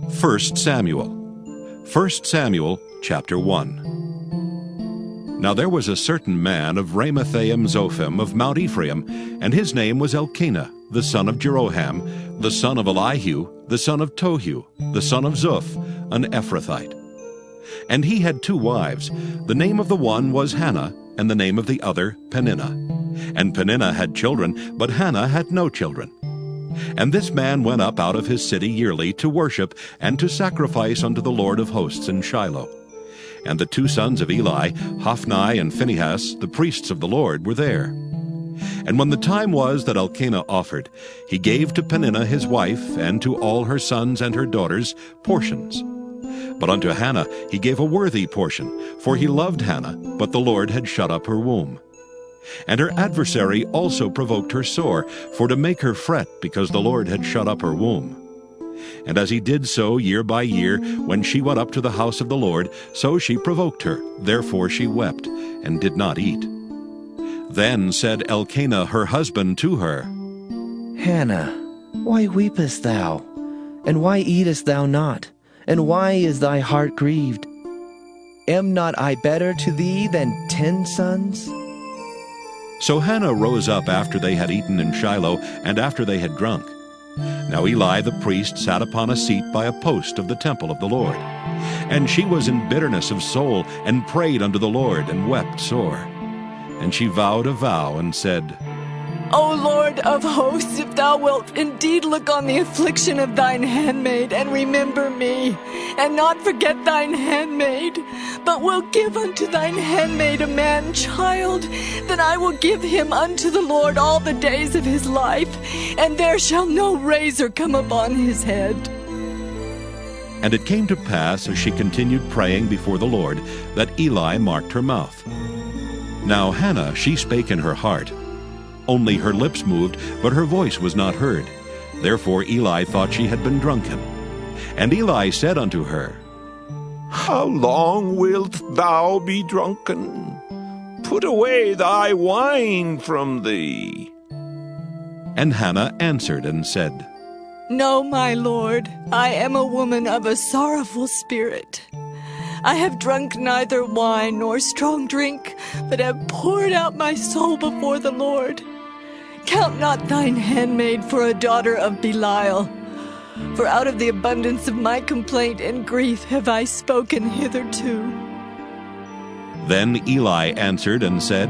1 Samuel. 1 Samuel chapter 1. Now there was a certain man of Ramathaim Zophim of Mount Ephraim, and his name was Elkanah, the son of Jeroham, the son of Elihu, the son of Tohu, the son of Zuph, an Ephrathite. And he had 2 wives. The name of the one was Hannah, and the name of the other Peninnah. And Peninnah had children, but Hannah had no children. And this man went up out of his city yearly to worship and to sacrifice unto the Lord of hosts in Shiloh. And the 2 sons of Eli, Hophni and Phinehas, the priests of the Lord, were there. And when the time was that Elkanah offered, he gave to Peninnah his wife, and to all her sons and her daughters, portions. But unto Hannah he gave a worthy portion, for he loved Hannah, but the Lord had shut up her womb. And her adversary also provoked her sore, for to make her fret, because the Lord had shut up her womb. And as he did so year by year, when she went up to the house of the Lord, so she provoked her. Therefore she wept, and did not eat. Then said Elkanah her husband to her, Hannah, why weepest thou? And why eatest thou not? And why is thy heart grieved? Am not I better to thee than 10 sons? So Hannah rose up after they had eaten in Shiloh, and after they had drunk. Now Eli the priest sat upon a seat by a post of the temple of the Lord. And she was in bitterness of soul, and prayed unto the Lord, and wept sore. And she vowed a vow, and said, O Lord of hosts, if thou wilt indeed look on the affliction of thine handmaid, and remember me, and not forget thine handmaid, but wilt give unto thine handmaid a man-child, then I will give him unto the Lord all the days of his life, and there shall no razor come upon his head. And it came to pass, as she continued praying before the Lord, that Eli marked her mouth. Now Hannah, she spake in her heart. Only her lips moved, but her voice was not heard. Therefore Eli thought she had been drunken. And Eli said unto her, How long wilt thou be drunken? Put away thy wine from thee. And Hannah answered and said, No, my Lord, I am a woman of a sorrowful spirit. I have drunk neither wine nor strong drink, but have poured out my soul before the Lord. Count not thine handmaid for a daughter of Belial, for out of the abundance of my complaint and grief have I spoken hitherto. Then Eli answered and said,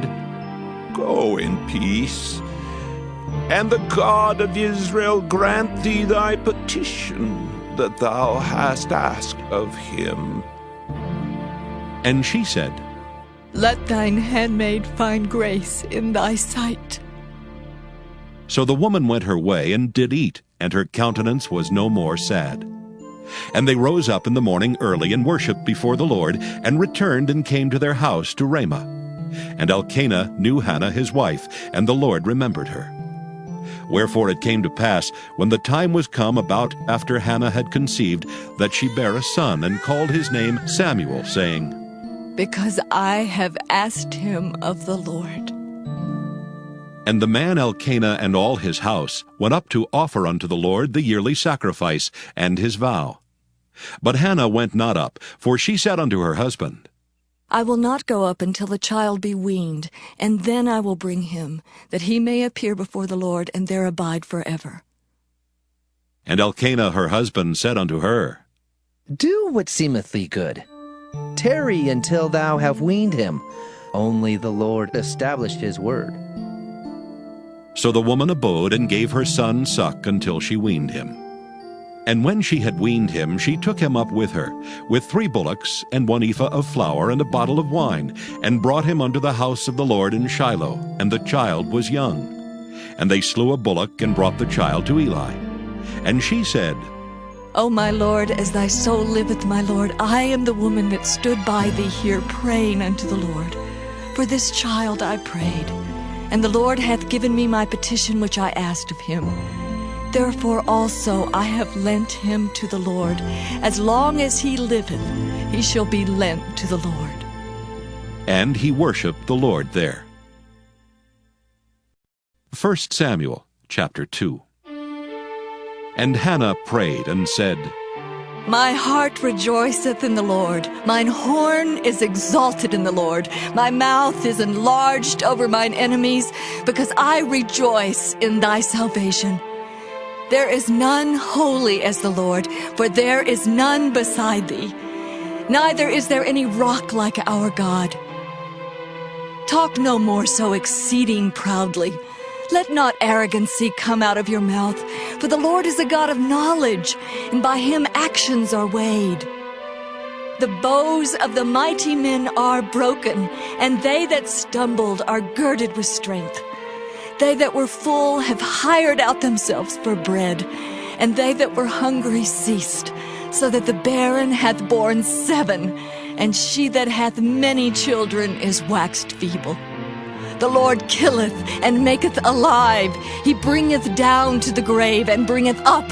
Go in peace, and the God of Israel grant thee thy petition that thou hast asked of him. And she said, Let thine handmaid find grace in thy sight. So the woman went her way and did eat, and her countenance was no more sad. And they rose up in the morning early and worshipped before the Lord, and returned and came to their house to Ramah. And Elkanah knew Hannah his wife, and the Lord remembered her. Wherefore it came to pass, when the time was come about after Hannah had conceived, that she bare a son, and called his name Samuel, saying, Because I have asked him of the Lord. And the man Elkanah and all his house went up to offer unto the Lord the yearly sacrifice and his vow. But Hannah went not up, for she said unto her husband, I will not go up until the child be weaned, and then I will bring him, that he may appear before the Lord, and there abide forever. And Elkanah her husband said unto her, Do what seemeth thee good. Tarry until thou have weaned him. Only the Lord established his word. So the woman abode and gave her son suck until she weaned him. And when she had weaned him, she took him up with her, with 3 bullocks, and 1 ephah of flour, and a bottle of wine, and brought him unto the house of the Lord in Shiloh, and the child was young. And they slew a bullock, and brought the child to Eli. And she said, O my Lord, as thy soul liveth, my Lord, I am the woman that stood by thee here praying unto the Lord. For this child I prayed, and the Lord hath given me my petition which I asked of him. Therefore also I have lent him to the Lord. As long as he liveth, he shall be lent to the Lord. And he worshipped the Lord there. 1 Samuel chapter 2. And Hannah prayed and said, My heart rejoiceth in the Lord. Mine horn is exalted in the Lord. My mouth is enlarged over mine enemies, because I rejoice in thy salvation. There is none holy as the Lord, for there is none beside thee. Neither is there any rock like our God. Talk no more so exceeding proudly. Let not arrogancy come out of your mouth, for the Lord is a God of knowledge, and by him actions are weighed. The bows of the mighty men are broken, and they that stumbled are girded with strength. They that were full have hired out themselves for bread, and they that were hungry ceased, so that the barren hath borne 7, and she that hath many children is waxed feeble. The Lord killeth and maketh alive. He bringeth down to the grave and bringeth up.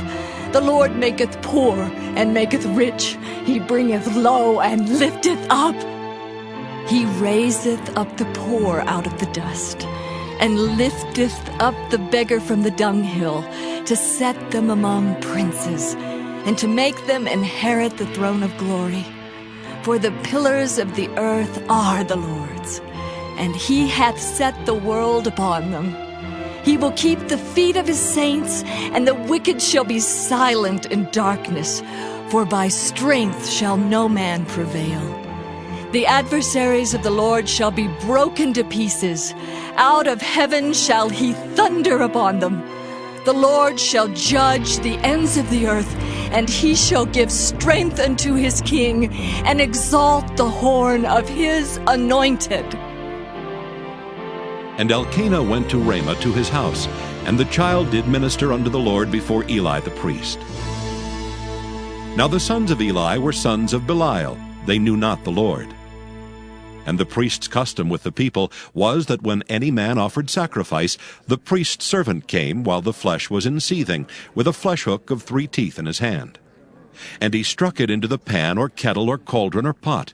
The Lord maketh poor and maketh rich. He bringeth low and lifteth up. He raiseth up the poor out of the dust, and lifteth up the beggar from the dunghill, to set them among princes, and to make them inherit the throne of glory. For the pillars of the earth are the Lord's, and he hath set the world upon them. He will keep the feet of his saints, and the wicked shall be silent in darkness, for by strength shall no man prevail. The adversaries of the Lord shall be broken to pieces. Out of heaven shall he thunder upon them. The Lord shall judge the ends of the earth, and he shall give strength unto his king, and exalt the horn of his anointed. And Elkanah went to Ramah to his house, and the child did minister unto the Lord before Eli the priest. Now the sons of Eli were sons of Belial. They knew not the Lord. And the priest's custom with the people was that when any man offered sacrifice, the priest's servant came while the flesh was in seething, with a flesh hook of 3 teeth in his hand. And he struck it into the pan or kettle or cauldron or pot.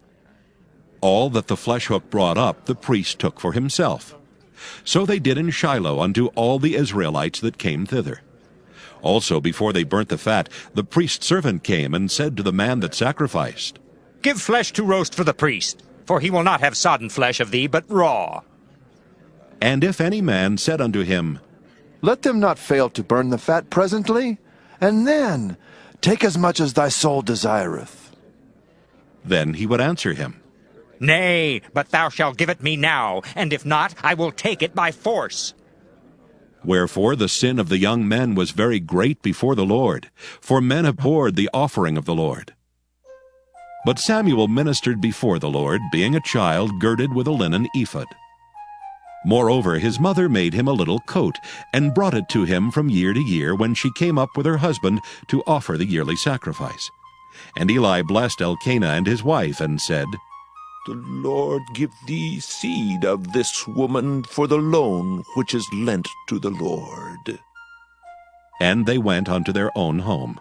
All that the flesh hook brought up the priest took for himself. So they did in Shiloh unto all the Israelites that came thither. Also before they burnt the fat, the priest's servant came and said to the man that sacrificed, Give flesh to roast for the priest, for he will not have sodden flesh of thee, but raw. And if any man said unto him, Let them not fail to burn the fat presently, and then take as much as thy soul desireth. Then he would answer him, Nay, but thou shalt give it me now, and if not, I will take it by force. Wherefore the sin of the young men was very great before the Lord, for men abhorred the offering of the Lord. But Samuel ministered before the Lord, being a child girded with a linen ephod. Moreover, his mother made him a little coat, and brought it to him from year to year when she came up with her husband to offer the yearly sacrifice. And Eli blessed Elkanah and his wife, and said, The Lord give thee seed of this woman for the loan which is lent to the Lord. And they went unto their own home.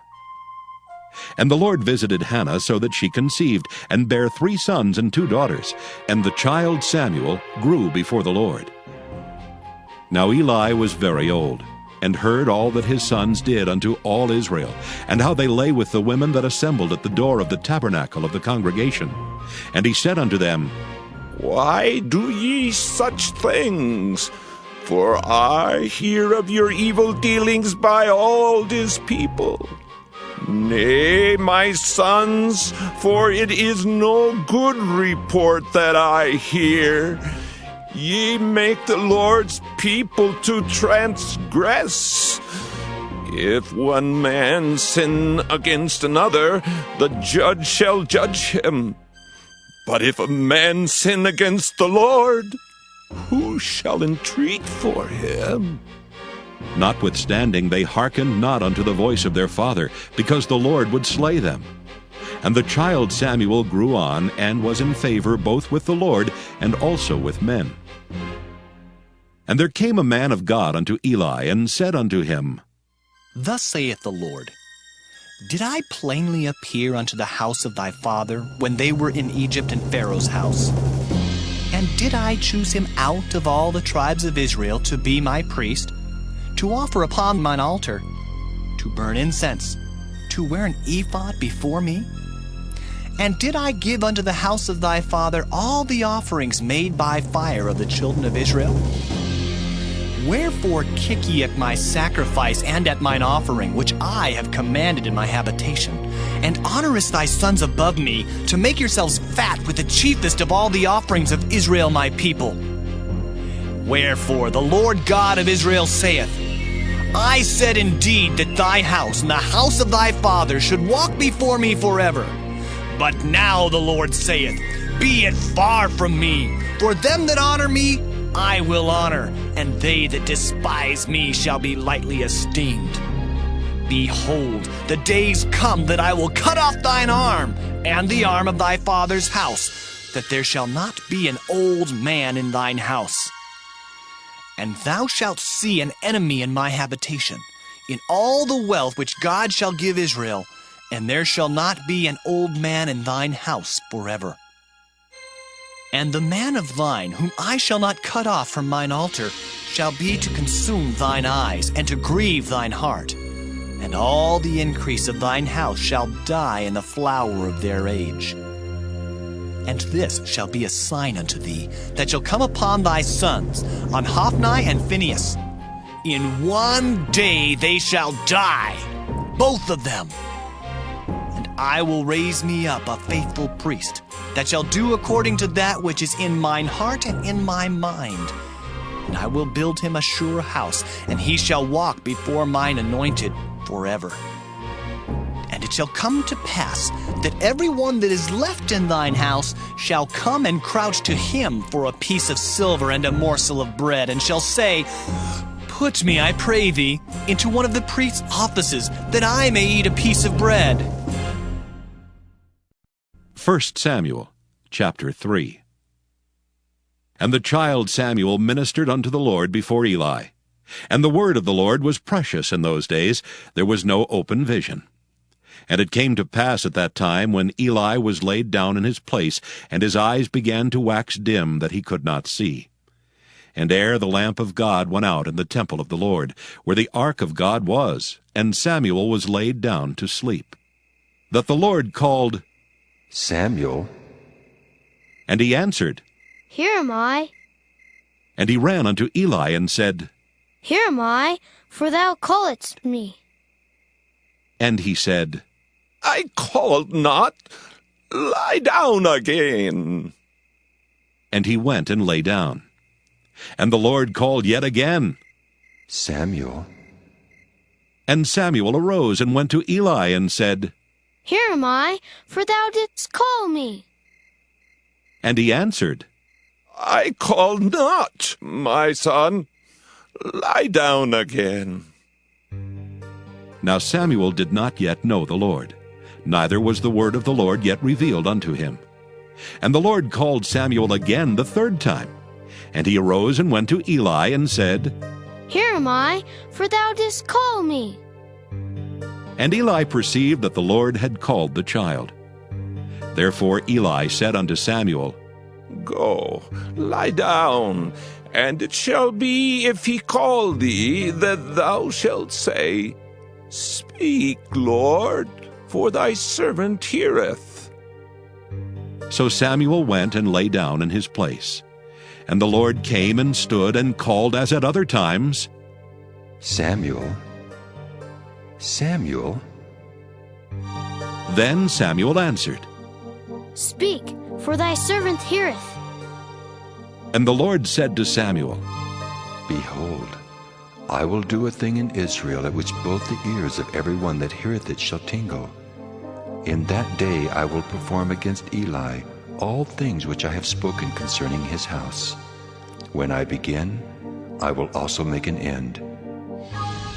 And the Lord visited Hannah so that she conceived, and bare 3 sons and 2 daughters. And the child Samuel grew before the Lord. Now Eli was very old, and heard all that his sons did unto all Israel, and how they lay with the women that assembled at the door of the tabernacle of the congregation. And he said unto them, Why do ye such things? For I hear of your evil dealings by all this people. Nay, my sons, for it is no good report that I hear. Ye make the Lord's people to transgress. If one man sin against another, the judge shall judge him. But if a man sin against the Lord, who shall entreat for him? Notwithstanding they hearkened not unto the voice of their father, because the Lord would slay them. And the child Samuel grew on, and was in favor both with the Lord and also with men. And there came a man of God unto Eli, and said unto him, Thus saith the Lord, Did I plainly appear unto the house of thy father, when they were in Egypt in Pharaoh's house? And did I choose him out of all the tribes of Israel to be my priest, to offer upon mine altar, to burn incense, to wear an ephod before me? And did I give unto the house of thy father all the offerings made by fire of the children of Israel? Wherefore kick ye at my sacrifice and at mine offering, which I have commanded in my habitation? And honorest thy sons above me, to make yourselves fat with the chiefest of all the offerings of Israel my people? Wherefore the Lord God of Israel saith, I said indeed that thy house and the house of thy father should walk before me forever. But now the Lord saith, Be it far from me, for them that honor me I will honor, and they that despise me shall be lightly esteemed. Behold, the days come that I will cut off thine arm, and the arm of thy father's house, that there shall not be an old man in thine house. And thou shalt see an enemy in my habitation, in all the wealth which God shall give Israel, and there shall not be an old man in thine house forever. And the man of thine, whom I shall not cut off from mine altar, shall be to consume thine eyes, and to grieve thine heart. And all the increase of thine house shall die in the flower of their age. And this shall be a sign unto thee, that shall come upon thy sons, on Hophni and Phinehas. In one day they shall die, both of them. And I will raise me up a faithful priest, that shall do according to that which is in mine heart and in my mind. And I will build him a sure house, and he shall walk before mine anointed forever. And it shall come to pass that every one that is left in thine house shall come and crouch to him for a piece of silver and a morsel of bread, and shall say, Put me, I pray thee, into one of the priest's offices, that I may eat a piece of bread. 1 Samuel chapter 3. And the child Samuel ministered unto the Lord before Eli. And the word of the Lord was precious in those days. There was no open vision. And it came to pass at that time, when Eli was laid down in his place, and his eyes began to wax dim, that he could not see. And ere the lamp of God went out in the temple of the Lord, where the ark of God was, and Samuel was laid down to sleep, that the Lord called, Samuel. And he answered, Here am I. And he ran unto Eli and said, Here am I, for thou calledst me. And he said, I called not. Lie down again. And he went and lay down. And the Lord called yet again, Samuel. And Samuel arose and went to Eli and said, Here am I, for thou didst call me. And he answered, I called not, my son. Lie down again. Now Samuel did not yet know the Lord, neither was the word of the Lord yet revealed unto him. And the Lord called Samuel again the third time. And he arose and went to Eli and said, Here am I, for thou didst call me. And Eli perceived that the Lord had called the child. Therefore Eli said unto Samuel, Go, lie down, and it shall be, if he call thee, that thou shalt say, Speak, Lord, for thy servant heareth. So Samuel went and lay down in his place. And the Lord came and stood and called as at other times, Samuel. Samuel. Then Samuel answered, Speak, for thy servant heareth. And the Lord said to Samuel, Behold, I will do a thing in Israel at which both the ears of every one that heareth it shall tingle. In that day I will perform against Eli all things which I have spoken concerning his house. When I begin, I will also make an end.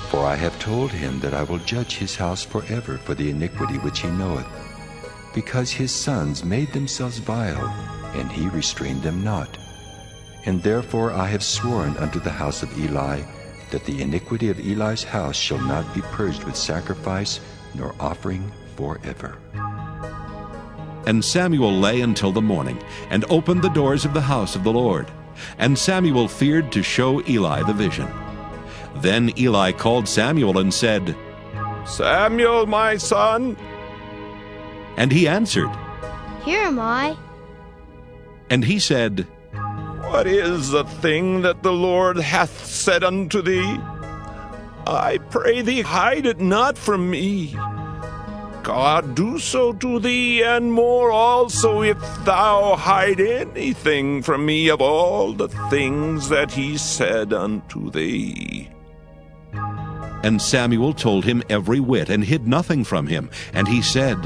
For I have told him that I will judge his house forever for the iniquity which he knoweth, because his sons made themselves vile, and he restrained them not. And therefore I have sworn unto the house of Eli, that the iniquity of Eli's house shall not be purged with sacrifice nor offering forever. And Samuel lay until the morning, and opened the doors of the house of the Lord. And Samuel feared to show Eli the vision. Then Eli called Samuel and said, Samuel, my son. And he answered, Here am I. and he said, What is the thing that the Lord hath said unto thee? I pray thee, hide it not from me. God do so to thee, and more also, if thou hide anything from me of all the things that he said unto thee. And Samuel told him every whit, and hid nothing from him. And he said,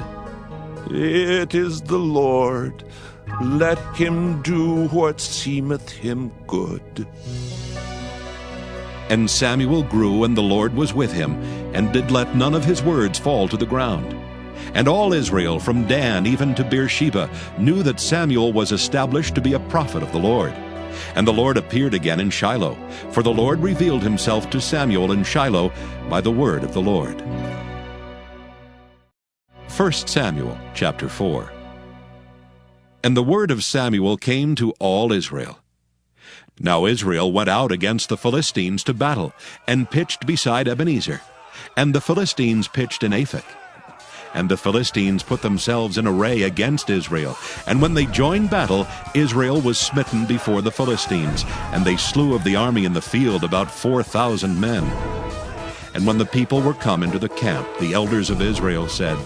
It is the Lord. Let him do what seemeth him good. And Samuel grew, and the Lord was with him, and did let none of his words fall to the ground. And all Israel, from Dan even to Beersheba, knew that Samuel was established to be a prophet of the Lord. And the Lord appeared again in Shiloh, for the Lord revealed himself to Samuel in Shiloh by the word of the Lord. 1 Samuel chapter 4. And the word of Samuel came to all Israel. Now Israel went out against the Philistines to battle, and pitched beside Ebenezer. And the Philistines pitched in Aphek. And the Philistines put themselves in array against Israel. And when they joined battle, Israel was smitten before the Philistines, and they slew of the army in the field about 4,000 men. And when the people were come into the camp, the elders of Israel said,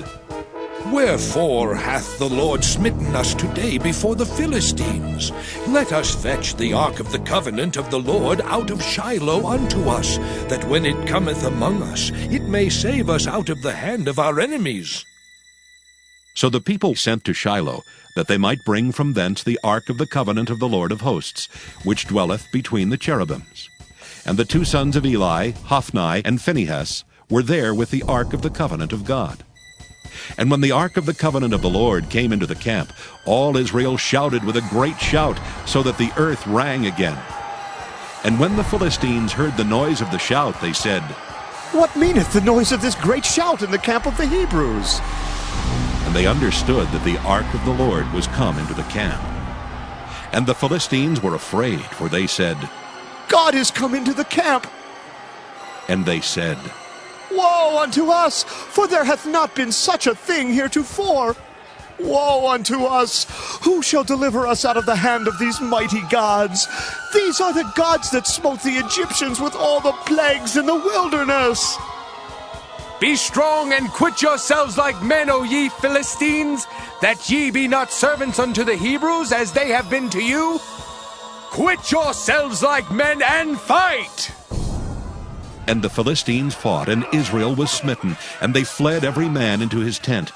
Wherefore hath the Lord smitten us today before the Philistines? Let us fetch the ark of the covenant of the Lord out of Shiloh unto us, that when it cometh among us, it may save us out of the hand of our enemies. So the people sent to Shiloh, that they might bring from thence the ark of the covenant of the Lord of hosts, which dwelleth between the cherubims. And the two sons of Eli, Hophni and Phinehas, were there with the ark of the covenant of God. And when the ark of the covenant of the Lord came into the camp, all Israel shouted with a great shout, so that the earth rang again. And when the Philistines heard the noise of the shout, they said, What meaneth the noise of this great shout in the camp of the Hebrews? And they understood that the ark of the Lord was come into the camp. And the Philistines were afraid, for they said, God is come into the camp. And they said, Woe unto us, for there hath not been such a thing heretofore. Woe unto us! Who shall deliver us out of the hand of these mighty gods? These are the gods that smote the Egyptians with all the plagues in the wilderness. Be strong and quit yourselves like men, O ye Philistines, that ye be not servants unto the Hebrews, as they have been to you. Quit yourselves like men and fight! And the Philistines fought, and Israel was smitten, and they fled every man into his tent.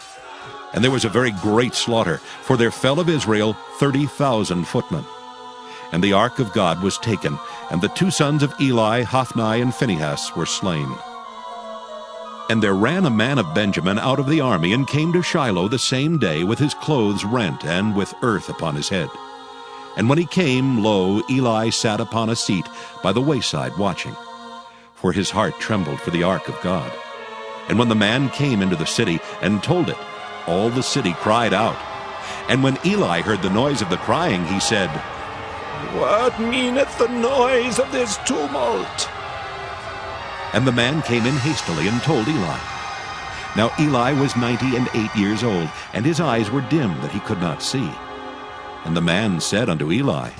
And there was a very great slaughter, for there fell of Israel 30,000 footmen. And the ark of God was taken, and the two sons of Eli, Hophni and Phinehas, were slain. And there ran a man of Benjamin out of the army, and came to Shiloh the same day with his clothes rent, and with earth upon his head. And when he came, lo, Eli sat upon a seat by the wayside watching. For his heart trembled for the ark of God. And when the man came into the city and told it, all the city cried out. And when Eli heard the noise of the crying, he said, What meaneth the noise of this tumult? And the man came in hastily and told Eli. Now Eli was 98 years old, and his eyes were dim that he could not see. And the man said unto Eli,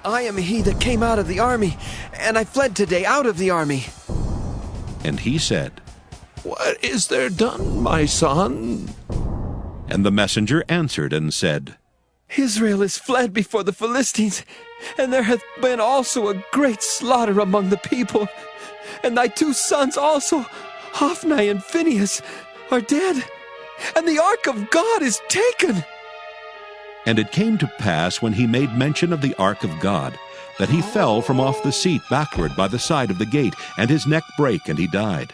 I am he that came out of the army, and I fled today out of the army. And he said, What is there done, my son? And the messenger answered and said, Israel is fled before the Philistines, and there hath been also a great slaughter among the people. And thy two sons also, Hophni and Phinehas, are dead, and the ark of God is taken. And it came to pass, when he made mention of the ark of God, that he fell from off the seat backward by the side of the gate, and his neck brake, and he died.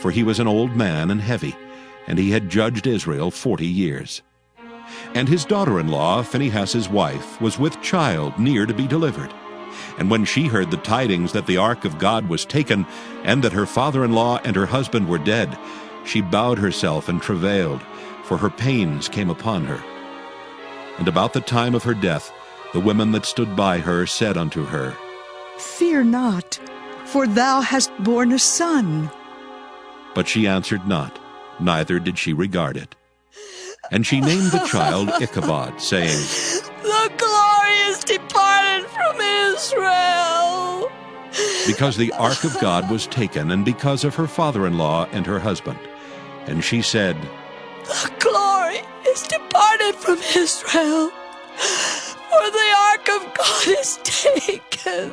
For he was an old man and heavy, and he had judged Israel 40 years. And his daughter-in-law, Phinehas's wife, was with child near to be delivered. And when she heard the tidings that the ark of God was taken, and that her father-in-law and her husband were dead, she bowed herself and travailed, for her pains came upon her. And about the time of her death, the women that stood by her said unto her, Fear not, for thou hast borne a son. But she answered not, neither did she regard it. And she named the child Ichabod, saying, The glory is departed from Israel. Because the ark of God was taken, and because of her father-in-law and her husband. And she said, The glory is departed from Israel, for the ark of God is taken.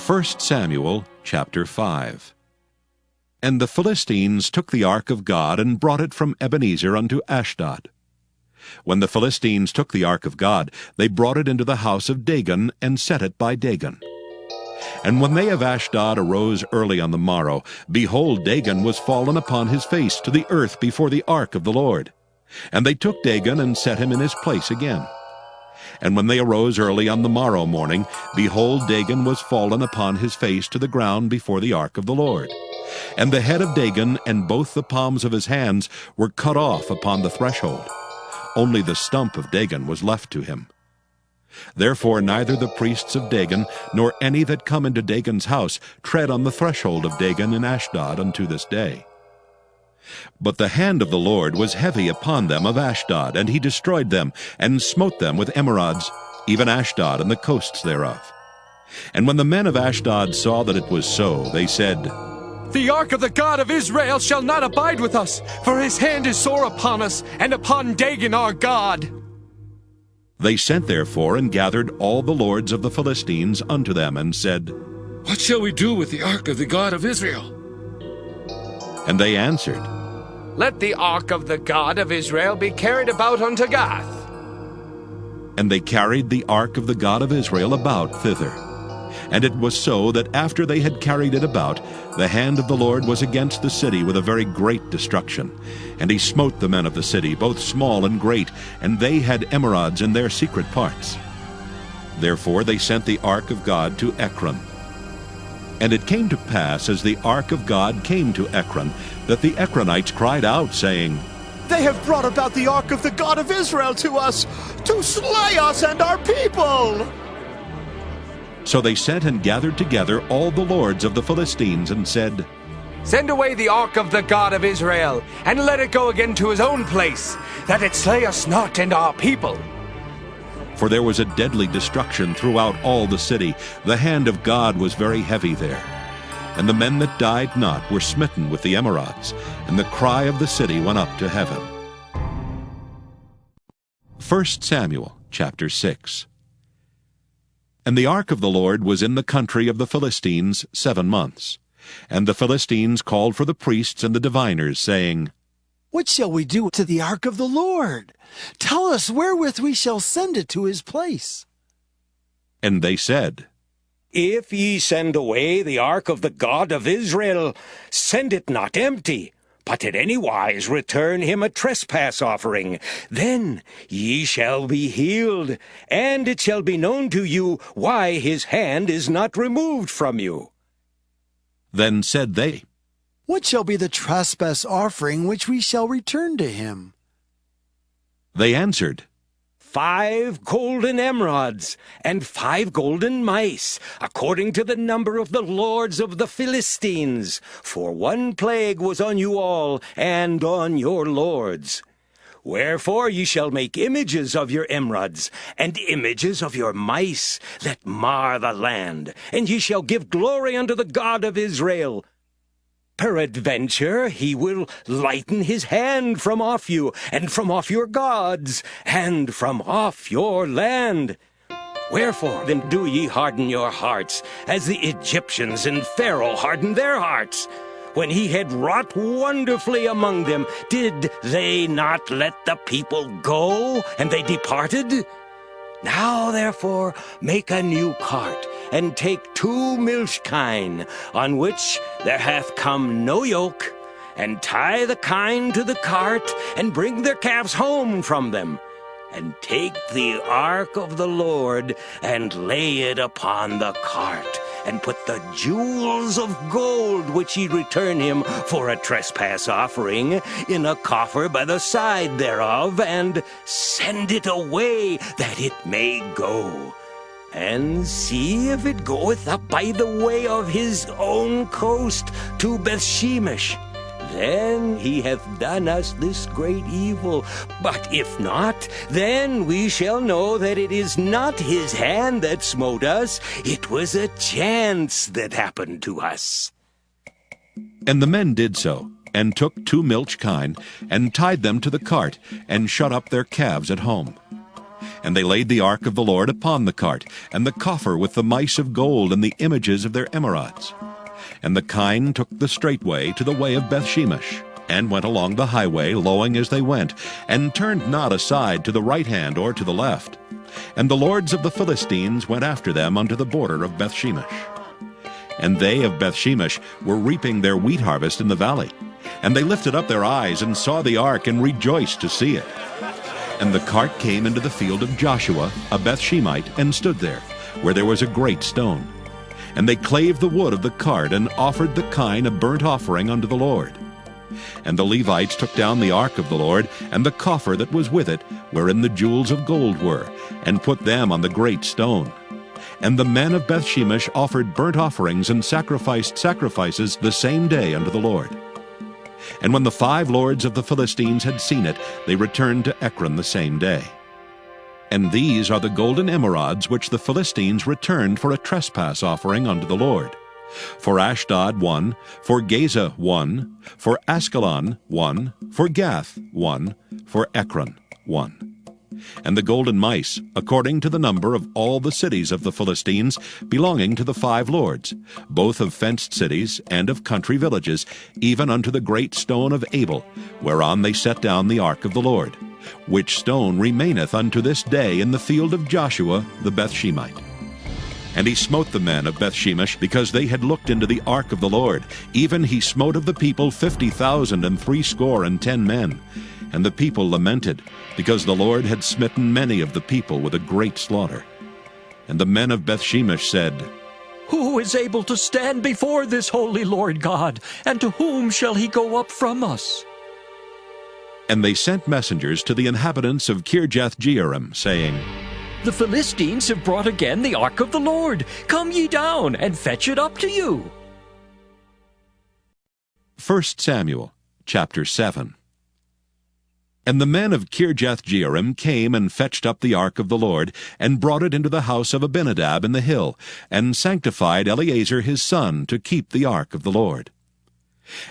1 Samuel chapter 5. And the Philistines took the ark of God, and brought it from Ebenezer unto Ashdod. When the Philistines took the ark of God, they brought it into the house of Dagon, and set it by Dagon. And when they of Ashdod arose early on the morrow, behold, Dagon was fallen upon his face to the earth before the ark of the Lord. And they took Dagon, and set him in his place again. And when they arose early on the morrow morning, behold, Dagon was fallen upon his face to the ground before the ark of the Lord. And the head of Dagon and both the palms of his hands were cut off upon the threshold. Only the stump of Dagon was left to him. Therefore neither the priests of Dagon, nor any that come into Dagon's house, tread on the threshold of Dagon in Ashdod unto this day. But the hand of the Lord was heavy upon them of Ashdod, and he destroyed them, and smote them with emerods, even Ashdod and the coasts thereof. And when the men of Ashdod saw that it was so, they said, The ark of the God of Israel shall not abide with us, for his hand is sore upon us, and upon Dagon our God. They sent therefore and gathered all the lords of the Philistines unto them, and said, What shall we do with the ark of the God of Israel? And they answered, Let the ark of the God of Israel be carried about unto Gath. And they carried the ark of the God of Israel about thither. And it was so that after they had carried it about, the hand of the Lord was against the city with a very great destruction. And he smote the men of the city, both small and great, and they had emerods in their secret parts. Therefore they sent the ark of God to Ekron. And it came to pass, as the ark of God came to Ekron, that the Ekronites cried out, saying, They have brought about the ark of the God of Israel to us, to slay us and our people. So they sent and gathered together all the lords of the Philistines, and said, Send away the ark of the God of Israel, and let it go again to his own place, that it slay us not and our people. For there was a deadly destruction throughout all the city. The hand of God was very heavy there. And the men that died not were smitten with the emerods, and the cry of the city went up to heaven. 1 Samuel chapter 6. And the ark of the Lord was in the country of the Philistines 7 months. And the Philistines called for the priests and the diviners, saying, What shall we do to the ark of the Lord? Tell us wherewith we shall send it to his place. And they said, If ye send away the ark of the God of Israel, send it not empty, but at any wise return him a trespass offering. Then ye shall be healed, and it shall be known to you why his hand is not removed from you. Then said they, What shall be the trespass offering which we shall return to him? They answered, 5 golden emerods, and 5 golden mice, according to the number of the lords of the Philistines. For 1 plague was on you all, and on your lords. Wherefore ye shall make images of your emerods, and images of your mice, that mar the land, and ye shall give glory unto the God of Israel. Peradventure he will lighten his hand from off you, and from off your gods, and from off your land. Wherefore then do ye harden your hearts, as the Egyptians and Pharaoh hardened their hearts? When he had wrought wonderfully among them, did they not let the people go, and they departed? Now therefore make a new cart, and take 2 milch kine, on which there hath come no yoke, and tie the kine to the cart, and bring their calves home from them. And take the ark of the Lord, and lay it upon the cart, and put the jewels of gold which ye return him for a trespass offering in a coffer by the side thereof, and send it away that it may go. and see if it goeth up by the way of his own coast to Bethshemesh. Then he hath done us this great evil. But if not, then we shall know that it is not his hand that smote us. It was a chance that happened to us. And the men did so, and took 2 milch kine, and tied them to the cart, and shut up their calves at home. And they laid the ark of the Lord upon the cart, and the coffer with the mice of gold and the images of their emerods. And the kine took the straight way to the way of Bethshemesh, and went along the highway, lowing as they went, and turned not aside to the right hand or to the left. And the lords of the Philistines went after them unto the border of Bethshemesh. And they of Bethshemesh were reaping their wheat harvest in the valley. And they lifted up their eyes, and saw the ark, and rejoiced to see it. And the cart came into the field of Joshua, a Bethshemite, and stood there, where there was a great stone. And they clave the wood of the cart, and offered the kine a burnt offering unto the Lord. And the Levites took down the ark of the Lord, and the coffer that was with it, wherein the jewels of gold were, and put them on the great stone. And the men of Bethshemesh offered burnt offerings and sacrificed sacrifices the same day unto the Lord. And when the 5 lords of the Philistines had seen it, they returned to Ekron the same day. And these are the golden emerods which the Philistines returned for a trespass offering unto the Lord. For Ashdod 1, for Gaza 1, for Askelon 1, for Gath 1, for Ekron 1. And the golden mice, according to the number of all the cities of the Philistines, belonging to the 5 lords, both of fenced cities and of country villages, even unto the great stone of Abel, whereon they set down the ark of the Lord, which stone remaineth unto this day in the field of Joshua the Bethshemite. And he smote the men of Bethshemesh, because they had looked into the ark of the Lord. Even he smote of the people 50,000 and 70 men. And the people lamented, because the Lord had smitten many of the people with a great slaughter. And the men of Bethshemesh said, Who is able to stand before this holy Lord God, and to whom shall he go up from us? And they sent messengers to the inhabitants of Kirjath-jearim, saying, The Philistines have brought again the ark of the Lord. Come ye down, and fetch it up to you. 1 Samuel chapter 7. And the men of Kirjath-jearim came and fetched up the ark of the Lord, and brought it into the house of Abinadab in the hill, and sanctified Eleazar his son to keep the ark of the Lord.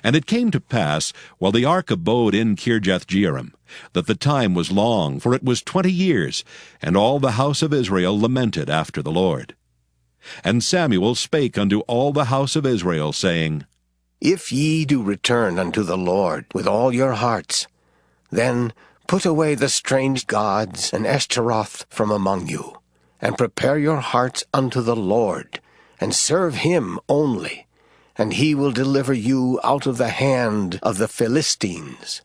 And it came to pass, while the ark abode in Kirjath-jearim, that the time was long, for it was 20 years, and all the house of Israel lamented after the Lord. And Samuel spake unto all the house of Israel, saying, If ye do return unto the Lord with all your hearts, then put away the strange gods and Ashtaroth from among you, and prepare your hearts unto the Lord, and serve him only, and he will deliver you out of the hand of the Philistines.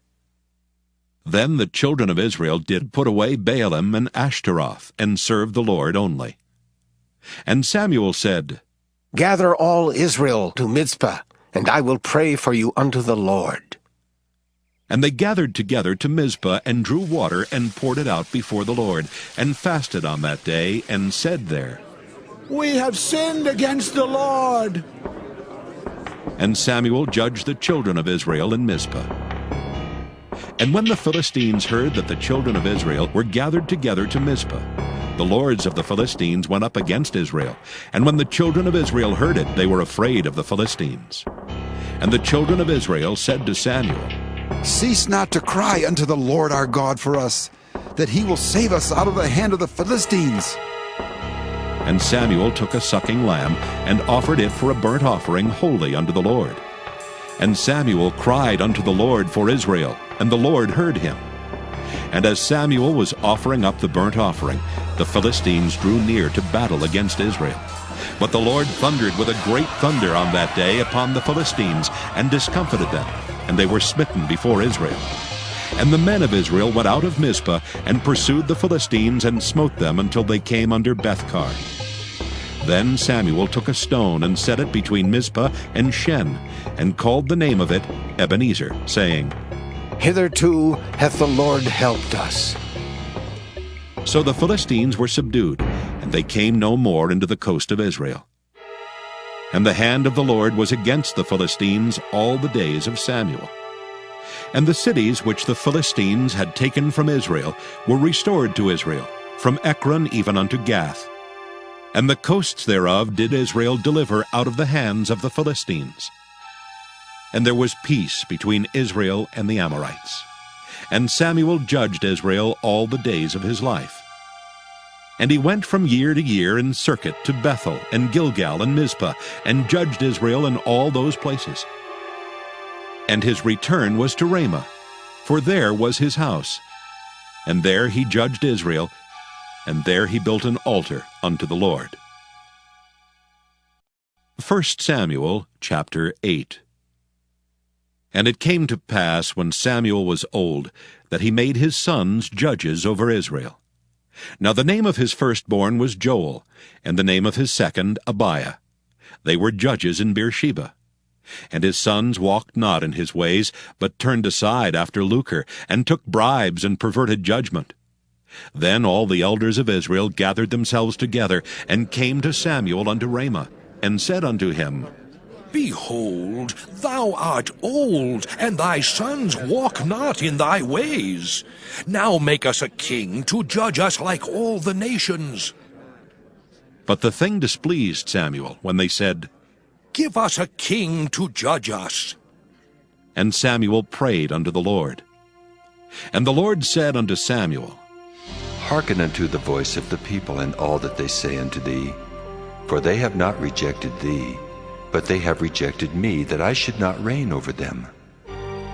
Then the children of Israel did put away Baalim and Ashtaroth, and served the Lord only. And Samuel said, Gather all Israel to Mizpah, and I will pray for you unto the Lord. And they gathered together to Mizpah, and drew water, and poured it out before the Lord, and fasted on that day, and said there, We have sinned against the Lord. And Samuel judged the children of Israel in Mizpah. And when the Philistines heard that the children of Israel were gathered together to Mizpah, the lords of the Philistines went up against Israel. And when the children of Israel heard it, they were afraid of the Philistines. And the children of Israel said to Samuel, Cease not to cry unto the Lord our God for us, that he will save us out of the hand of the Philistines. And Samuel took a sucking lamb, and offered it for a burnt offering wholly unto the Lord. And Samuel cried unto the Lord for Israel, and the Lord heard him. And as Samuel was offering up the burnt offering, the Philistines drew near to battle against Israel. But the Lord thundered with a great thunder on that day upon the Philistines, and discomfited them, and they were smitten before Israel. And the men of Israel went out of Mizpah, and pursued the Philistines, and smote them until they came under Bethkar. Then Samuel took a stone, and set it between Mizpah and Shen, and called the name of it Ebenezer, saying, Hitherto hath the Lord helped us. So the Philistines were subdued, and they came no more into the coast of Israel. And the hand of the Lord was against the Philistines all the days of Samuel. And the cities which the Philistines had taken from Israel were restored to Israel, from Ekron even unto Gath. And the coasts thereof did Israel deliver out of the hands of the Philistines. And there was peace between Israel and the Amorites. And Samuel judged Israel all the days of his life. And he went from year to year in circuit to Bethel and Gilgal and Mizpah, and judged Israel in all those places. And his return was to Ramah, for there was his house. And there he judged Israel, and there he built an altar unto the Lord. 1 Samuel chapter 8. And it came to pass, when Samuel was old, that he made his sons judges over Israel. Now the name of his firstborn was Joel, and the name of his second Abiah. They were judges in Beersheba. And his sons walked not in his ways, but turned aside after lucre, and took bribes and perverted judgment. Then all the elders of Israel gathered themselves together, and came to Samuel unto Ramah, and said unto him, Behold, thou art old, and thy sons walk not in thy ways. Now make us a king to judge us like all the nations. But the thing displeased Samuel, when they said, Give us a king to judge us. And Samuel prayed unto the Lord. And the Lord said unto Samuel, Hearken unto the voice of the people in all that they say unto thee. For they have not rejected thee, but they have rejected me, that I should not reign over them,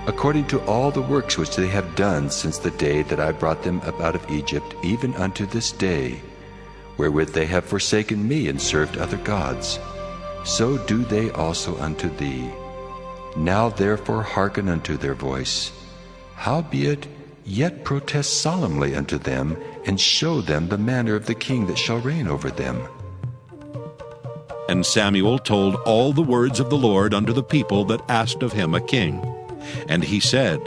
according to all the works which they have done since the day that I brought them up out of Egypt, even unto this day, wherewith they have forsaken me and served other gods. So do they also unto thee. Now therefore hearken unto their voice. Howbeit, yet protest solemnly unto them, and show them the manner of the king that shall reign over them. And Samuel told all the words of the Lord unto the people that asked of him a king. And he said,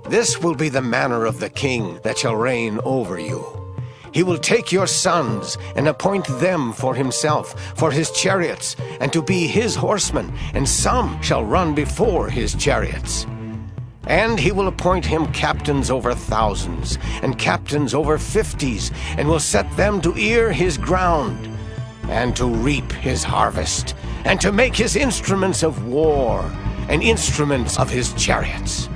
This will be the manner of the king that shall reign over you. He will take your sons, and appoint them for himself, for his chariots, and to be his horsemen, and some shall run before his chariots. And he will appoint him captains over thousands, and captains over 50s, and will set them to ear his ground, and to reap his harvest, and to make his instruments of war, and instruments of his chariots.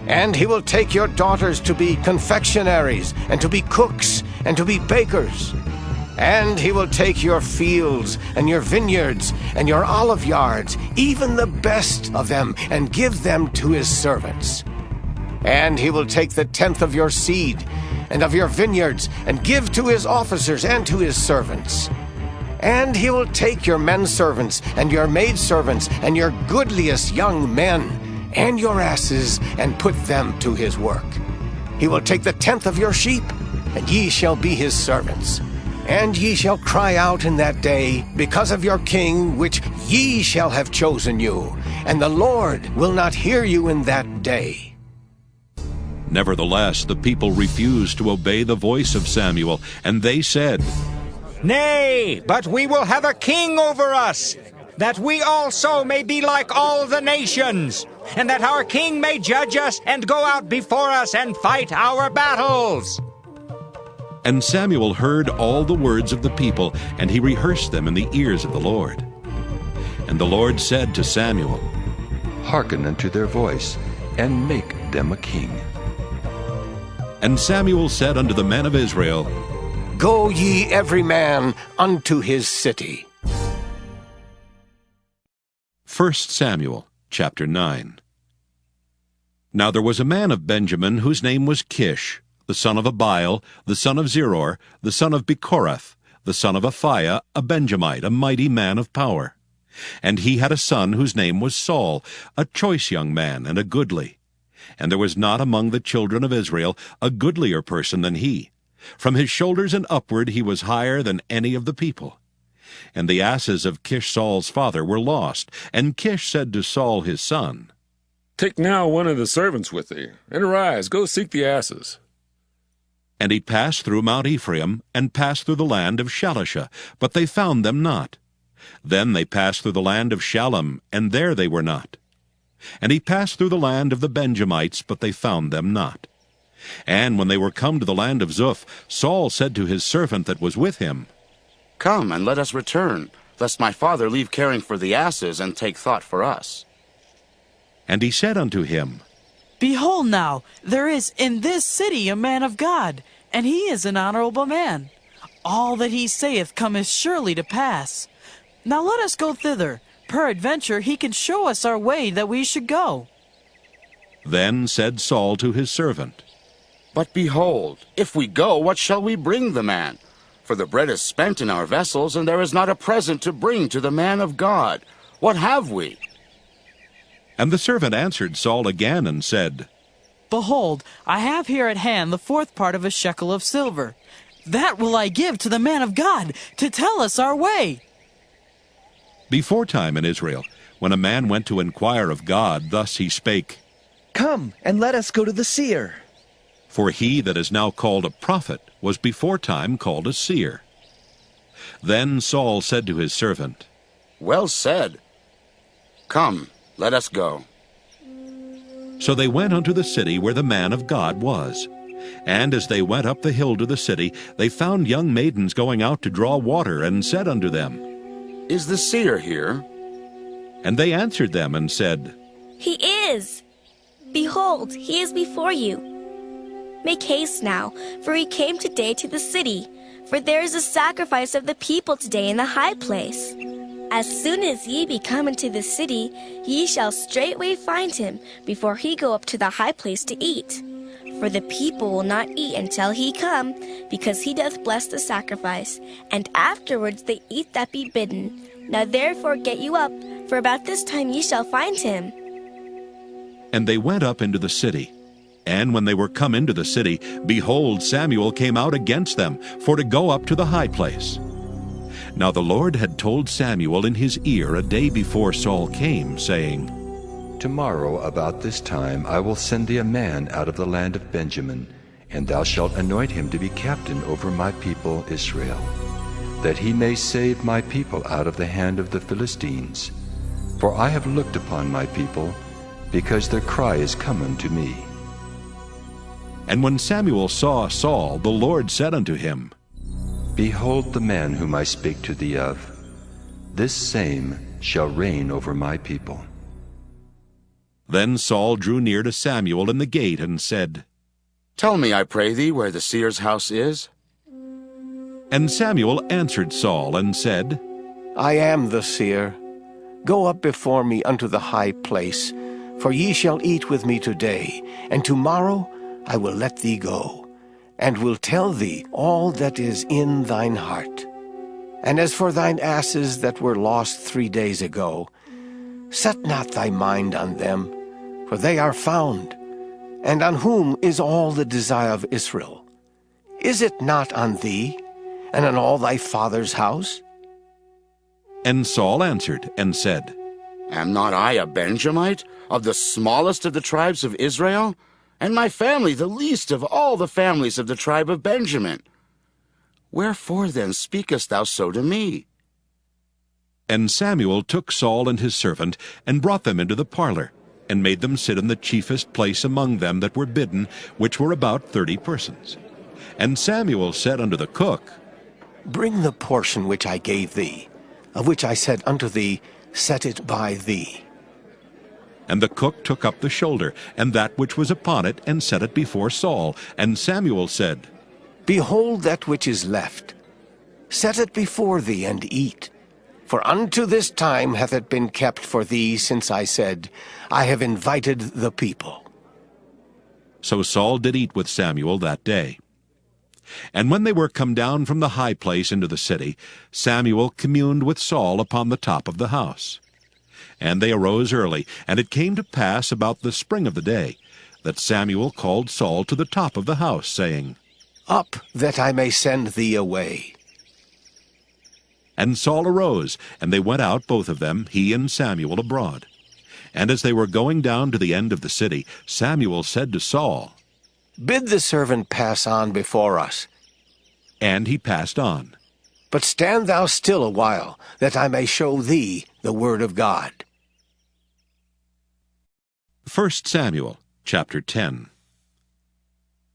And he will take your daughters to be confectionaries, and to be cooks, and to be bakers. And he will take your fields, and your vineyards, and your olive yards, even the best of them, and give them to his servants. And he will take the 10th of your seed, and of your vineyards, and give to his officers and to his servants. And he will take your men servants, and your maidservants, and your goodliest young men, and your asses, and put them to his work. He will take the 10th of your sheep, and ye shall be his servants. And ye shall cry out in that day, because of your king, which ye shall have chosen you, and the Lord will not hear you in that day. Nevertheless, the people refused to obey the voice of Samuel, and they said, Nay, but we will have a king over us, that we also may be like all the nations, and that our king may judge us and go out before us and fight our battles. And Samuel heard all the words of the people, and he rehearsed them in the ears of the Lord. And the Lord said to Samuel, Hearken unto their voice, and make them a king. And Samuel said unto the men of Israel, Go ye every man unto his city. 1 Samuel chapter 9. Now there was a man of Benjamin whose name was Kish, the son of Abiel, the son of Zeror, the son of Bechorath, the son of Aphiah, a Benjamite, a mighty man of power. And he had a son whose name was Saul, a choice young man, and a goodly. And there was not among the children of Israel a goodlier person than he. From his shoulders and upward he was higher than any of the people. And the asses of Kish Saul's father were lost. And Kish said to Saul his son, Take now one of the servants with thee, and arise, go seek the asses. And he passed through Mount Ephraim, and passed through the land of Shalisha, but they found them not. Then they passed through the land of Shalem, and there they were not. And he passed through the land of the Benjamites, but they found them not. And when they were come to the land of Zuph, Saul said to his servant that was with him, Come, and let us return, lest my father leave caring for the asses, and take thought for us. And he said unto him, Behold now, there is in this city a man of God, and he is an honorable man. All that he saith cometh surely to pass. Now let us go thither. Peradventure he can show us our way that we should go. Then said Saul to his servant, But behold, if we go, what shall we bring the man? For the bread is spent in our vessels, and there is not a present to bring to the man of God. What have we? And the servant answered Saul again, and said, Behold, I have here at hand the 4th part of a shekel of silver. That will I give to the man of God, to tell us our way. Beforetime in Israel, when a man went to inquire of God, thus he spake, Come, and let us go to the seer. For he that is now called a prophet was beforetime called a seer. Then Saul said to his servant, Well said. Come, let us go. So they went unto the city where the man of God was. And as they went up the hill to the city, they found young maidens going out to draw water, and said unto them, Is the seer here? And they answered them and said, He is. Behold, he is before you. Make haste now, for he came today to the city, for there is a sacrifice of the people today in the high place. As soon as ye be come into the city, ye shall straightway find him, before he go up to the high place to eat. For the people will not eat until he come, because he doth bless the sacrifice, and afterwards they eat that be bidden. Now therefore get you up, for about this time ye shall find him. And they went up into the city. And when they were come into the city, behold, Samuel came out against them, for to go up to the high place. Now the Lord had told Samuel in his ear a day before Saul came, saying, Tomorrow about this time I will send thee a man out of the land of Benjamin, and thou shalt anoint him to be captain over my people Israel, that he may save my people out of the hand of the Philistines. For I have looked upon my people, because their cry is come unto me. And when Samuel saw Saul, the Lord said unto him, Behold the man whom I spake to thee of. This same shall reign over my people. Then Saul drew near to Samuel in the gate, and said, Tell me, I pray thee, where the seer's house is. And Samuel answered Saul, and said, I am the seer. Go up before me unto the high place, for ye shall eat with me today, and tomorrow I will let thee go, and will tell thee all that is in thine heart. And as for thine asses that were lost 3 days ago, set not thy mind on them, for they are found. And on whom is all the desire of Israel? Is it not on thee, and on all thy father's house? And Saul answered and said, Am not I a Benjamite, of the smallest of the tribes of Israel? And my family the least of all the families of the tribe of Benjamin. Wherefore then speakest thou so to me? And Samuel took Saul and his servant, and brought them into the parlor, and made them sit in the chiefest place among them that were bidden, which were about 30 persons. And Samuel said unto the cook, Bring the portion which I gave thee, of which I said unto thee, Set it by thee. And the cook took up the shoulder, and that which was upon it, and set it before Saul. And Samuel said, Behold that which is left. Set it before thee, and eat. For unto this time hath it been kept for thee, since I said, I have invited the people. So Saul did eat with Samuel that day. And when they were come down from the high place into the city, Samuel communed with Saul upon the top of the house. And they arose early, and it came to pass about the spring of the day, that Samuel called Saul to the top of the house, saying, Up, that I may send thee away. And Saul arose, and they went out both of them, he and Samuel, abroad. And as they were going down to the end of the city, Samuel said to Saul, Bid the servant pass on before us. And he passed on. But stand thou still a while, that I may show thee the word of God. 1 Samuel chapter 10.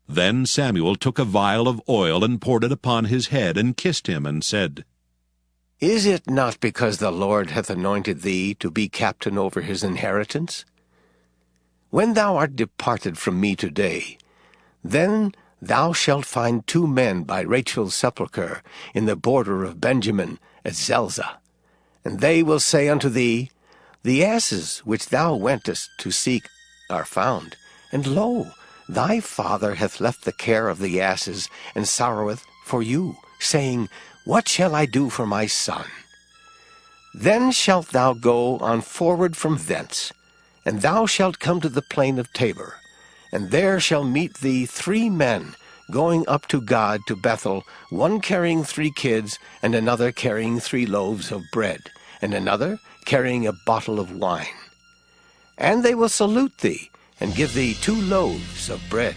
Then Samuel took a vial of oil and poured it upon his head and kissed him and said, Is it not because the Lord hath anointed thee to be captain over his inheritance? When thou art departed from me today, then thou shalt find 2 men by Rachel's sepulchre in the border of Benjamin at Zelzah. And they will say unto thee, The asses which thou wentest to seek are found. And lo, thy father hath left the care of the asses, and sorroweth for you, saying, What shall I do for my son? Then shalt thou go on forward from thence, and thou shalt come to the plain of Tabor, and there shall meet thee 3 men going up to God to Bethel, one carrying 3 kids, and another carrying 3 loaves of bread, and another carrying a bottle of wine. And they will salute thee, and give thee 2 loaves of bread,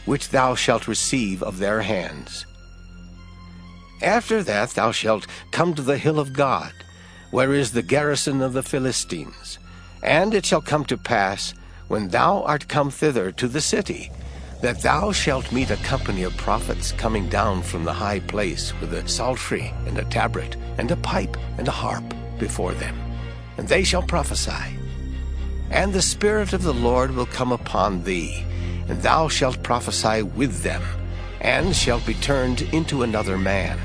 which thou shalt receive of their hands. After that thou shalt come to the hill of God, where is the garrison of the Philistines. And it shall come to pass, when thou art come thither to the city, that thou shalt meet a company of prophets coming down from the high place with a psaltery and a tabret and a pipe and a harp before them. And they shall prophesy. And the Spirit of the Lord will come upon thee, and thou shalt prophesy with them, and shalt be turned into another man.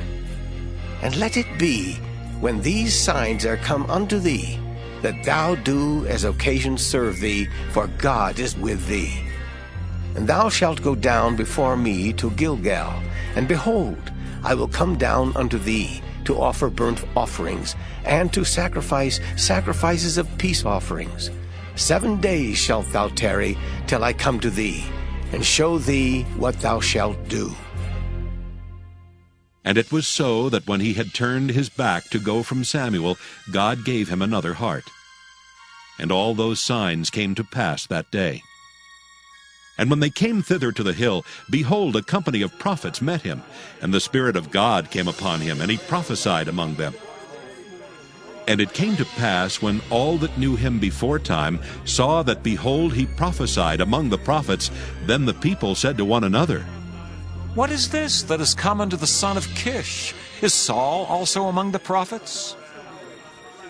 And let it be, when these signs are come unto thee, that thou do as occasion serve thee, for God is with thee. And thou shalt go down before me to Gilgal, and behold, I will come down unto thee, to offer burnt offerings, and to sacrifice sacrifices of peace offerings. 7 days shalt thou tarry, till I come to thee, and show thee what thou shalt do. And it was so that when he had turned his back to go from Samuel, God gave him another heart. And all those signs came to pass that day. And when they came thither to the hill, behold, a company of prophets met him, and the Spirit of God came upon him, and he prophesied among them. And it came to pass, when all that knew him beforetime saw that, behold, he prophesied among the prophets, then the people said to one another, What is this that is come unto the son of Kish? Is Saul also among the prophets?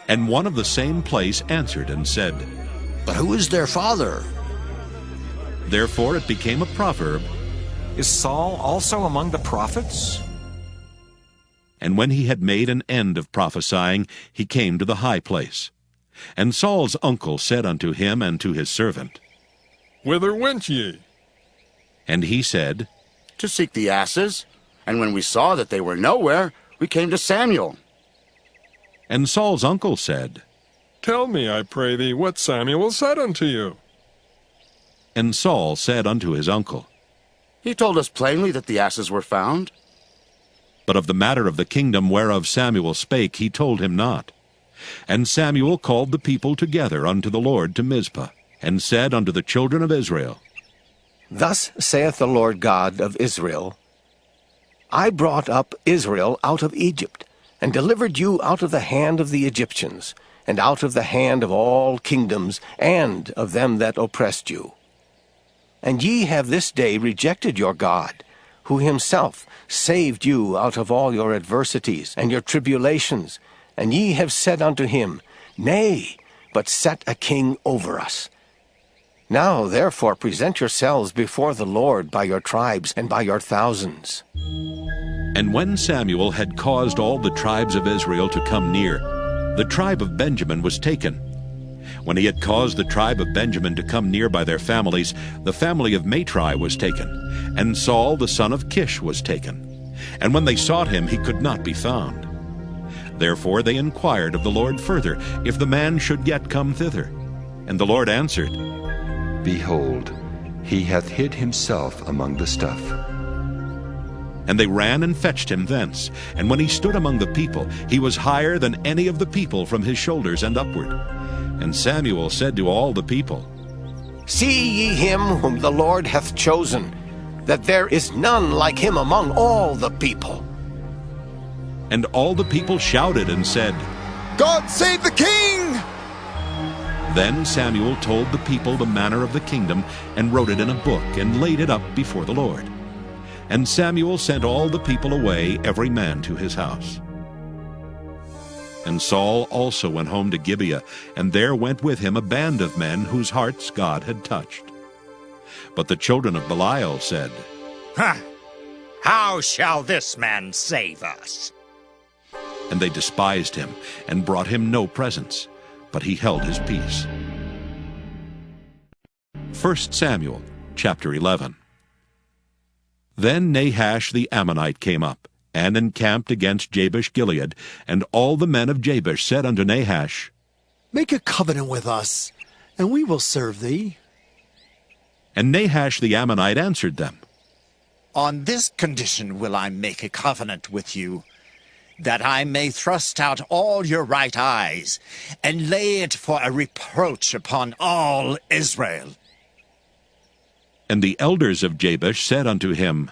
And one of the same place answered and said, But who is their father? Therefore it became a proverb, Is Saul also among the prophets? And when he had made an end of prophesying, he came to the high place. And Saul's uncle said unto him and to his servant, Whither went ye? And he said, To seek the asses. And when we saw that they were nowhere, we came to Samuel. And Saul's uncle said, Tell me, I pray thee, what Samuel said unto you. And Saul said unto his uncle, He told us plainly that the asses were found. But of the matter of the kingdom whereof Samuel spake he told him not. And Samuel called the people together unto the Lord to Mizpah, and said unto the children of Israel, Thus saith the Lord God of Israel, I brought up Israel out of Egypt, and delivered you out of the hand of the Egyptians, and out of the hand of all kingdoms, and of them that oppressed you. And ye have this day rejected your God, who himself saved you out of all your adversities and your tribulations, and ye have said unto him, Nay, but set a king over us. Now therefore present yourselves before the Lord by your tribes and by your thousands. And when Samuel had caused all the tribes of Israel to come near, the tribe of Benjamin was taken. When he had caused the tribe of Benjamin to come near by their families, the family of Matri was taken, and Saul the son of Kish was taken. And when they sought him, he could not be found. Therefore they inquired of the Lord further, if the man should yet come thither. And the Lord answered, Behold, he hath hid himself among the stuff. And they ran and fetched him thence. And when he stood among the people, he was higher than any of the people from his shoulders and upward. And Samuel said to all the people, See ye him whom the Lord hath chosen. that there is none like him among all the people. And all the people shouted and said, God save the king! Then Samuel told the people the manner of the kingdom, and wrote it in a book, and laid it up before the Lord. And Samuel sent all the people away, every man to his house. And Saul also went home to Gibeah, and there went with him a band of men whose hearts God had touched. But the children of Belial said, "Ha! How shall this man save us?" And they despised him, and brought him no presents, but he held his peace. 1 Samuel chapter 11. Then Nahash the Ammonite came up, and encamped against Jabesh-Gilead, and all the men of Jabesh said unto Nahash, Make a covenant with us, and we will serve thee. And Nahash the Ammonite answered them, On this condition will I make a covenant with you, that I may thrust out all your right eyes, and lay it for a reproach upon all Israel. And the elders of Jabesh said unto him,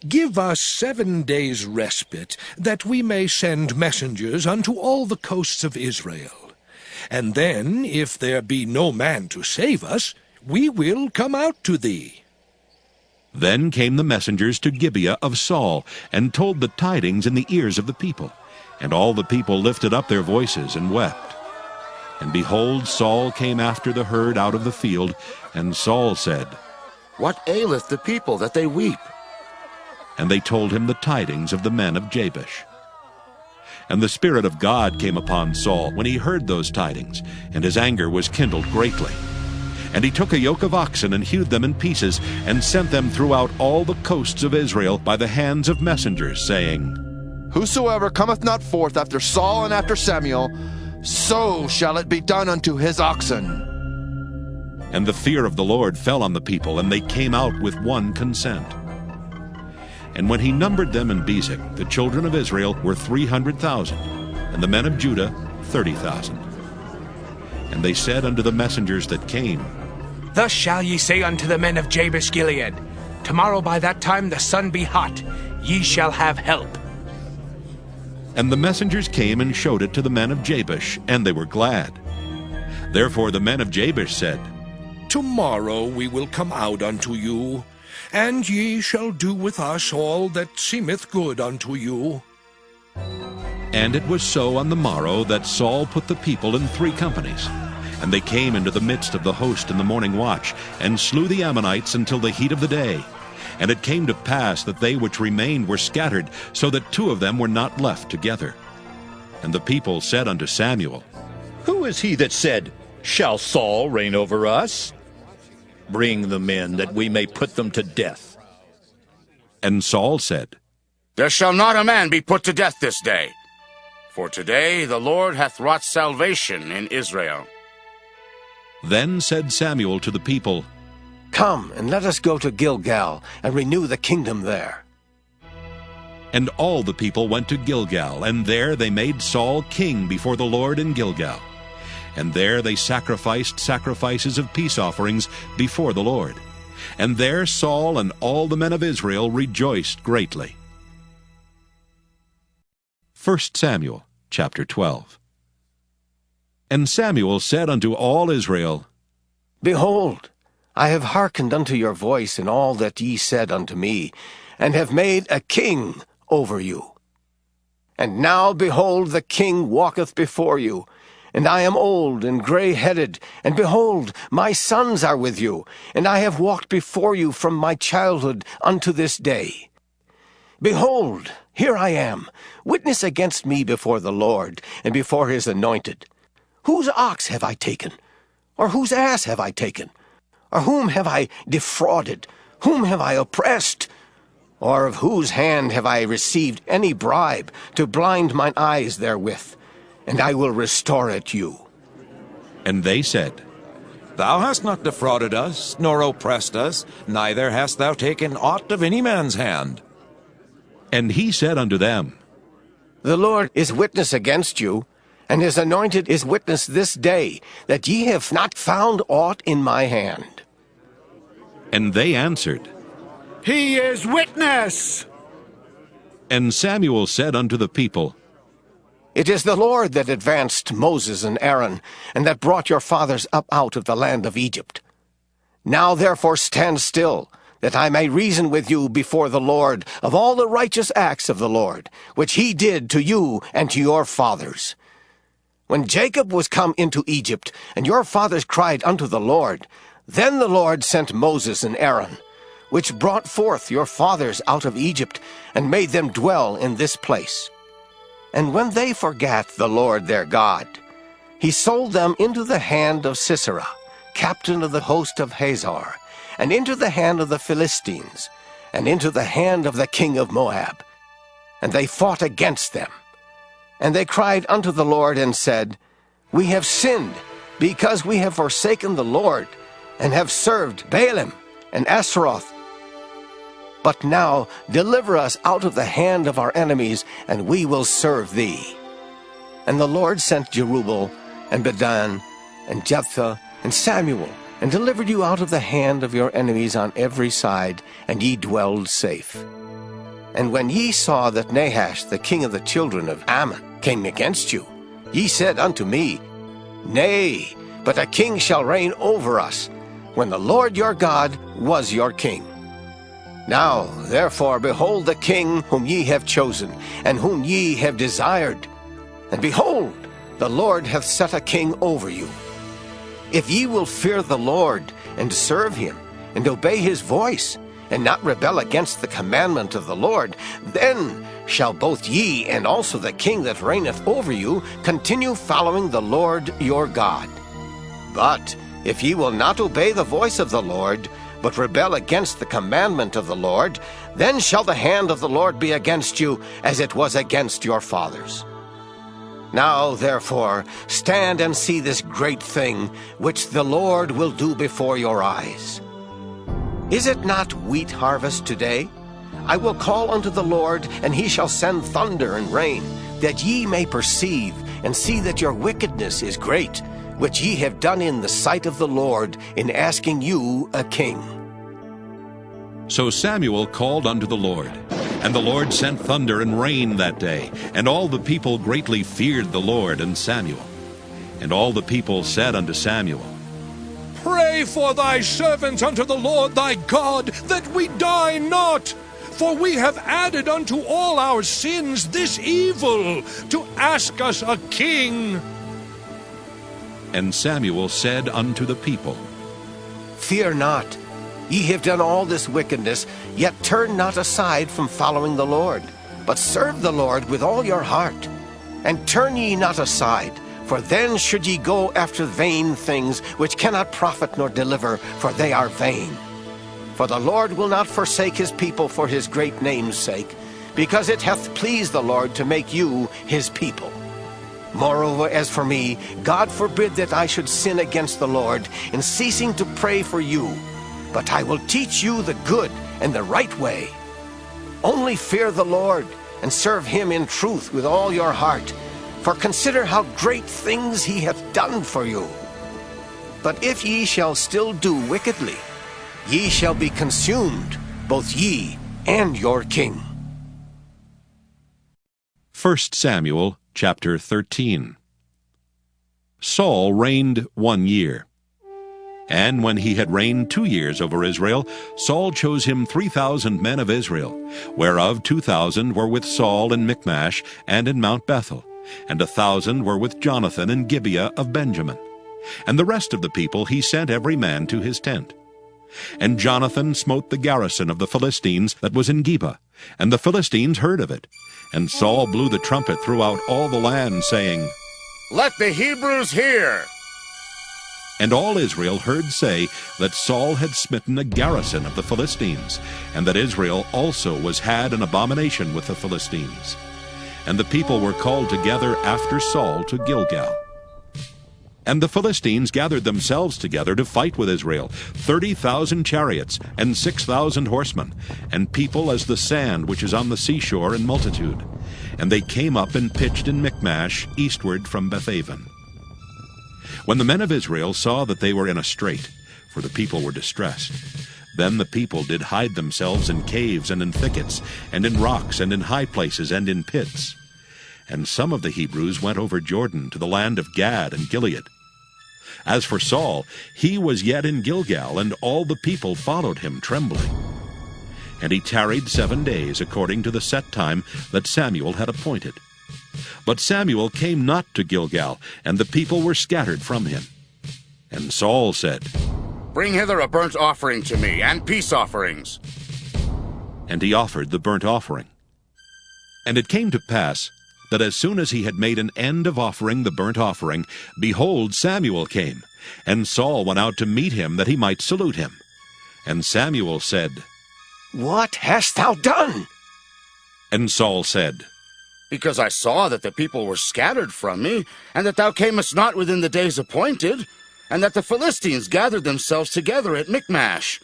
Give us 7 days' respite, that we may send messengers unto all the coasts of Israel. And then, if there be no man to save us, we will come out to thee. Then came the messengers to Gibeah of Saul, and told the tidings in the ears of the people. And all the people lifted up their voices and wept. And behold, Saul came after the herd out of the field, and Saul said, What aileth the people that they weep? And they told him the tidings of the men of Jabesh. And the Spirit of God came upon Saul when he heard those tidings, and his anger was kindled greatly. And he took a yoke of oxen, and hewed them in pieces, and sent them throughout all the coasts of Israel by the hands of messengers, saying, Whosoever cometh not forth after Saul and after Samuel, so shall it be done unto his oxen. And the fear of the Lord fell on the people, and they came out with one consent. And when he numbered them in Bezek, the children of Israel were 300,000, and the men of Judah 30,000. And they said unto the messengers that came, Thus shall ye say unto the men of Jabesh-Gilead, Tomorrow by that time the sun be hot, ye shall have help. And the messengers came and showed it to the men of Jabesh, and they were glad. Therefore the men of Jabesh said, Tomorrow we will come out unto you, and ye shall do with us all that seemeth good unto you. And it was so on the morrow that Saul put the people in 3 companies. And they came into the midst of the host in the morning watch, and slew the Ammonites until the heat of the day. And it came to pass that they which remained were scattered, so that 2 of them were not left together. And the people said unto Samuel, Who is he that said, Shall Saul reign over us? Bring the men, that we may put them to death. And Saul said, There shall not a man be put to death this day. For today the Lord hath wrought salvation in Israel. Then said Samuel to the people, Come, and let us go to Gilgal, and renew the kingdom there. And all the people went to Gilgal, and there they made Saul king before the Lord in Gilgal. And there they sacrificed sacrifices of peace offerings before the Lord. And there Saul and all the men of Israel rejoiced greatly. 1 Samuel chapter 12. And Samuel said unto all Israel, Behold, I have hearkened unto your voice in all that ye said unto me, and have made a king over you. And now, behold, the king walketh before you, and I am old and gray-headed, and behold, my sons are with you, and I have walked before you from my childhood unto this day. Behold, here I am, witness against me before the Lord, and before his anointed. Whose ox have I taken? Or whose ass have I taken? Or whom have I defrauded? Whom have I oppressed? Or of whose hand have I received any bribe to blind mine eyes therewith? And I will restore it you. And they said, Thou hast not defrauded us, nor oppressed us, neither hast thou taken aught of any man's hand. And he said unto them, The Lord is witness against you, and his anointed is witness this day, that ye have not found aught in my hand. And they answered, He is witness. And Samuel said unto the people, It is the Lord that advanced Moses and Aaron, and that brought your fathers up out of the land of Egypt. Now therefore stand still, that I may reason with you before the Lord of all the righteous acts of the Lord, which he did to you and to your fathers. When Jacob was come into Egypt, and your fathers cried unto the Lord, then the Lord sent Moses and Aaron, which brought forth your fathers out of Egypt, and made them dwell in this place. And when they forgat the Lord their God, he sold them into the hand of Sisera, captain of the host of Hazor, and into the hand of the Philistines, and into the hand of the king of Moab. And they fought against them. And they cried unto the Lord, and said, We have sinned, because we have forsaken the Lord, and have served Baalim and Ashtaroth. But now deliver us out of the hand of our enemies, and we will serve thee. And the Lord sent Jerubbaal, and Bedan, and Jephthah, and Samuel, and delivered you out of the hand of your enemies on every side, and ye dwelled safe. And when ye saw that Nahash, the king of the children of Ammon, came against you, ye said unto me, Nay, but a king shall reign over us, when the Lord your God was your king. Now, therefore, behold the king whom ye have chosen, and whom ye have desired. And behold, the Lord hath set a king over you. If ye will fear the Lord, and serve him, and obey his voice, and not rebel against the commandment of the Lord, then shall both ye and also the king that reigneth over you continue following the Lord your God. But if ye will not obey the voice of the Lord, but rebel against the commandment of the Lord, then shall the hand of the Lord be against you, as it was against your fathers. Now, therefore, stand and see this great thing, which the Lord will do before your eyes. Is it not wheat harvest today? I will call unto the Lord, and he shall send thunder and rain, that ye may perceive, and see that your wickedness is great, which ye have done in the sight of the Lord, in asking you a king. So Samuel called unto the Lord, and the Lord sent thunder and rain that day, and all the people greatly feared the Lord and Samuel. And all the people said unto Samuel, Pray for thy servants unto the Lord thy God, that we die not. For we have added unto all our sins this evil, to ask us a king. And Samuel said unto the people, Fear not. Ye have done all this wickedness, yet turn not aside from following the Lord, but serve the Lord with all your heart. And turn ye not aside, for then should ye go after vain things, which cannot profit nor deliver, for they are vain. For the Lord will not forsake his people for his great name's sake, because it hath pleased the Lord to make you his people. Moreover, as for me, God forbid that I should sin against the Lord in ceasing to pray for you, but I will teach you the good and the right way. Only fear the Lord, and serve him in truth with all your heart, for consider how great things he hath done for you. But if ye shall still do wickedly, ye shall be consumed, both ye and your king. 1 Samuel chapter 13. Saul reigned 1 year. And when he had reigned 2 years over Israel, Saul chose him 3,000 men of Israel, whereof 2,000 were with Saul in Michmash and in Mount Bethel, and 1,000 were with Jonathan in Gibeah of Benjamin. And the rest of the people he sent every man to his tent. And Jonathan smote the garrison of the Philistines that was in Geba, and the Philistines heard of it. And Saul blew the trumpet throughout all the land, saying, Let the Hebrews hear! And all Israel heard say that Saul had smitten a garrison of the Philistines, and that Israel also was had an abomination with the Philistines. And the people were called together after Saul to Gilgal. And the Philistines gathered themselves together to fight with Israel, 30,000 chariots, and 6,000 horsemen, and people as the sand which is on the seashore in multitude. And they came up and pitched in Michmash, eastward from Bethaven. When the men of Israel saw that they were in a strait, for the people were distressed, Then the people did hide themselves in caves and in thickets, and in rocks, and in high places, and in pits. And some of the Hebrews went over Jordan to the land of Gad and Gilead. As for Saul, he was yet in Gilgal, and all the people followed him trembling. And he tarried 7 days, according to the set time that Samuel had appointed. But Samuel came not to Gilgal, and the people were scattered from him. And Saul said, Bring hither a burnt offering to me, and peace offerings. And he offered the burnt offering. And it came to pass, that as soon as he had made an end of offering the burnt offering, behold, Samuel came, and Saul went out to meet him, that he might salute him. And Samuel said, What hast thou done? And Saul said, Because I saw that the people were scattered from me, and that thou camest not within the days appointed, and that the Philistines gathered themselves together at Michmash.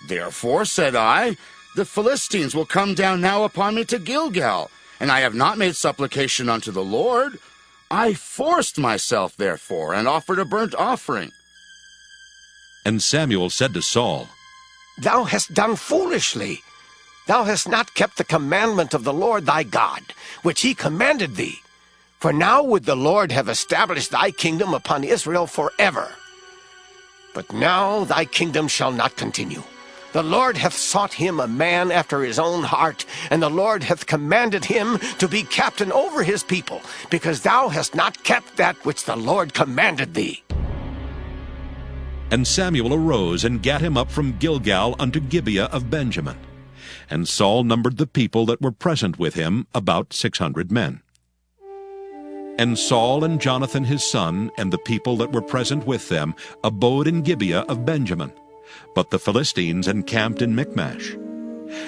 Therefore, said I, the Philistines will come down now upon me to Gilgal, and I have not made supplication unto the Lord. I forced myself, therefore, and offered a burnt offering. And Samuel said to Saul, Thou hast done foolishly. Thou hast not kept the commandment of the Lord thy God, which he commanded thee. For now would the Lord have established thy kingdom upon Israel forever. But now thy kingdom shall not continue. The Lord hath sought him a man after his own heart, and the Lord hath commanded him to be captain over his people, because thou hast not kept that which the Lord commanded thee. And Samuel arose and gat him up from Gilgal unto Gibeah of Benjamin. And Saul numbered the people that were present with him, about 600 men. And Saul and Jonathan his son, and the people that were present with them, abode in Gibeah of Benjamin. But the Philistines encamped in Michmash.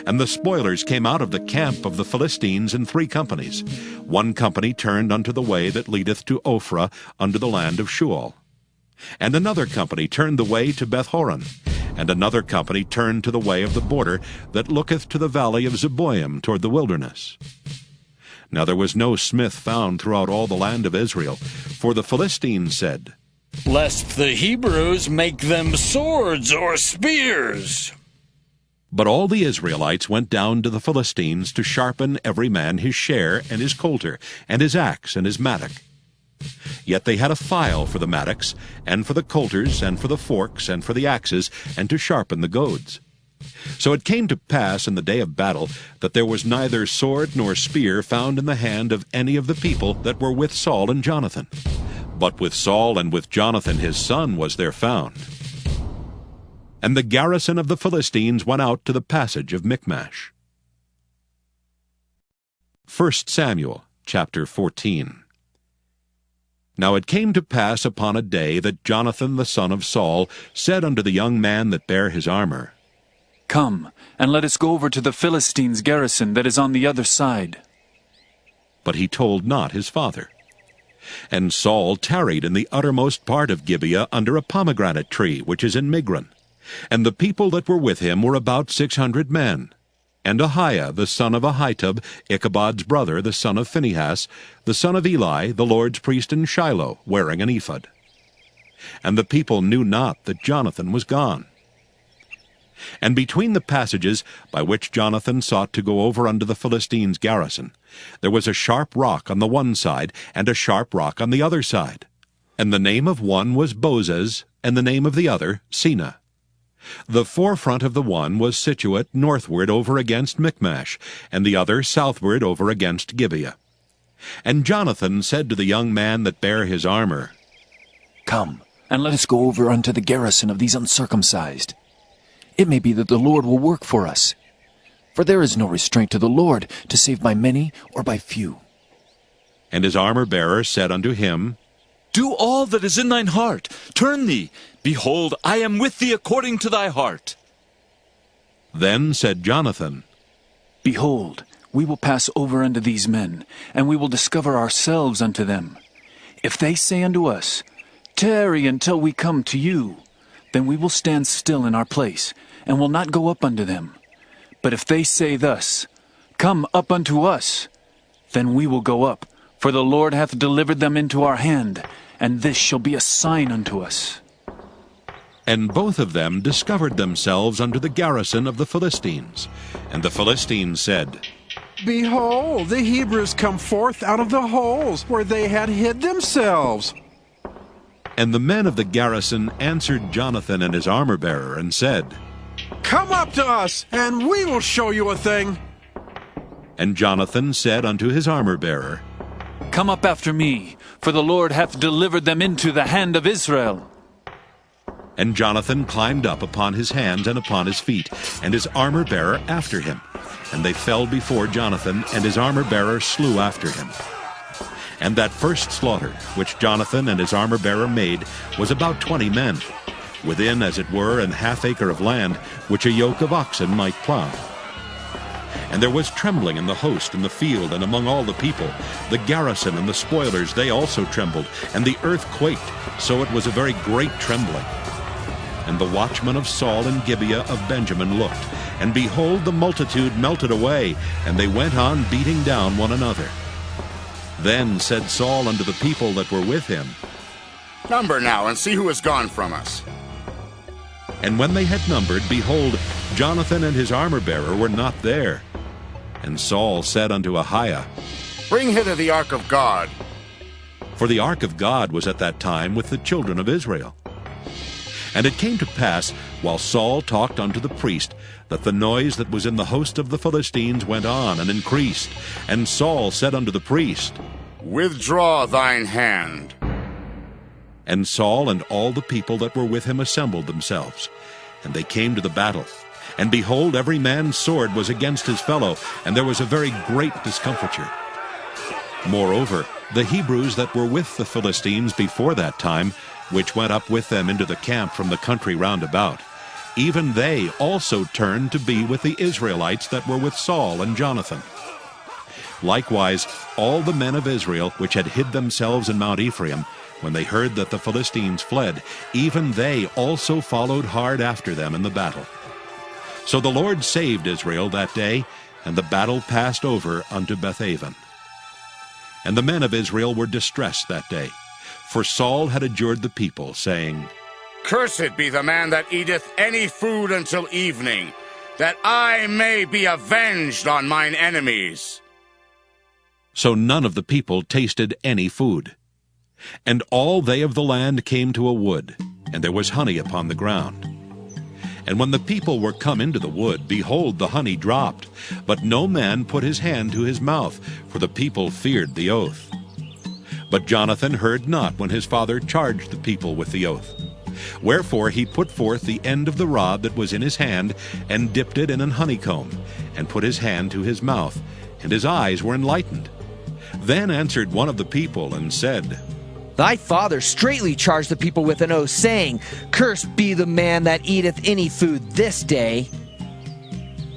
And the spoilers came out of the camp of the Philistines in 3 companies. 1 company turned unto the way that leadeth to Ophrah, unto the land of Shual. And another company turned the way to Bethhoron. And another company turned to the way of the border that looketh to the valley of Zeboim toward the wilderness. Now there was no smith found throughout all the land of Israel, for the Philistines said, Lest the Hebrews make them swords or spears. But all the Israelites went down to the Philistines to sharpen every man his share, and his coulter, and his axe, and his mattock. Yet they had a file for the mattocks, and for the coulters, and for the forks, and for the axes, and to sharpen the goads. So it came to pass in the day of battle, that there was neither sword nor spear found in the hand of any of the people that were with Saul and Jonathan. But with Saul and with Jonathan his son was there found. And the garrison of the Philistines went out to the passage of Michmash. 1 Samuel chapter 14. Now it came to pass upon a day that Jonathan the son of Saul said unto the young man that bare his armor, Come, and let us go over to the Philistines' garrison that is on the other side. But he told not his father. And Saul tarried in the uttermost part of Gibeah under a pomegranate tree, which is in Migron. And the people that were with him were about 600 men. And Ahiah the son of Ahitub, Ichabod's brother, the son of Phinehas, the son of Eli, the Lord's priest in Shiloh, wearing an ephod. And the people knew not that Jonathan was gone. And between the passages by which Jonathan sought to go over unto the Philistines' garrison, there was a sharp rock on the one side, and a sharp rock on the other side. And the name of one was Bozez, and the name of the other Seneh. The forefront of the one was situate northward over against Michmash, and the other southward over against Gibeah. And Jonathan said to the young man that bare his armor, Come, and let us go over unto the garrison of these uncircumcised. It may be that the Lord will work for us. For there is no restraint to the Lord to save by many or by few. And his armor-bearer said unto him, Do all that is in thine heart. Turn thee. Behold, I am with thee according to thy heart. Then said Jonathan, Behold, we will pass over unto these men, and we will discover ourselves unto them. If they say unto us, Tarry until we come to you, then we will stand still in our place, and will not go up unto them. But if they say thus, Come up unto us, then we will go up, for the Lord hath delivered them into our hand, and this shall be a sign unto us. And both of them discovered themselves unto the garrison of the Philistines. And the Philistines said, Behold, the Hebrews come forth out of the holes where they had hid themselves. And the men of the garrison answered Jonathan and his armor-bearer, and said, Come up to us, and we will show you a thing. And Jonathan said unto his armor-bearer, Come up after me, for the Lord hath delivered them into the hand of Israel. And Jonathan climbed up upon his hands and upon his feet, and his armor-bearer after him. And they fell before Jonathan, and his armor-bearer slew after him. And that first slaughter, which Jonathan and his armor-bearer made, was about 20 men, within, as it were, an half acre of land, which a yoke of oxen might plow. And there was trembling in the host, in the field, and among all the people. The garrison and the spoilers, they also trembled, and the earth quaked, so it was a very great trembling. And the watchmen of Saul and Gibeah of Benjamin looked, and behold, the multitude melted away, and they went on beating down one another. Then said Saul unto the people that were with him, Number now, and see who is gone from us. And when they had numbered, behold, Jonathan and his armor-bearer were not there. And Saul said unto Ahiah, Bring hither the ark of God. For the ark of God was at that time with the children of Israel. And it came to pass, while Saul talked unto the priest, that the noise that was in the host of the Philistines went on and increased. And Saul said unto the priest, Withdraw thine hand. And Saul and all the people that were with him assembled themselves. And they came to the battle. And behold, every man's sword was against his fellow, and there was a very great discomfiture. Moreover, the Hebrews that were with the Philistines before that time, which went up with them into the camp from the country round about, even they also turned to be with the Israelites that were with Saul and Jonathan. Likewise, all the men of Israel which had hid themselves in Mount Ephraim, when they heard that the Philistines fled, even they also followed hard after them in the battle. So the Lord saved Israel that day, and the battle passed over unto Bethaven. And the men of Israel were distressed that day, for Saul had adjured the people, saying, Cursed be the man that eateth any food until evening, that I may be avenged on mine enemies. So none of the people tasted any food. And all they of the land came to a wood, and there was honey upon the ground. And when the people were come into the wood, behold, the honey dropped, but no man put his hand to his mouth, for the people feared the oath. But Jonathan heard not when his father charged the people with the oath. Wherefore he put forth the end of the rod that was in his hand, and dipped it in an honeycomb, and put his hand to his mouth, and his eyes were enlightened. Then answered one of the people, and said, Thy father straitly charged the people with an oath, saying, Cursed be the man that eateth any food this day.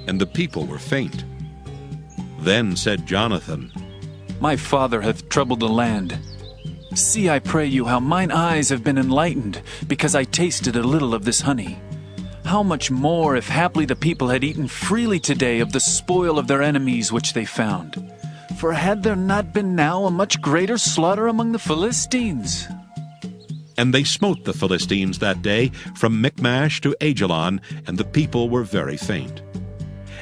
And the people were faint. Then said Jonathan, My father hath troubled the land. See, I pray you, how mine eyes have been enlightened, because I tasted a little of this honey. How much more, if haply the people had eaten freely today of the spoil of their enemies which they found? For had there not been now a much greater slaughter among the Philistines? And they smote the Philistines that day from Michmash to Ajalon, and the people were very faint.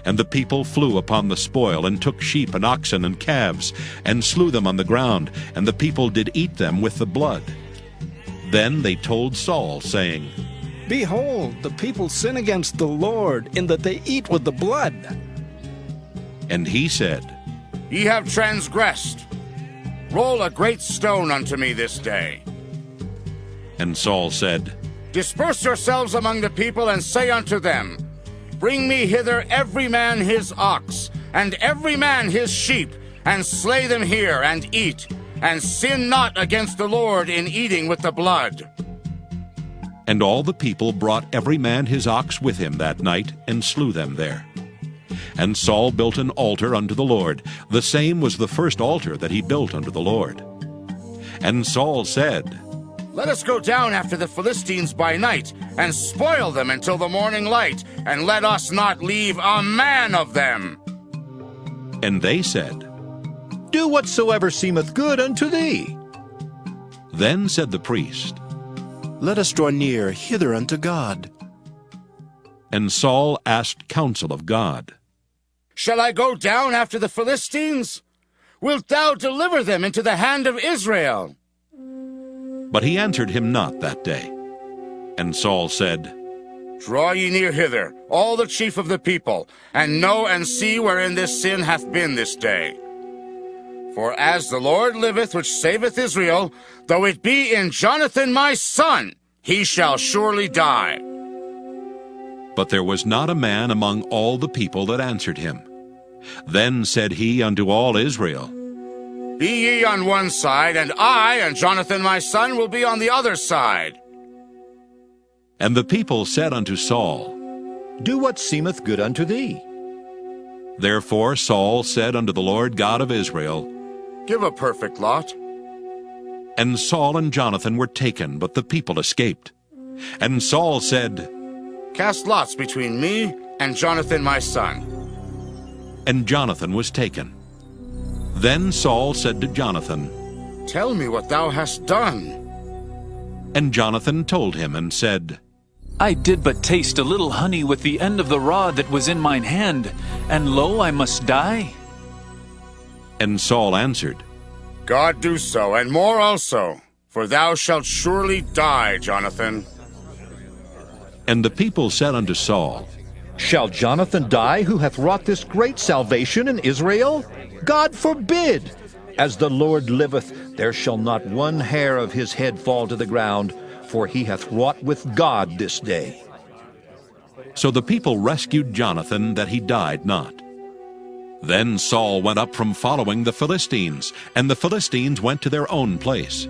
And the people flew upon the spoil, and took sheep and oxen and calves, and slew them on the ground, and the people did eat them with the blood. Then they told Saul, saying, Behold, the people sin against the Lord, in that they eat with the blood. And he said, Ye have transgressed. Roll a great stone unto me this day. And Saul said, Disperse yourselves among the people, and say unto them, Bring me hither every man his ox, and every man his sheep, and slay them here, and eat, and sin not against the Lord in eating with the blood. And all the people brought every man his ox with him that night, and slew them there. And Saul built an altar unto the Lord. The same was the first altar that he built unto the Lord. And Saul said, Let us go down after the Philistines by night, and spoil them until the morning light, and let us not leave a man of them. And they said, Do whatsoever seemeth good unto thee. Then said the priest, Let us draw near hither unto God. And Saul asked counsel of God. Shall I go down after the Philistines? Wilt thou deliver them into the hand of Israel? But he answered him not that day. And Saul said, Draw ye near hither, all the chief of the people, and know and see wherein this sin hath been this day. For as the Lord liveth, which saveth Israel, though it be in Jonathan my son, he shall surely die. But there was not a man among all the people that answered him. Then said he unto all Israel, Be ye on one side, and I and Jonathan my son will be on the other side. And the people said unto Saul, Do what seemeth good unto thee. Therefore Saul said unto the Lord God of Israel, Give a perfect lot. And Saul and Jonathan were taken, but the people escaped. And Saul said, Cast lots between me and Jonathan my son. And Jonathan was taken. Then Saul said to Jonathan, Tell me what thou hast done. And Jonathan told him and said, I did but taste a little honey with the end of the rod that was in mine hand, and lo, I must die. And Saul answered, God do so, and more also, for thou shalt surely die, Jonathan. And the people said unto Saul, Shall Jonathan die, who hath wrought this great salvation in Israel? God forbid! As the Lord liveth, there shall not one hair of his head fall to the ground, for he hath wrought with God this day. So the people rescued Jonathan, that he died not. Then Saul went up from following the Philistines, and the Philistines went to their own place.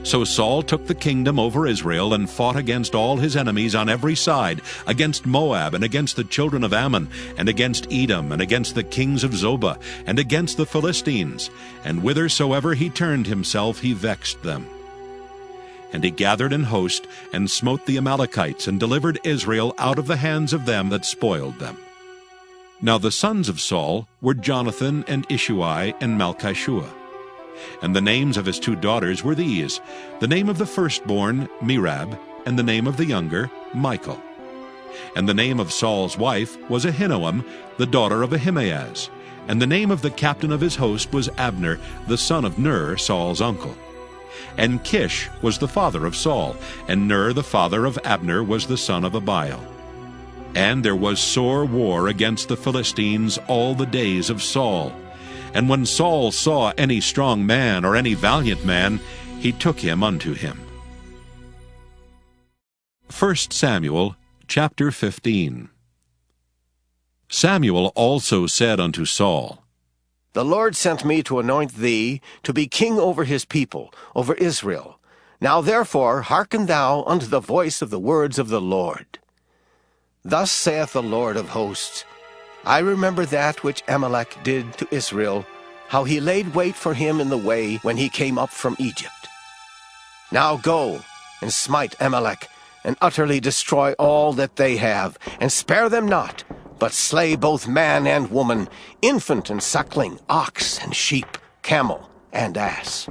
So Saul took the kingdom over Israel, and fought against all his enemies on every side, against Moab, and against the children of Ammon, and against Edom, and against the kings of Zobah, and against the Philistines. And whithersoever he turned himself, he vexed them. And he gathered an host, and smote the Amalekites, and delivered Israel out of the hands of them that spoiled them. Now the sons of Saul were Jonathan, and Ishuai, and Malchishua. And the names of his 2 daughters were these: the name of the firstborn, Merab, and the name of the younger, Michal. And the name of Saul's wife was Ahinoam, the daughter of Ahimaaz. And the name of the captain of his host was Abner, the son of Ner, Saul's uncle. And Kish was the father of Saul, and Ner the father of Abner was the son of Abiel. And there was sore war against the Philistines all the days of Saul. And when Saul saw any strong man or any valiant man, he took him unto him. 1 Samuel chapter 15. Samuel also said unto Saul, The Lord sent me to anoint thee to be king over his people, over Israel. Now therefore hearken thou unto the voice of the words of the Lord. Thus saith the Lord of hosts, I remember that which Amalek did to Israel, how he laid wait for him in the way when he came up from Egypt. Now go, and smite Amalek, and utterly destroy all that they have, and spare them not, but slay both man and woman, infant and suckling, ox and sheep, camel and ass.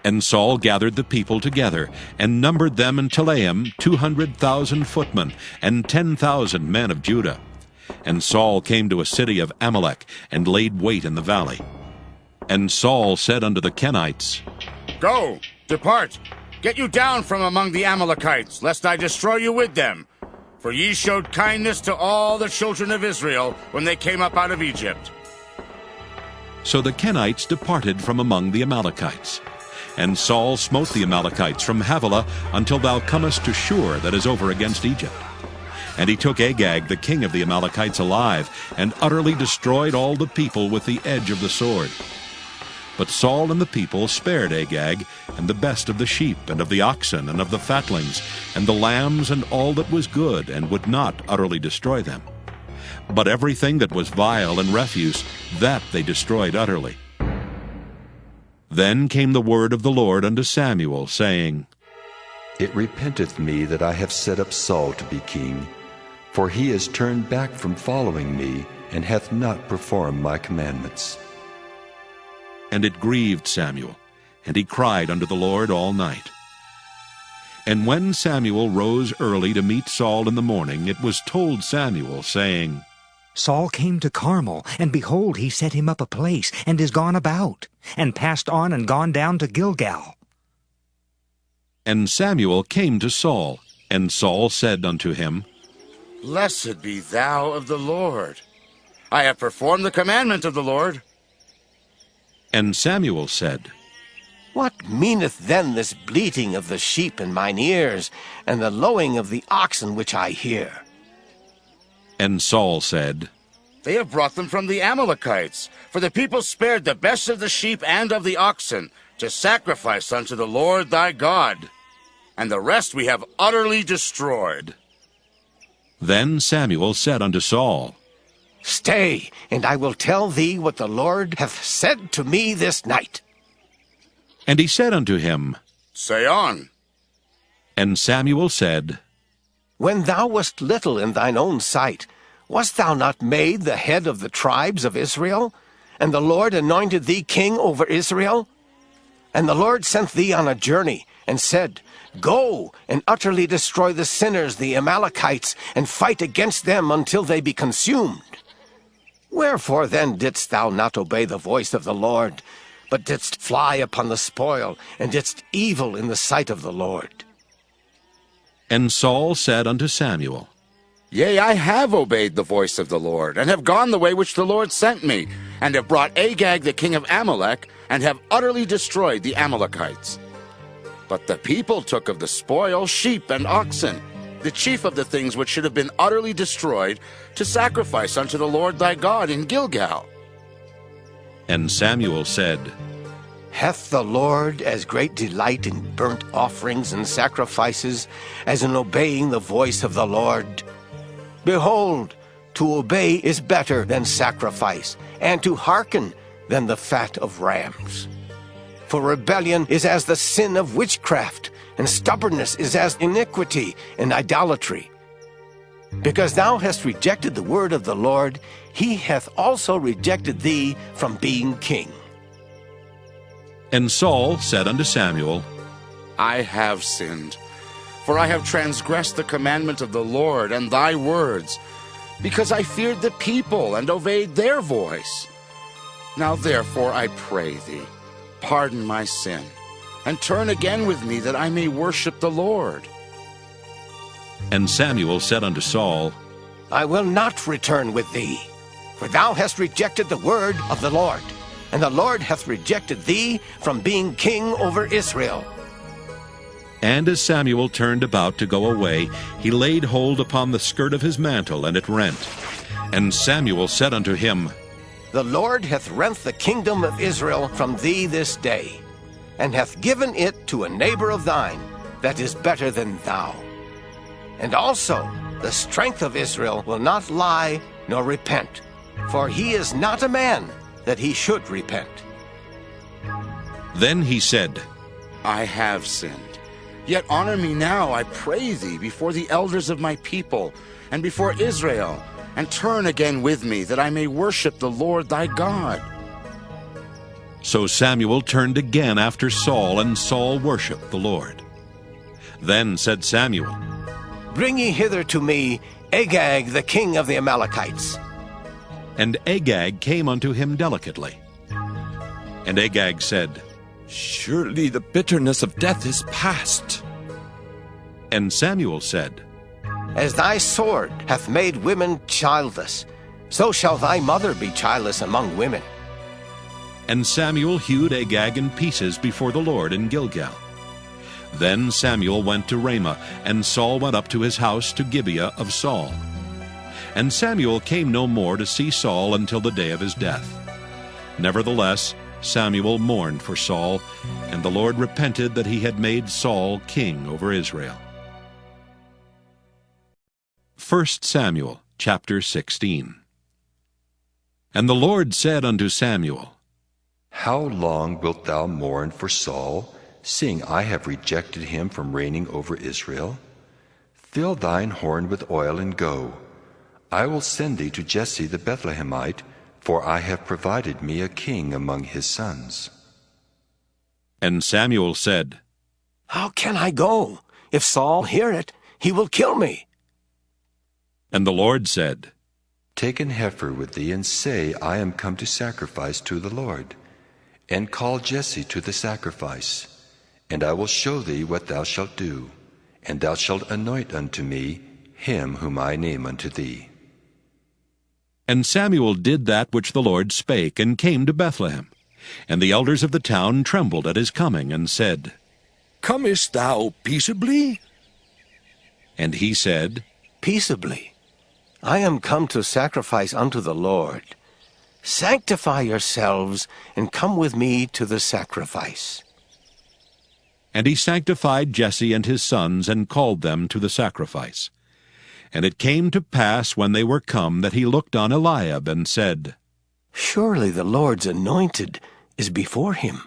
And Saul gathered the people together, and numbered them in Telaim 200,000 footmen, and 10,000 men of Judah. And Saul came to a city of Amalek, and laid wait in the valley. And Saul said unto the Kenites, Go, depart, get you down from among the Amalekites, lest I destroy you with them. For ye showed kindness to all the children of Israel when they came up out of Egypt. So the Kenites departed from among the Amalekites. And Saul smote the Amalekites from Havilah until thou comest to Shur, that is over against Egypt. And he took Agag, the king of the Amalekites, alive, and utterly destroyed all the people with the edge of the sword. But Saul and the people spared Agag, and the best of the sheep, and of the oxen, and of the fatlings, and the lambs, and all that was good, and would not utterly destroy them. But everything that was vile and refuse, that they destroyed utterly. Then came the word of the Lord unto Samuel, saying, It repenteth me that I have set up Saul to be king, for he is turned back from following me, and hath not performed my commandments. And it grieved Samuel, and he cried unto the Lord all night. And when Samuel rose early to meet Saul in the morning, it was told Samuel, saying, Saul came to Carmel, and behold, he set him up a place, and is gone about, and passed on and gone down to Gilgal. And Samuel came to Saul, and Saul said unto him, Blessed be thou of the Lord. I have performed the commandment of the Lord. And Samuel said, What meaneth then this bleating of the sheep in mine ears, and the lowing of the oxen which I hear? And Saul said, They have brought them from the Amalekites, for the people spared the best of the sheep and of the oxen, to sacrifice unto the Lord thy God. And the rest we have utterly destroyed. Then Samuel said unto Saul, Stay, and I will tell thee what the Lord hath said to me this night. And he said unto him, Say on. And Samuel said, When thou wast little in thine own sight, wast thou not made the head of the tribes of Israel? And the Lord anointed thee king over Israel? And the Lord sent thee on a journey, and said, Go, and utterly destroy the sinners, the Amalekites, and fight against them until they be consumed. Wherefore then didst thou not obey the voice of the Lord, but didst fly upon the spoil, and didst evil in the sight of the Lord? And Saul said unto Samuel, Yea, I have obeyed the voice of the Lord, and have gone the way which the Lord sent me, and have brought Agag the king of Amalek, and have utterly destroyed the Amalekites. But the people took of the spoil sheep and oxen, the chief of the things which should have been utterly destroyed, to sacrifice unto the Lord thy God in Gilgal. And Samuel said, Hath the Lord as great delight in burnt offerings and sacrifices as in obeying the voice of the Lord? Behold, to obey is better than sacrifice, and to hearken than the fat of rams. For rebellion is as the sin of witchcraft, and stubbornness is as iniquity and idolatry. Because thou hast rejected the word of the Lord, he hath also rejected thee from being king. And Saul said unto Samuel, I have sinned, for I have transgressed the commandment of the Lord and thy words, because I feared the people and obeyed their voice. Now therefore I pray thee, pardon my sin, and turn again with me, that I may worship the Lord. And Samuel said unto Saul, I will not return with thee, for thou hast rejected the word of the Lord, and the Lord hath rejected thee from being king over Israel. And as Samuel turned about to go away, he laid hold upon the skirt of his mantle, and it rent. And Samuel said unto him, The Lord hath rent the kingdom of Israel from thee this day, and hath given it to a neighbor of thine that is better than thou. And also the strength of Israel will not lie nor repent, for he is not a man that he should repent. Then he said, I have sinned. Yet honor me now, I pray thee, before the elders of my people, and before Israel, and turn again with me, that I may worship the Lord thy God. So Samuel turned again after Saul, and Saul worshipped the Lord. Then said Samuel, Bring ye hither to me Agag the king of the Amalekites. And Agag came unto him delicately. And Agag said, Surely the bitterness of death is past. And Samuel said, As thy sword hath made women childless, so shall thy mother be childless among women. And Samuel hewed Agag in pieces before the Lord in Gilgal. Then Samuel went to Ramah, and Saul went up to his house to Gibeah of Saul. And Samuel came no more to see Saul until the day of his death. Nevertheless, Samuel mourned for Saul, and the Lord repented that he had made Saul king over Israel. 1 Samuel chapter 16. And the Lord said unto Samuel, How long wilt thou mourn for Saul, seeing I have rejected him from reigning over Israel? Fill thine horn with oil and go. I will send thee to Jesse the Bethlehemite, for I have provided me a king among his sons. And Samuel said, How can I go? If Saul hear it, he will kill me. And the Lord said, Take an heifer with thee, and say, I am come to sacrifice to the Lord. And call Jesse to the sacrifice. And I will show thee what thou shalt do. And thou shalt anoint unto me him whom I name unto thee. And Samuel did that which the Lord spake, and came to Bethlehem. And the elders of the town trembled at his coming, and said, Comest thou peaceably? And he said, Peaceably. I am come to sacrifice unto the Lord. Sanctify yourselves, and come with me to the sacrifice. And he sanctified Jesse and his sons, and called them to the sacrifice. And it came to pass, when they were come, that he looked on Eliab, and said, Surely the Lord's anointed is before him.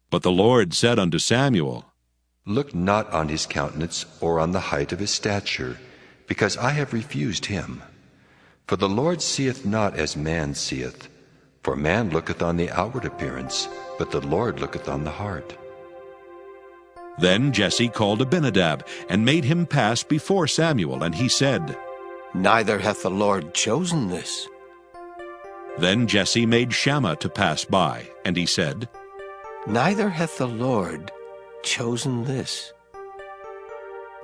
But the Lord said unto Samuel, Look not on his countenance, or on the height of his stature, because I have refused him. For the Lord seeth not as man seeth. For man looketh on the outward appearance, but the Lord looketh on the heart. Then Jesse called Abinadab, and made him pass before Samuel, and he said, Neither hath the Lord chosen this. Then Jesse made Shammah to pass by, and he said, Neither hath the Lord chosen this.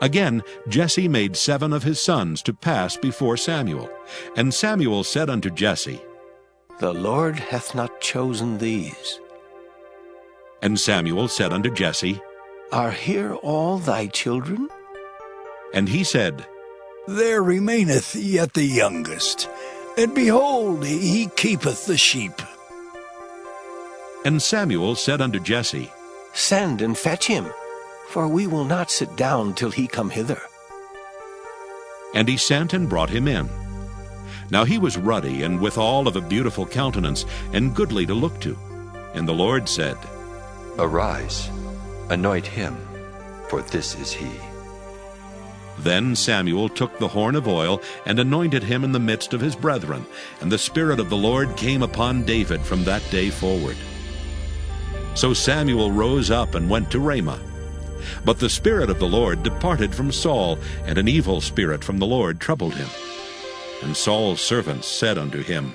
Again Jesse made 7 of his sons to pass before Samuel. And Samuel said unto Jesse, The Lord hath not chosen these. And Samuel said unto Jesse, Are here all thy children? And he said, There remaineth yet the youngest, and behold, he keepeth the sheep. And Samuel said unto Jesse, Send and fetch him, for we will not sit down till he come hither. And he sent and brought him in. Now he was ruddy, and withal of a beautiful countenance, and goodly to look to. And the Lord said, Arise, anoint him, for this is he. Then Samuel took the horn of oil, and anointed him in the midst of his brethren. And the Spirit of the Lord came upon David from that day forward. So Samuel rose up and went to Ramah. But the Spirit of the Lord departed from Saul, and an evil spirit from the Lord troubled him. And Saul's servants said unto him,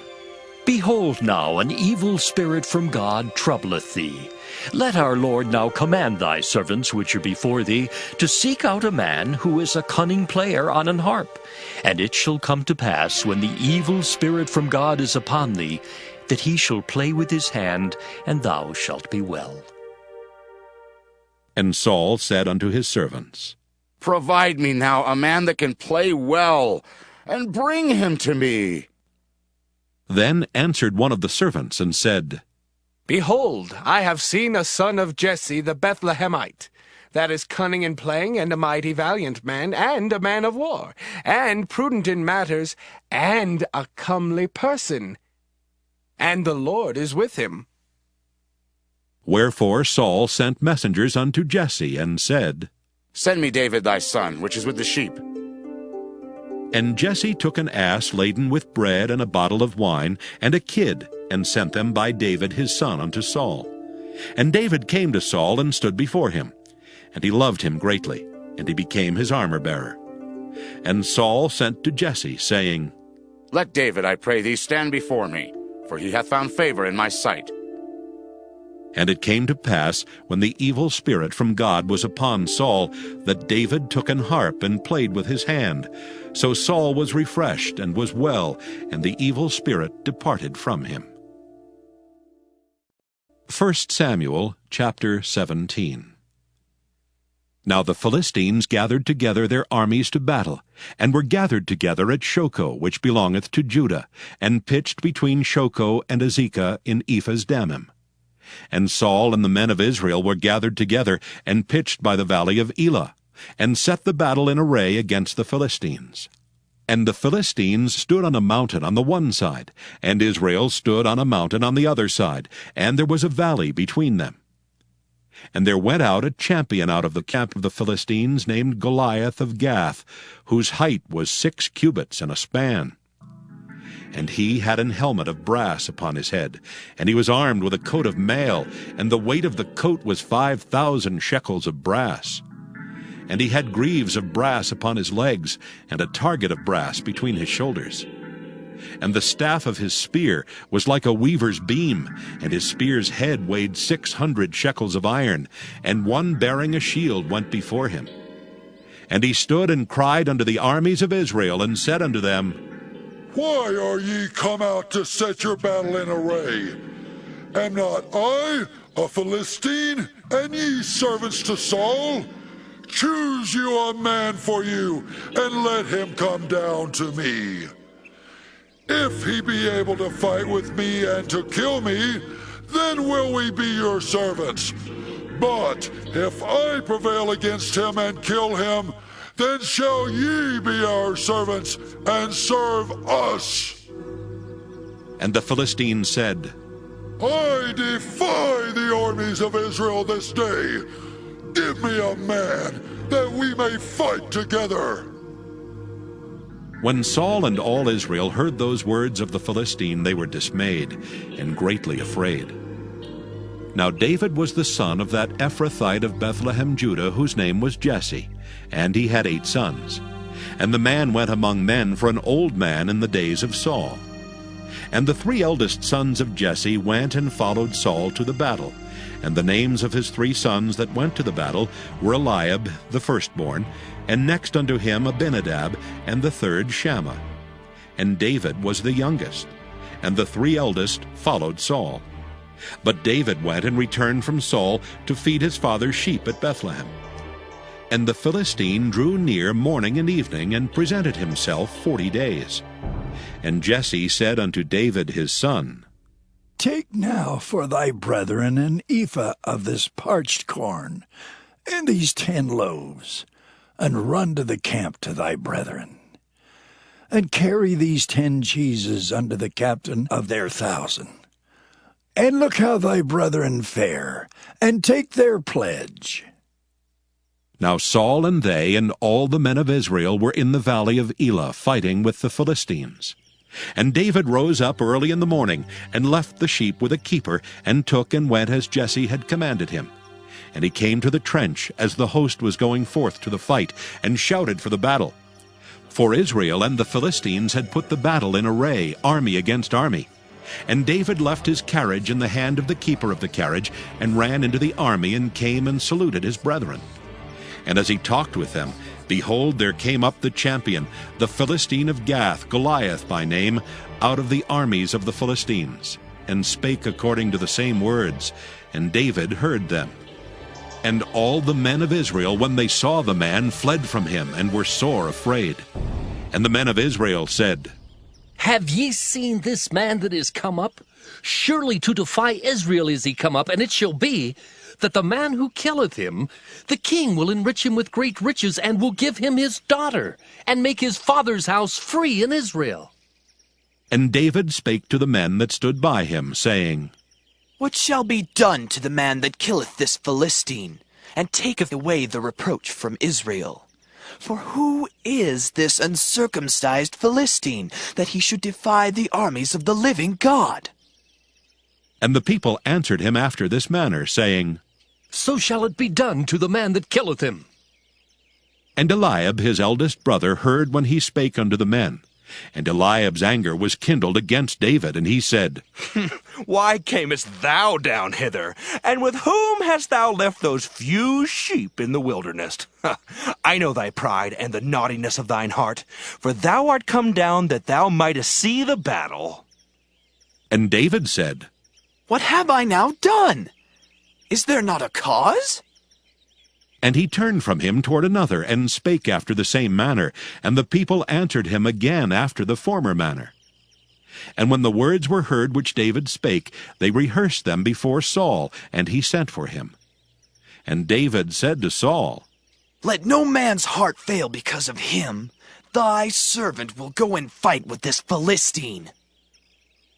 Behold now, an evil spirit from God troubleth thee. Let our Lord now command thy servants which are before thee to seek out a man who is a cunning player on an harp. And it shall come to pass, when the evil spirit from God is upon thee, that he shall play with his hand, and thou shalt be well. And Saul said unto his servants, Provide me now a man that can play well, and bring him to me. Then answered one of the servants, and said, Behold, I have seen a son of Jesse the Bethlehemite, that is cunning in playing, and a mighty valiant man, and a man of war, and prudent in matters, and a comely person. And the Lord is with him. Wherefore Saul sent messengers unto Jesse, and said, Send me David thy son, which is with the sheep. And Jesse took an ass laden with bread, and a bottle of wine, and a kid, and sent them by David his son unto Saul. And David came to Saul, and stood before him. And he loved him greatly, and he became his armor-bearer. And Saul sent to Jesse, saying, Let David, I pray thee, stand before me, for he hath found favor in my sight. And it came to pass, when the evil spirit from God was upon Saul, that David took an harp and played with his hand. So Saul was refreshed and was well, and the evil spirit departed from him. 1 Samuel chapter 17. Now the Philistines gathered together their armies to battle, and were gathered together at Shochoh, which belongeth to Judah, and pitched between Shochoh and Azekah in Ephas Dammim. And Saul and the men of Israel were gathered together, and pitched by the valley of Elah, and set the battle in array against the Philistines. And the Philistines stood on a mountain on the one side, and Israel stood on a mountain on the other side, and there was a valley between them. And there went out a champion out of the camp of the Philistines, named Goliath of Gath, whose height was 6 cubits and a span. And he had an helmet of brass upon his head, and he was armed with a coat of mail, and the weight of the coat was 5,000 shekels of brass. and he had greaves of brass upon his legs, and a target of brass between his shoulders. And the staff of his spear was like a weaver's beam, and his spear's head weighed 600 shekels of iron, and one bearing a shield went before him. And he stood and cried unto the armies of Israel, and said unto them, Why are ye come out to set your battle in array? Am not I a Philistine, and ye servants to Saul? Choose you a man for you, and let him come down to me. If he be able to fight with me and to kill me, then will we be your servants. But if I prevail against him and kill him, then shall ye be our servants and serve us. And the Philistine said, I defy the armies of Israel this day. Give me a man, that we may fight together. When Saul and all Israel heard those words of the Philistine, they were dismayed and greatly afraid. Now David was the son of that Ephrathite of Bethlehem, Judah, whose name was Jesse, and he had 8 sons. And the man went among men for an old man in the days of Saul. And the 3 eldest sons of Jesse went and followed Saul to the battle. And the names of his 3 sons that went to the battle were Eliab, the firstborn, and next unto him Abinadab, and the third Shammah. And David was the youngest, and the 3 eldest followed Saul. But David went and returned from Saul to feed his father's sheep at Bethlehem. And the Philistine drew near morning and evening, and presented himself 40 days. And Jesse said unto David his son, Take now for thy brethren an ephah of this parched corn, and these 10 loaves, and run to the camp to thy brethren. And carry these 10 cheeses unto the captain of their 1,000. And look how thy brethren fare, and take their pledge. Now Saul and they and all the men of Israel were in the valley of Elah fighting with the Philistines. And David rose up early in the morning, and left the sheep with a keeper, and took and went as Jesse had commanded him. And he came to the trench as the host was going forth to the fight, and shouted for the battle. For Israel and the Philistines had put the battle in array, army against army. And David left his carriage in the hand of the keeper of the carriage, and ran into the army, and came and saluted his brethren. And as he talked with them, behold, there came up the champion, the Philistine of Gath, Goliath by name, out of the armies of the Philistines, and spake according to the same words, and David heard them. And all the men of Israel, when they saw the man, fled from him, and were sore afraid. And the men of Israel said, Have ye seen this man that is come up? Surely to defy Israel is he come up, and it shall be, that the man who killeth him, the king will enrich him with great riches, and will give him his daughter, and make his father's house free in Israel. And David spake to the men that stood by him, saying, What shall be done to the man that killeth this Philistine, and taketh away the reproach from Israel? For who is this uncircumcised Philistine, that he should defy the armies of the living God? And the people answered him after this manner, saying, So shall it be done to the man that killeth him. And Eliab his eldest brother heard when he spake unto the men. And Eliab's anger was kindled against David, and he said, Why camest thou down hither? And with whom hast thou left those few sheep in the wilderness? I know thy pride and the naughtiness of thine heart, for thou art come down that thou mightest see the battle. And David said, What have I now done? Is there not a cause? And he turned from him toward another, and spake after the same manner. And the people answered him again after the former manner. And when the words were heard which David spake, they rehearsed them before Saul, and he sent for him. And David said to Saul, Let no man's heart fail because of him. Thy servant will go and fight with this Philistine.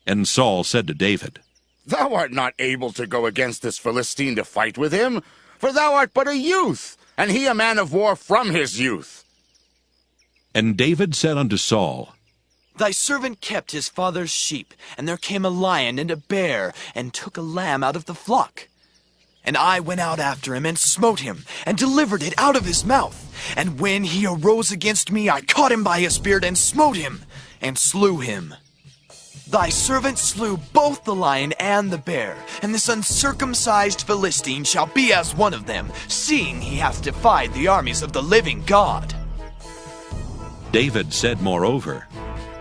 And Saul said to David, Thou art not able to go against this Philistine to fight with him, for thou art but a youth, and he a man of war from his youth. And David said unto Saul, Thy servant kept his father's sheep, and there came a lion and a bear, and took a lamb out of the flock. And I went out after him, and smote him, and delivered it out of his mouth. And when he arose against me, I caught him by his beard, and smote him, and slew him. Thy servant slew both the lion and the bear, and this uncircumcised Philistine shall be as one of them, seeing he hath defied the armies of the living God. David said moreover,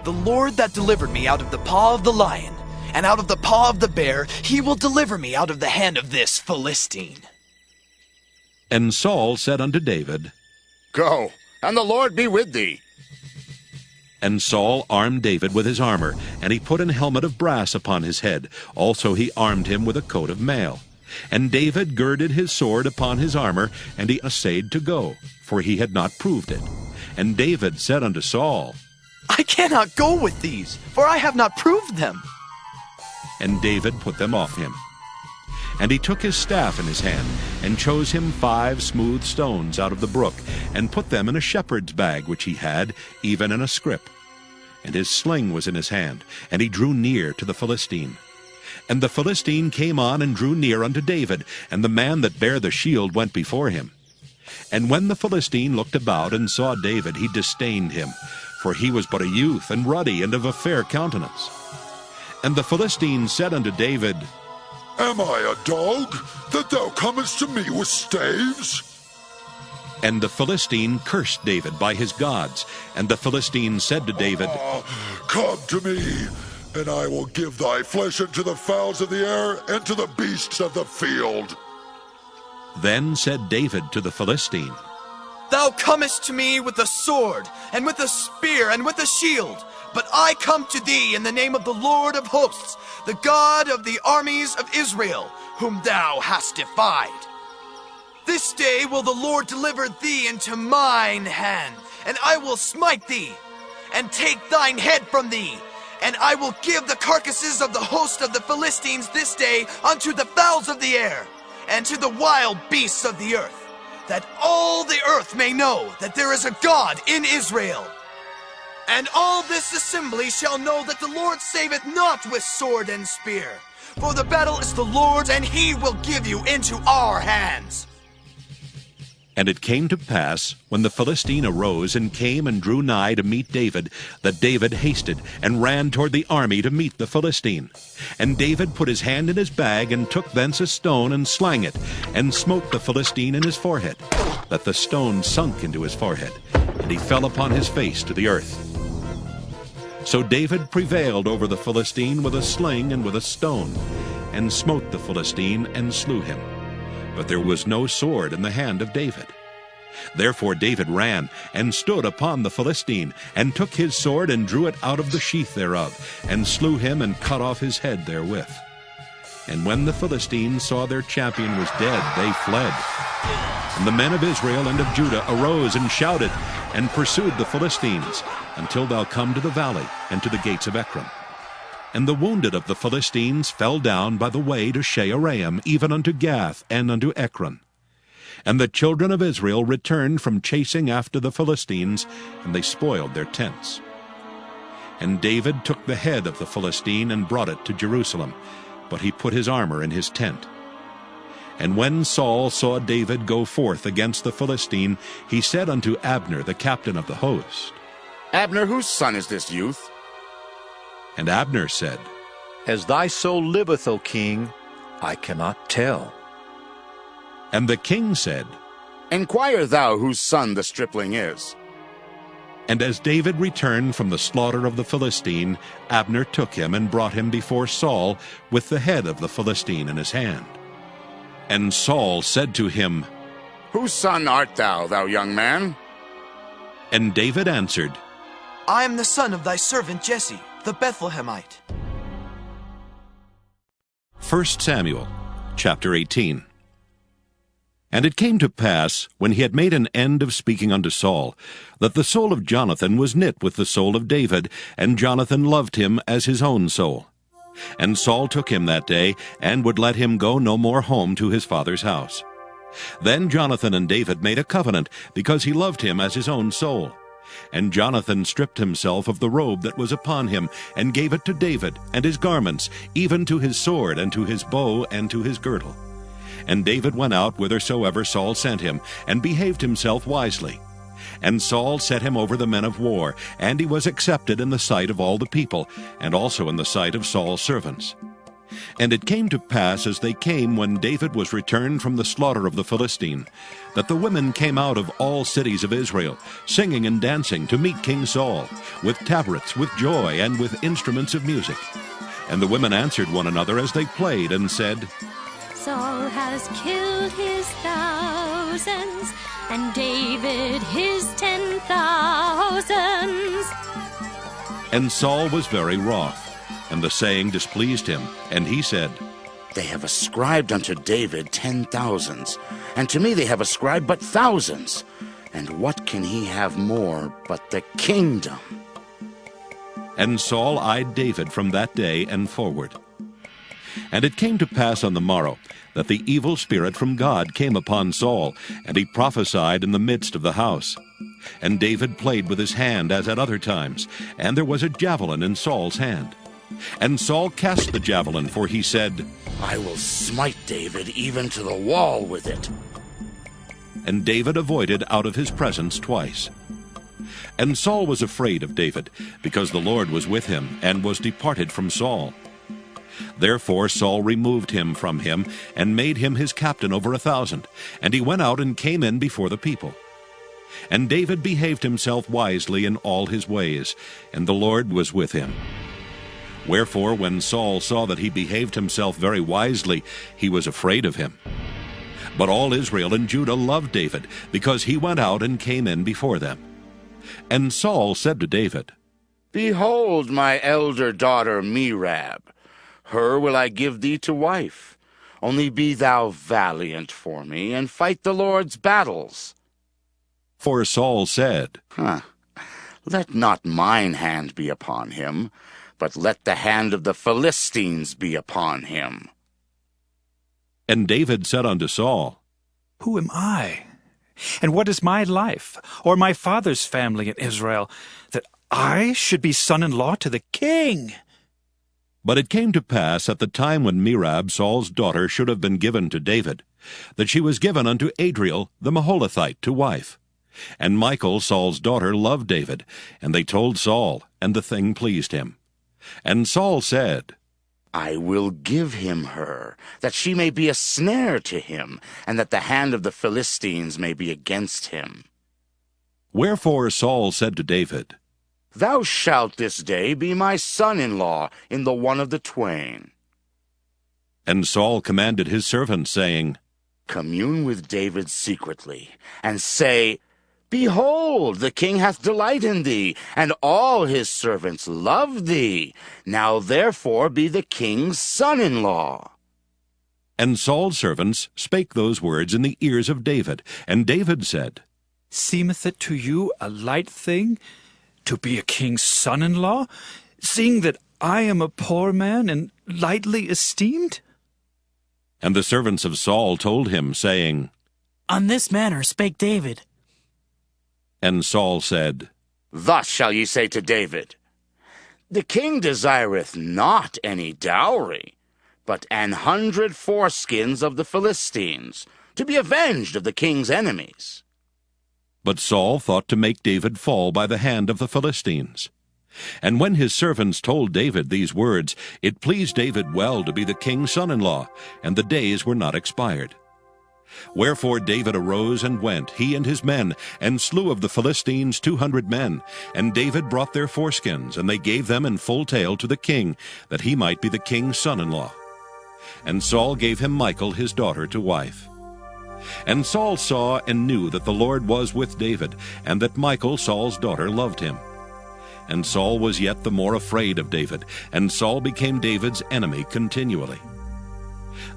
The Lord that delivered me out of the paw of the lion, and out of the paw of the bear, he will deliver me out of the hand of this Philistine. And Saul said unto David, Go, and the Lord be with thee. And Saul armed David with his armor, and he put an helmet of brass upon his head. Also he armed him with a coat of mail. And David girded his sword upon his armor, and he essayed to go, for he had not proved it. And David said unto Saul, I cannot go with these, for I have not proved them. And David put them off him. And he took his staff in his hand, and chose him 5 smooth stones out of the brook, and put them in a shepherd's bag which he had, even in a scrip. And his sling was in his hand, and he drew near to the Philistine. And the Philistine came on and drew near unto David, and the man that bare the shield went before him. And when the Philistine looked about and saw David, he disdained him, for he was but a youth, and ruddy, and of a fair countenance. And the Philistine said unto David, Am I a dog, that thou comest to me with staves? And the Philistine cursed David by his gods. And the Philistine said to David, Come to me, and I will give thy flesh unto the fowls of the air, and to the beasts of the field. Then said David to the Philistine, Thou comest to me with a sword, and with a spear, and with a shield. But I come to thee in the name of the Lord of hosts, the God of the armies of Israel, whom thou hast defied. This day will the Lord deliver thee into mine hand, and I will smite thee, and take thine head from thee. And I will give the carcasses of the host of the Philistines this day unto the fowls of the air, and to the wild beasts of the earth, that all the earth may know that there is a God in Israel. And all this assembly shall know that the Lord saveth not with sword and spear, for the battle is the Lord's, and he will give you into our hands. And it came to pass, when the Philistine arose and came and drew nigh to meet David, that David hasted and ran toward the army to meet the Philistine. And David put his hand in his bag, and took thence a stone, and slang it, and smote the Philistine in his forehead, that the stone sunk into his forehead, and he fell upon his face to the earth. So David prevailed over the Philistine with a sling and with a stone, and smote the Philistine, and slew him. But there was no sword in the hand of David. Therefore David ran, and stood upon the Philistine, and took his sword, and drew it out of the sheath thereof, and slew him, and cut off his head therewith. And when the Philistines saw their champion was dead, they fled. And the men of Israel and of Judah arose and shouted, and pursued the Philistines, until thou come to the valley, and to the gates of Ekron. And the wounded of the Philistines fell down by the way to Shaaraim, even unto Gath, and unto Ekron. And the children of Israel returned from chasing after the Philistines, and they spoiled their tents. And David took the head of the Philistine, and brought it to Jerusalem, but he put his armor in his tent. And when Saul saw David go forth against the Philistine, he said unto Abner, the captain of the host, Abner, whose son is this youth? And Abner said, As thy soul liveth, O king, I cannot tell. And the king said, Enquire thou whose son the stripling is. And as David returned from the slaughter of the Philistine, Abner took him and brought him before Saul with the head of the Philistine in his hand. And Saul said to him, Whose son art thou, thou young man? And David answered, I am the son of thy servant Jesse, the Bethlehemite. 1 Samuel chapter 18. And it came to pass, when he had made an end of speaking unto Saul, that the soul of Jonathan was knit with the soul of David, and Jonathan loved him as his own soul. And Saul took him that day, and would let him go no more home to his father's house. Then Jonathan and David made a covenant, because he loved him as his own soul. And Jonathan stripped himself of the robe that was upon him, and gave it to David, and his garments, even to his sword, and to his bow, and to his girdle. And David went out whithersoever Saul sent him, and behaved himself wisely. And Saul set him over the men of war, and he was accepted in the sight of all the people, and also in the sight of Saul's servants. And it came to pass, as they came when David was returned from the slaughter of the Philistine, that the women came out of all cities of Israel, singing and dancing to meet King Saul, with tabrets, with joy, and with instruments of music. And the women answered one another as they played, and said, Saul has killed his thousands, and David his 10,000s. And Saul was very wroth, and the saying displeased him, and he said, They have ascribed unto David 10,000s, and to me they have ascribed but thousands. And what can he have more but the kingdom? And Saul eyed David from that day and forward. And it came to pass on the morrow that the evil spirit from God came upon Saul, and he prophesied in the midst of the house. And David played with his hand as at other times, and there was a javelin in Saul's hand. And Saul cast the javelin, for he said, I will smite David even to the wall with it. And David avoided out of his presence twice. And Saul was afraid of David, because the Lord was with him, and was departed from Saul. Therefore Saul removed him from him, and made him his captain over 1,000, and he went out and came in before the people. And David behaved himself wisely in all his ways, and the Lord was with him. Wherefore, when Saul saw that he behaved himself very wisely, he was afraid of him. But all Israel and Judah loved David, because he went out and came in before them. And Saul said to David, Behold my elder daughter Merab. Her will I give thee to wife. Only be thou valiant for me, and fight the Lord's battles. For Saul said, Let not mine hand be upon him, but let the hand of the Philistines be upon him. And David said unto Saul, Who am I? And what is my life, or my father's family in Israel, that I should be son-in-law to the king? But it came to pass at the time when Merab, Saul's daughter, should have been given to David, that she was given unto Adriel the Maholathite to wife. And Michal, Saul's daughter, loved David, and they told Saul, and the thing pleased him. And Saul said, I will give him her, that she may be a snare to him, and that the hand of the Philistines may be against him. Wherefore Saul said to David, Thou shalt this day be my son-in-law in the one of the twain. And Saul commanded his servants, saying, Commune with David secretly, and say, Behold, the king hath delight in thee, and all his servants love thee. Now therefore be the king's son-in-law. And Saul's servants spake those words in the ears of David. And David said, Seemeth it to you a light thing to be a king's son-in-law, seeing that I am a poor man and lightly esteemed? And the servants of Saul told him, saying, On this manner spake David. And Saul said, Thus shall ye say to David, The king desireth not any dowry, but 100 foreskins of the Philistines, to be avenged of the king's enemies. But Saul thought to make David fall by the hand of the Philistines. And when his servants told David these words, it pleased David well to be the king's son-in-law, and the days were not expired. Wherefore David arose and went, he and his men, and slew of the Philistines 200 men. And David brought their foreskins, and they gave them in full tale to the king, that he might be the king's son-in-law. And Saul gave him Michal his daughter to wife. And Saul saw and knew that the Lord was with David, and that Michal, Saul's daughter, loved him. And Saul was yet the more afraid of David, and Saul became David's enemy continually.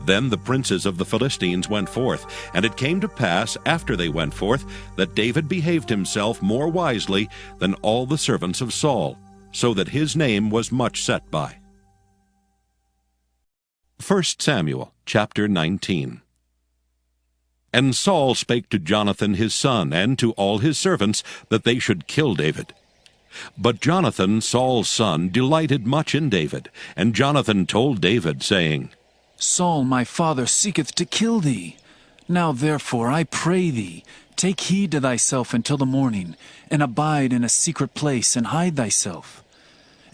Then the princes of the Philistines went forth, and it came to pass, after they went forth, that David behaved himself more wisely than all the servants of Saul, so that his name was much set by. 1 Samuel chapter 19. And Saul spake to Jonathan his son, and to all his servants, that they should kill David. But Jonathan, Saul's son, delighted much in David, and Jonathan told David, saying, Saul my father seeketh to kill thee. Now therefore I pray thee, take heed to thyself until the morning, and abide in a secret place, and hide thyself.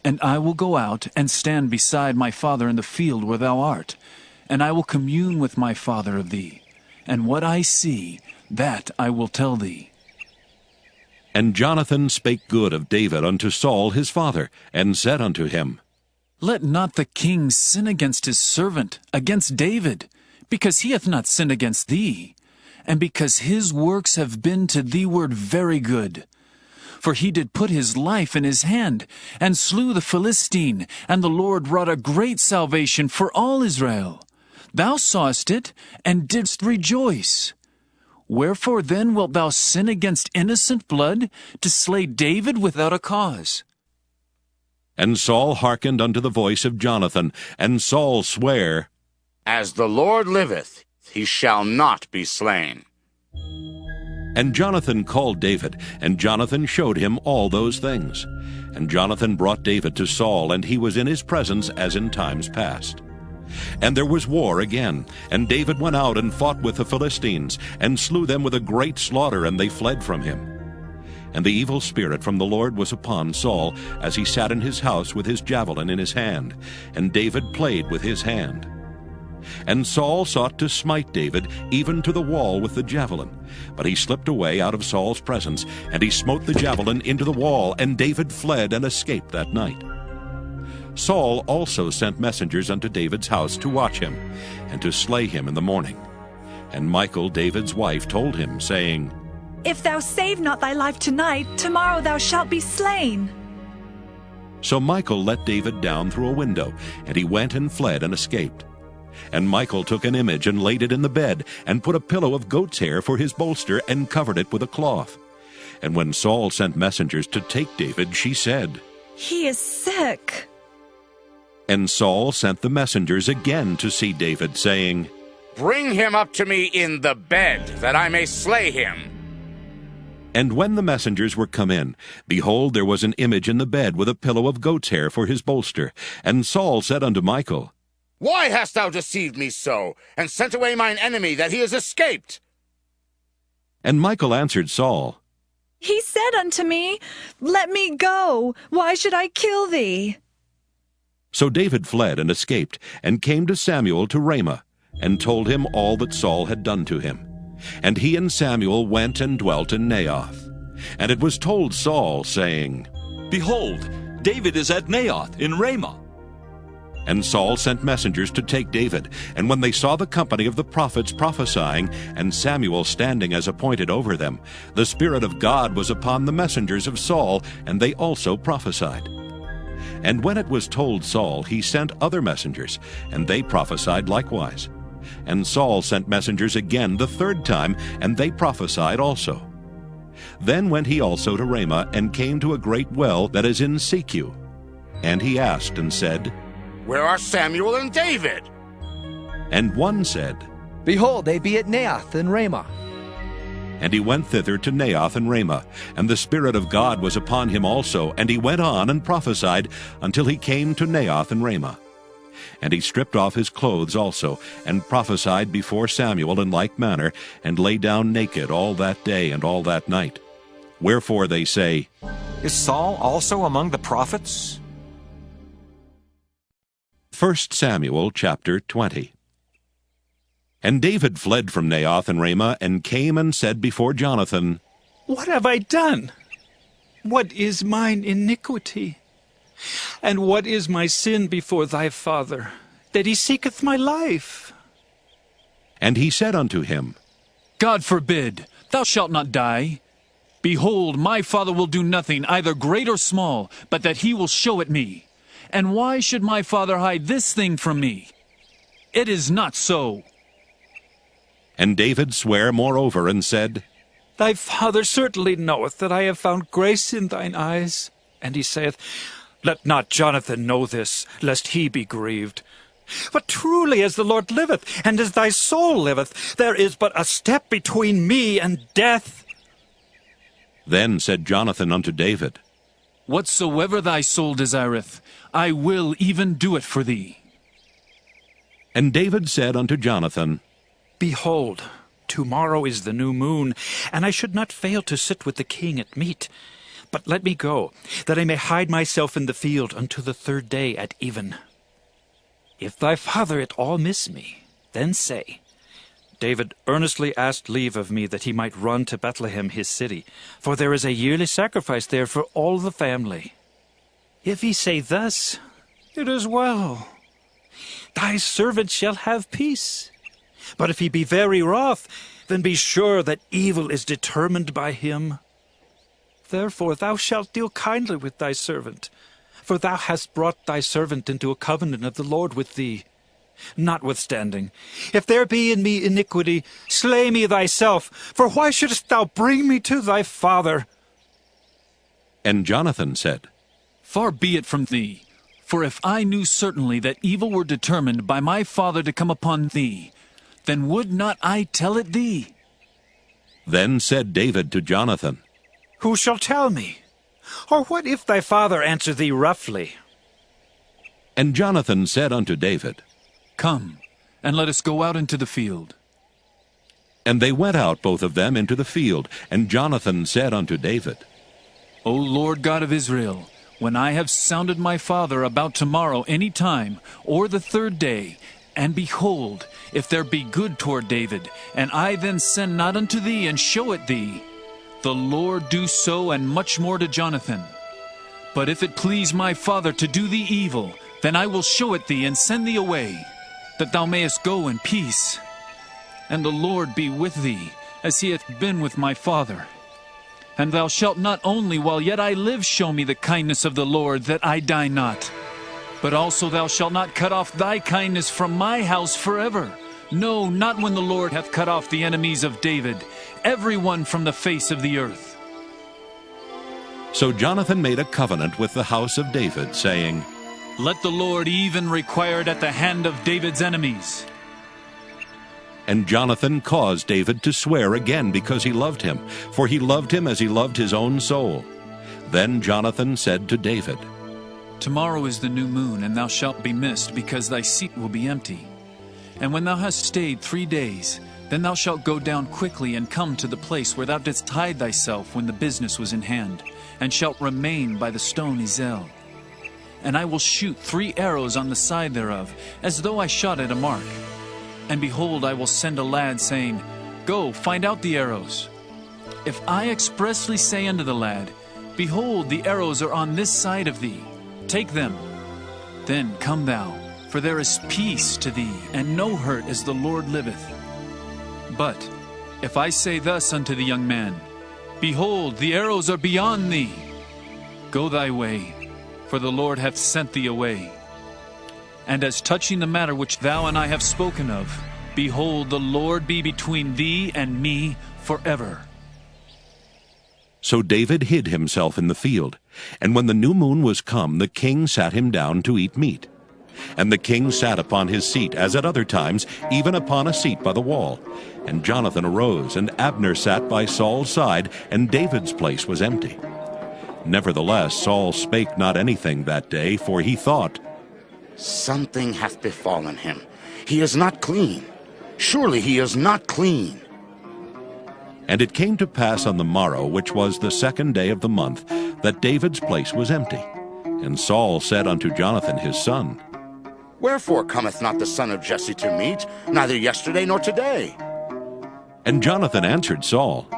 And I will go out and stand beside my father in the field where thou art, and I will commune with my father of thee, and what I see, that I will tell thee. And Jonathan spake good of David unto Saul his father, and said unto him, Let not the king sin against his servant, against David, because he hath not sinned against thee, and because his works have been to thee ward very good. For he did put his life in his hand, and slew the Philistine, and the Lord wrought a great salvation for all Israel. Thou sawest it, and didst rejoice. Wherefore then wilt thou sin against innocent blood, to slay David without a cause? And Saul hearkened unto the voice of Jonathan, and Saul sware, As the Lord liveth, he shall not be slain. And Jonathan called David, and Jonathan showed him all those things. And Jonathan brought David to Saul, and he was in his presence as in times past. And there was war again, and David went out and fought with the Philistines, and slew them with a great slaughter, and they fled from him. And the evil spirit from the Lord was upon Saul, as he sat in his house with his javelin in his hand, and David played with his hand. And Saul sought to smite David even to the wall with the javelin. But he slipped away out of Saul's presence, and he smote the javelin into the wall, and David fled and escaped that night. Saul also sent messengers unto David's house to watch him, and to slay him in the morning. And Michal, David's wife, told him, saying, If thou save not thy life tonight, tomorrow thou shalt be slain. So Michal let David down through a window, and he went and fled and escaped. And Michal took an image and laid it in the bed, and put a pillow of goat's hair for his bolster, and covered it with a cloth. And when Saul sent messengers to take David, she said, He is sick. And Saul sent the messengers again to see David, saying, Bring him up to me in the bed, that I may slay him. And when the messengers were come in, behold, there was an image in the bed with a pillow of goat's hair for his bolster. And Saul said unto Michal, Why hast thou deceived me so, and sent away mine enemy, that he is escaped? And Michal answered Saul, He said unto me, Let me go. Why should I kill thee? So David fled and escaped, and came to Samuel to Ramah, and told him all that Saul had done to him. And he and Samuel went and dwelt in Naioth. And it was told Saul, saying, Behold, David is at Naioth in Ramah. And Saul sent messengers to take David. And when they saw the company of the prophets prophesying, and Samuel standing as appointed over them, the Spirit of God was upon the messengers of Saul, and they also prophesied. And when it was told Saul, he sent other messengers, and they prophesied likewise. And Saul sent messengers again the third time, and they prophesied also. Then went he also to Ramah, and came to a great well that is in Secu. And he asked and said, Where are Samuel and David? And one said, Behold, they be at Naioth and Ramah. And he went thither to Naioth and Ramah, and the Spirit of God was upon him also, and he went on and prophesied until he came to Naioth and Ramah. And he stripped off his clothes also, and prophesied before Samuel in like manner, and lay down naked all that day and all that night. Wherefore they say, Is Saul also among the prophets? 1 Samuel chapter 20. And David fled from Naioth and Ramah, and came and said before Jonathan, What have I done? What is mine iniquity? And what is my sin before thy father, that he seeketh my life? And he said unto him, God forbid, thou shalt not die. Behold, my father will do nothing, either great or small, but that he will show it me. And why should my father hide this thing from me? It is not so. And David sware moreover, and said, Thy father certainly knoweth that I have found grace in thine eyes. And he saith, Let not Jonathan know this, lest he be grieved. But truly as the Lord liveth, and as thy soul liveth, there is but a step between me and death. Then said Jonathan unto David, Whatsoever thy soul desireth, I will even do it for thee. And David said unto Jonathan, Behold, tomorrow is the new moon, and I should not fail to sit with the king at meat. But let me go, that I may hide myself in the field unto the third day at even. If thy father at all miss me, then say, David earnestly asked leave of me that he might run to Bethlehem his city, for there is a yearly sacrifice there for all the family. If he say thus, it is well. Thy servant shall have peace. But if he be very wroth, then be sure that evil is determined by him. Therefore thou shalt deal kindly with thy servant, for thou hast brought thy servant into a covenant of the Lord with thee. Notwithstanding, if there be in me iniquity, slay me thyself, for why shouldest thou bring me to thy father? And Jonathan said, Far be it from thee, for if I knew certainly that evil were determined by my father to come upon thee, then would not I tell it thee? Then said David to Jonathan, Who shall tell me? Or what if thy father answer thee roughly? And Jonathan said unto David, Come, and let us go out into the field. And they went out both of them into the field. And Jonathan said unto David, O Lord God of Israel, when I have sounded my father about tomorrow any time, or the third day, and behold, if there be good toward David, and I then send not unto thee and show it thee, the Lord do so and much more to Jonathan. But if it please my father to do thee evil, then I will show it thee and send thee away, that thou mayest go in peace. And the Lord be with thee, as he hath been with my father. And thou shalt not only while yet I live show me the kindness of the Lord, that I die not, but also thou shalt not cut off thy kindness from my house forever. No, not when the Lord hath cut off the enemies of David, every one from the face of the earth. So Jonathan made a covenant with the house of David, saying, Let the Lord even require it at the hand of David's enemies. And Jonathan caused David to swear again because he loved him, for he loved him as he loved his own soul. Then Jonathan said to David, Tomorrow is the new moon, and thou shalt be missed, because thy seat will be empty. And when thou hast stayed 3 days, then thou shalt go down quickly and come to the place where thou didst hide thyself when the business was in hand, and shalt remain by the stone Ezel. And I will shoot 3 arrows on the side thereof, as though I shot at a mark. And behold, I will send a lad, saying, Go, find out the arrows. If I expressly say unto the lad, Behold, the arrows are on this side of thee, take them. Then come thou, for there is peace to thee, and no hurt, as the Lord liveth. But if I say thus unto the young man, Behold, the arrows are beyond thee, go thy way, for the Lord hath sent thee away. And as touching the matter which thou and I have spoken of, behold, the Lord be between thee and me forever. So David hid himself in the field. And when the new moon was come, the king sat him down to eat meat. And the king sat upon his seat, as at other times, even upon a seat by the wall. And Jonathan arose, and Abner sat by Saul's side, and David's place was empty. Nevertheless Saul spake not anything that day, for he thought, Something hath befallen him. He is not clean. Surely he is not clean. And it came to pass on the morrow, which was the 2nd day of the month, that David's place was empty. And Saul said unto Jonathan his son, Wherefore cometh not the son of Jesse to meat, neither yesterday nor today? And Jonathan answered Saul,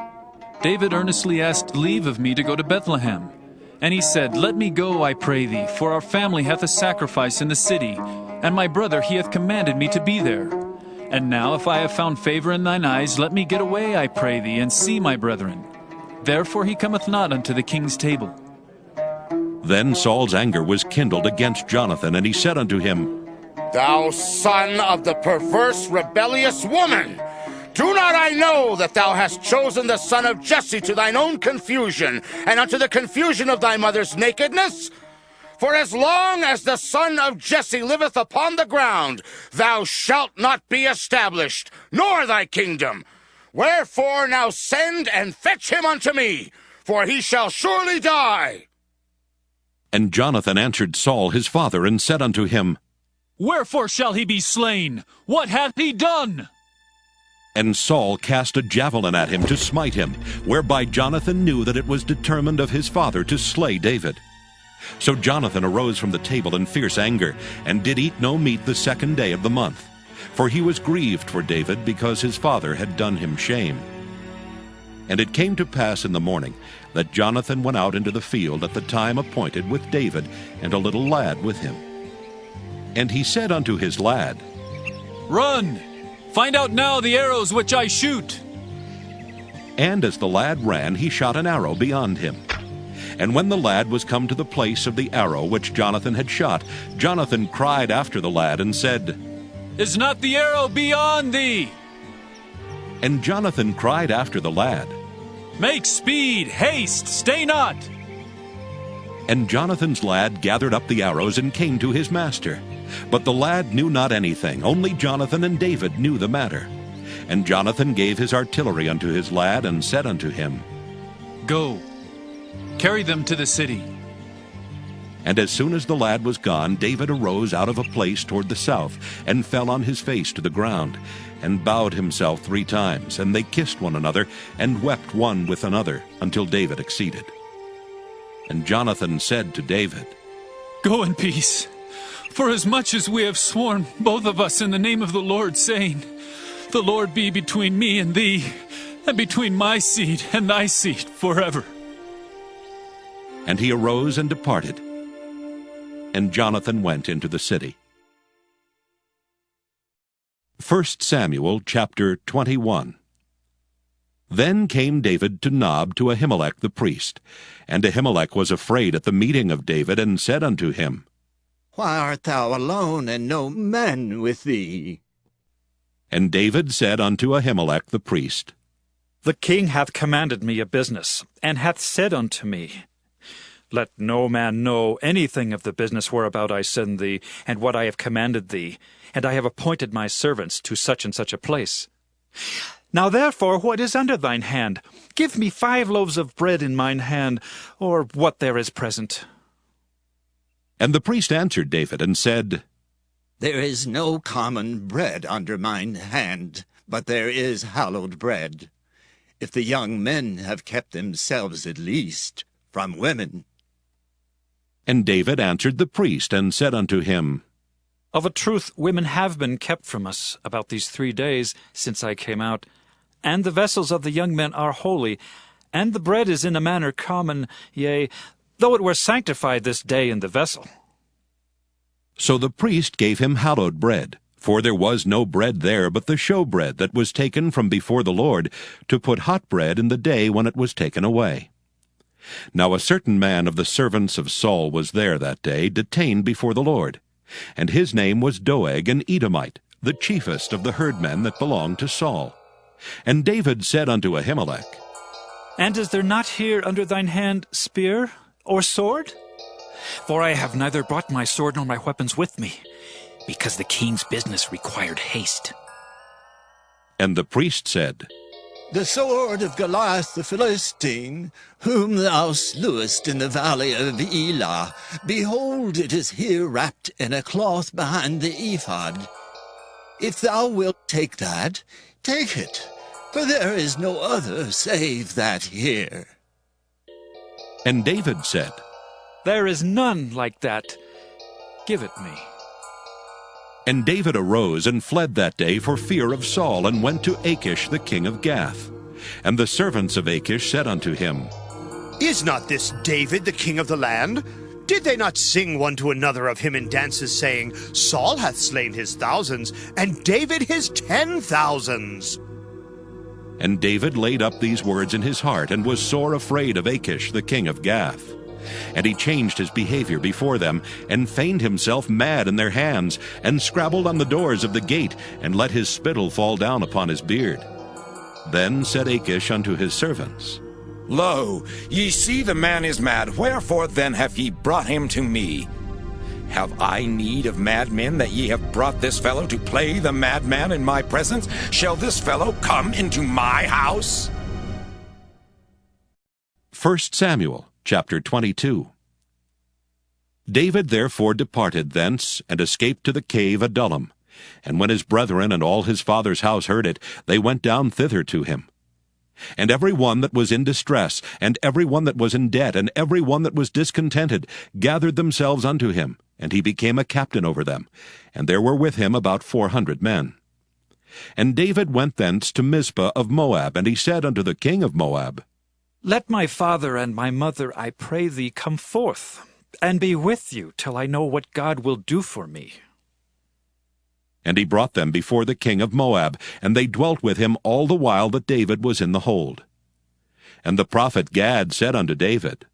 David earnestly asked leave of me to go to Bethlehem. And he said, Let me go, I pray thee, for our family hath a sacrifice in the city, and my brother he hath commanded me to be there. And now, if I have found favor in thine eyes, let me get away, I pray thee, and see my brethren. Therefore he cometh not unto the king's table. Then Saul's anger was kindled against Jonathan, and he said unto him, Thou son of the perverse, rebellious woman! Do not I know that thou hast chosen the son of Jesse to thine own confusion, and unto the confusion of thy mother's nakedness? For as long as the son of Jesse liveth upon the ground, thou shalt not be established, nor thy kingdom. Wherefore now send and fetch him unto me, for he shall surely die. And Jonathan answered Saul his father, and said unto him, Wherefore shall he be slain? What hath he done? And Saul cast a javelin at him to smite him, whereby Jonathan knew that it was determined of his father to slay David. So Jonathan arose from the table in fierce anger, and did eat no meat the 2nd day of the month. For he was grieved for David, because his father had done him shame. And it came to pass in the morning that Jonathan went out into the field at the time appointed with David, and a little lad with him. And he said unto his lad, Run! Find out now the arrows which I shoot. And as the lad ran, he shot an arrow beyond him. And when the lad was come to the place of the arrow which Jonathan had shot, Jonathan cried after the lad, and said, Is not the arrow beyond thee? And Jonathan cried after the lad, Make speed, haste, stay not. And Jonathan's lad gathered up the arrows and came to his master. But the lad knew not anything, only Jonathan and David knew the matter. And Jonathan gave his artillery unto his lad, and said unto him, Go, carry them to the city. And as soon as the lad was gone, David arose out of a place toward the south, and fell on his face to the ground, and bowed himself 3 times. And they kissed one another, and wept one with another, until David exceeded. And Jonathan said to David, Go in peace. For as much as we have sworn, both of us, in the name of the Lord, saying, The Lord be between me and thee, and between my seed and thy seed forever. And he arose and departed. And Jonathan went into the city. 1 Samuel chapter 21. Then came David to Nob to Ahimelech the priest. And Ahimelech was afraid at the meeting of David, and said unto him, Why art thou alone, and no men with thee? And David said unto Ahimelech the priest, The king hath commanded me a business, and hath said unto me, Let no man know anything of the business whereabout I send thee, and what I have commanded thee, and I have appointed my servants to such and such a place. Now therefore, what is under thine hand? Give me 5 loaves of bread in mine hand, or what there is present. And the priest answered David, and said, There is no common bread under mine hand, but there is hallowed bread, if the young men have kept themselves at least from women. And David answered the priest, and said unto him, Of a truth, women have been kept from us about these 3 days since I came out, and the vessels of the young men are holy, and the bread is in a manner common, yea, though it were sanctified this day in the vessel. So the priest gave him hallowed bread, for there was no bread there but the showbread that was taken from before the Lord, to put hot bread in the day when it was taken away. Now a certain man of the servants of Saul was there that day, detained before the Lord. And his name was Doeg an Edomite, the chiefest of the herdmen that belonged to Saul. And David said unto Ahimelech, And is there not here under thine hand spear or sword? For I have neither brought my sword nor my weapons with me, because the king's business required haste. And the priest said, The sword of Goliath the Philistine, whom thou slewest in the valley of Elah, behold, it is here wrapped in a cloth behind the ephod. If thou wilt take that, take it, for there is no other save that here. And David said, There is none like that. Give it me. And David arose and fled that day for fear of Saul, and went to Achish the king of Gath. And the servants of Achish said unto him, Is not this David the king of the land? Did they not sing one to another of him in dances, saying, Saul hath slain his thousands, and David his 10,000s? And David laid up these words in his heart, and was sore afraid of Achish the king of Gath. And he changed his behavior before them, and feigned himself mad in their hands, and scrabbled on the doors of the gate, and let his spittle fall down upon his beard. Then said Achish unto his servants, Lo, ye see the man is mad, wherefore then have ye brought him to me? Have I need of madmen, that ye have brought this fellow to play the madman in my presence? Shall this fellow come into my house? 1 Samuel chapter 22. David therefore departed thence, and escaped to the cave Adullam. And when his brethren and all his father's house heard it, they went down thither to him. And every one that was in distress, and every one that was in debt, and every one that was discontented, gathered themselves unto him, and he became a captain over them. And there were with him about 400 men. And David went thence to Mizpah of Moab, and he said unto the king of Moab, Let my father and my mother, I pray thee, come forth, and be with you, till I know what God will do for me. And he brought them before the king of Moab, and they dwelt with him all the while that David was in the hold. And the prophet Gad said unto David,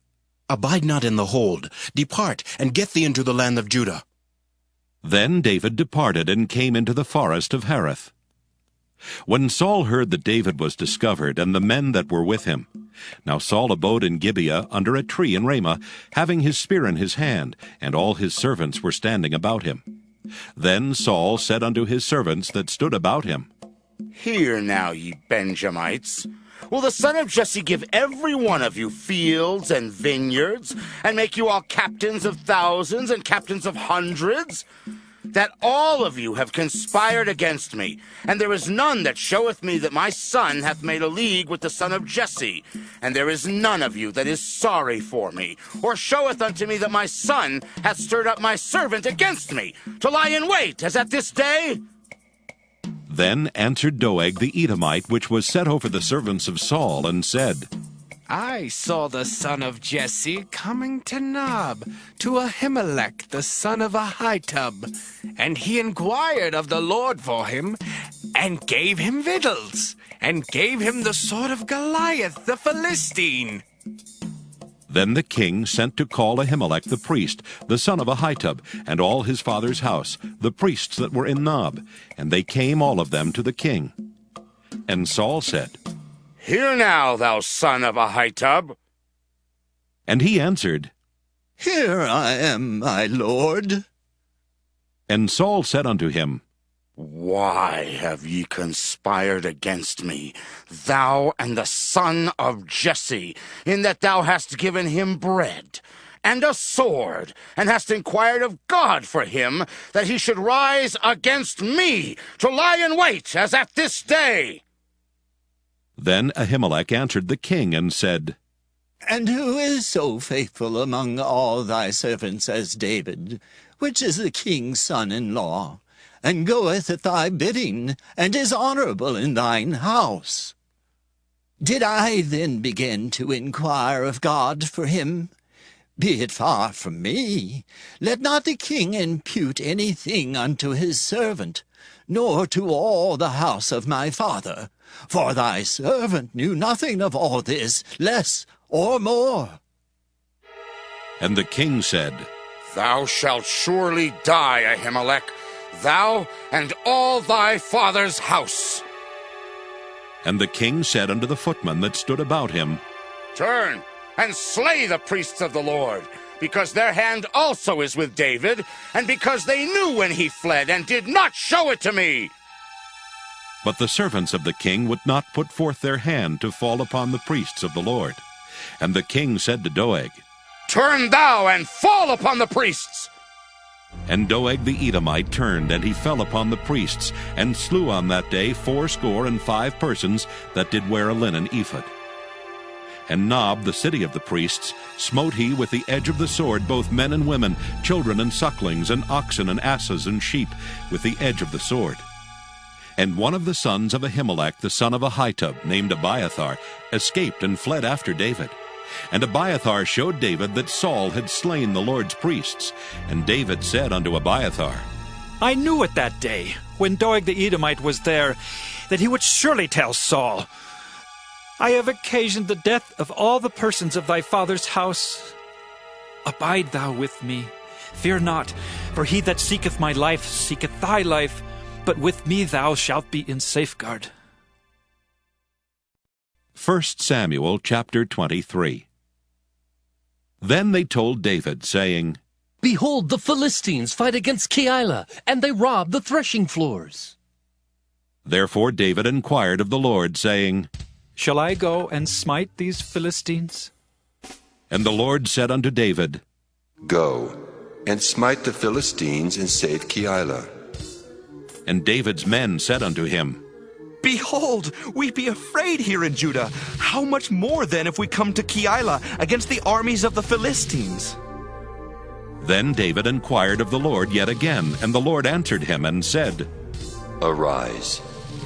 Abide not in the hold. Depart, and get thee into the land of Judah. Then David departed, and came into the forest of Hereth. When Saul heard that David was discovered, and the men that were with him, now Saul abode in Gibeah under a tree in Ramah, having his spear in his hand, and all his servants were standing about him. Then Saul said unto his servants that stood about him, Hear now, ye Benjamites. Will the son of Jesse give every one of you fields and vineyards, and make you all captains of thousands and captains of hundreds? That all of you have conspired against me, and there is none that showeth me that my son hath made a league with the son of Jesse, and there is none of you that is sorry for me, or showeth unto me that my son hath stirred up my servant against me, to lie in wait, as at this day? Then answered Doeg the Edomite, which was set over the servants of Saul, and said, I saw the son of Jesse coming to Nob, to Ahimelech the son of Ahitub, and he inquired of the Lord for him, and gave him victuals, and gave him the sword of Goliath the Philistine. Then the king sent to call Ahimelech the priest, the son of Ahitub, and all his father's house, the priests that were in Nob, and they came all of them to the king. And Saul said, Hear now, thou son of Ahitub. And he answered, Here I am, my lord. And Saul said unto him, Why have ye conspired against me, thou and the son of Jesse, in that thou hast given him bread and a sword, and hast inquired of God for him, that he should rise against me, to lie in wait, as at this day? Then Ahimelech answered the king, and said, And who is so faithful among all thy servants as David, which is the king's son-in-law, and goeth at thy bidding, and is honorable in thine house? Did I then begin to inquire of God for him? Be it far from me. Let not the king impute anything unto his servant, nor to all the house of my father. For thy servant knew nothing of all this, less or more. And the king said, Thou shalt surely die, Ahimelech, thou and all thy father's house. And the king said unto the footmen that stood about him, Turn and slay the priests of the Lord, because their hand also is with David, and because they knew when he fled, and did not show it to me. But the servants of the king would not put forth their hand to fall upon the priests of the Lord. And the king said to Doeg, Turn thou and fall upon the priests. And Doeg the Edomite turned, and he fell upon the priests, and slew on that day 65 persons that did wear a linen ephod. And Nob, the city of the priests, smote he with the edge of the sword both men and women, children and sucklings, and oxen and asses and sheep, with the edge of the sword. And one of the sons of Ahimelech, the son of Ahitub, named Abiathar, escaped and fled after David. And Abiathar showed David that Saul had slain the Lord's priests. And David said unto Abiathar, I knew it that day, when Doeg the Edomite was there, that he would surely tell Saul, I have occasioned the death of all the persons of thy father's house. Abide thou with me. Fear not, for he that seeketh my life seeketh thy life, but with me thou shalt be in safeguard. 1 Samuel chapter 23. Then they told David, saying, Behold, the Philistines fight against Keilah, and they rob the threshing floors. Therefore David inquired of the Lord, saying, Shall I go and smite these Philistines? And the Lord said unto David, Go, and smite the Philistines, and save Keilah. And David's men said unto him, Behold, we be afraid here in Judah. How much more then if we come to Keilah against the armies of the Philistines? Then David inquired of the Lord yet again, and the Lord answered him and said, Arise,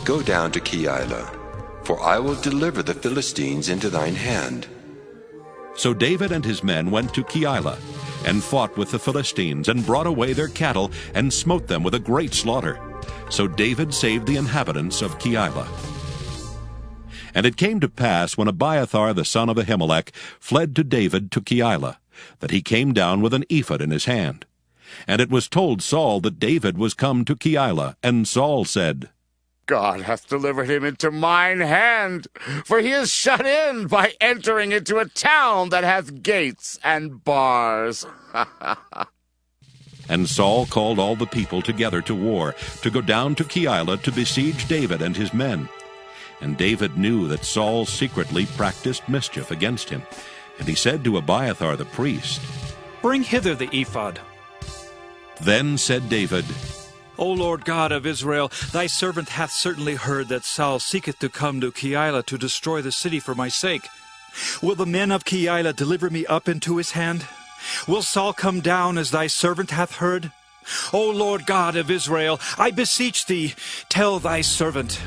go down to Keilah, for I will deliver the Philistines into thine hand. So David and his men went to Keilah, and fought with the Philistines, and brought away their cattle, and smote them with a great slaughter. So David saved the inhabitants of Keilah. And it came to pass, when Abiathar the son of Ahimelech fled to David to Keilah, that he came down with an ephod in his hand. And it was told Saul that David was come to Keilah, and Saul said, God hath delivered him into mine hand, for he is shut in by entering into a town that hath gates and bars. And Saul called all the people together to war, to go down to Keilah to besiege David and his men. And David knew that Saul secretly practiced mischief against him. And he said to Abiathar the priest, Bring hither the ephod. Then said David, O Lord God of Israel, thy servant hath certainly heard that Saul seeketh to come to Keilah to destroy the city for my sake. Will the men of Keilah deliver me up into his hand? Will Saul come down as thy servant hath heard? O Lord God of Israel, I beseech thee, tell thy servant.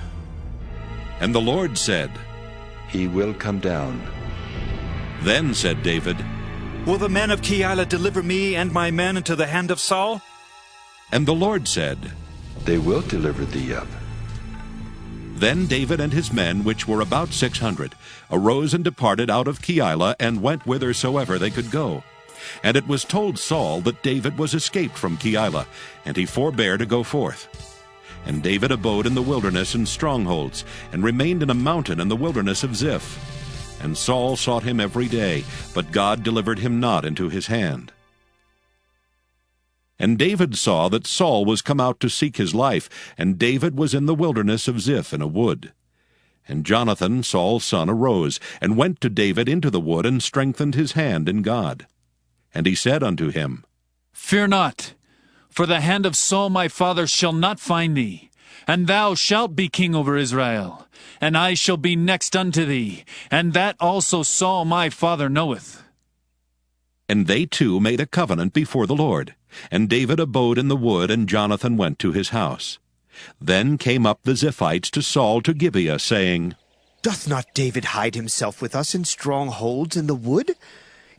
And the Lord said, He will come down. Then said David, Will the men of Keilah deliver me and my men into the hand of Saul? And the Lord said, They will deliver thee up. Then David and his men, which were about 600, arose and departed out of Keilah, and went whithersoever they could go. And it was told Saul that David was escaped from Keilah, and he forbare to go forth. And David abode in the wilderness in strongholds, and remained in a mountain in the wilderness of Ziph. And Saul sought him every day, but God delivered him not into his hand. And David saw that Saul was come out to seek his life, and David was in the wilderness of Ziph in a wood. And Jonathan, Saul's son, arose, and went to David into the wood, and strengthened his hand in God. And he said unto him, Fear not, for the hand of Saul my father shall not find thee, and thou shalt be king over Israel, and I shall be next unto thee, and that also Saul my father knoweth. And they two made a covenant before the Lord. And David abode in the wood, and Jonathan went to his house. Then came up the Ziphites to Saul to Gibeah, saying, Doth not David hide himself with us in strongholds in the wood,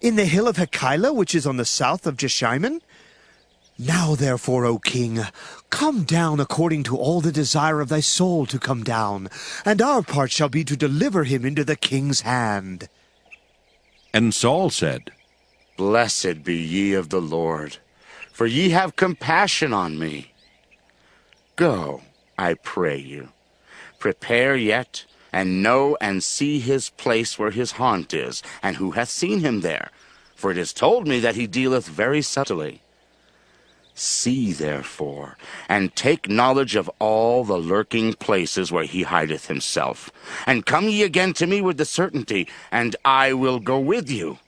in the hill of Hachilah, which is on the south of Jeshimon? Now therefore, O king, come down according to all the desire of thy soul to come down, and our part shall be to deliver him into the king's hand. And Saul said, Blessed be ye of the Lord, for ye have compassion on me. Go, I pray you, prepare yet, and know and see his place where his haunt is, and who hath seen him there, for it is told me that he dealeth very subtly. See therefore, and take knowledge of all the lurking places where he hideth himself, and come ye again to me with the certainty, and I will go with you.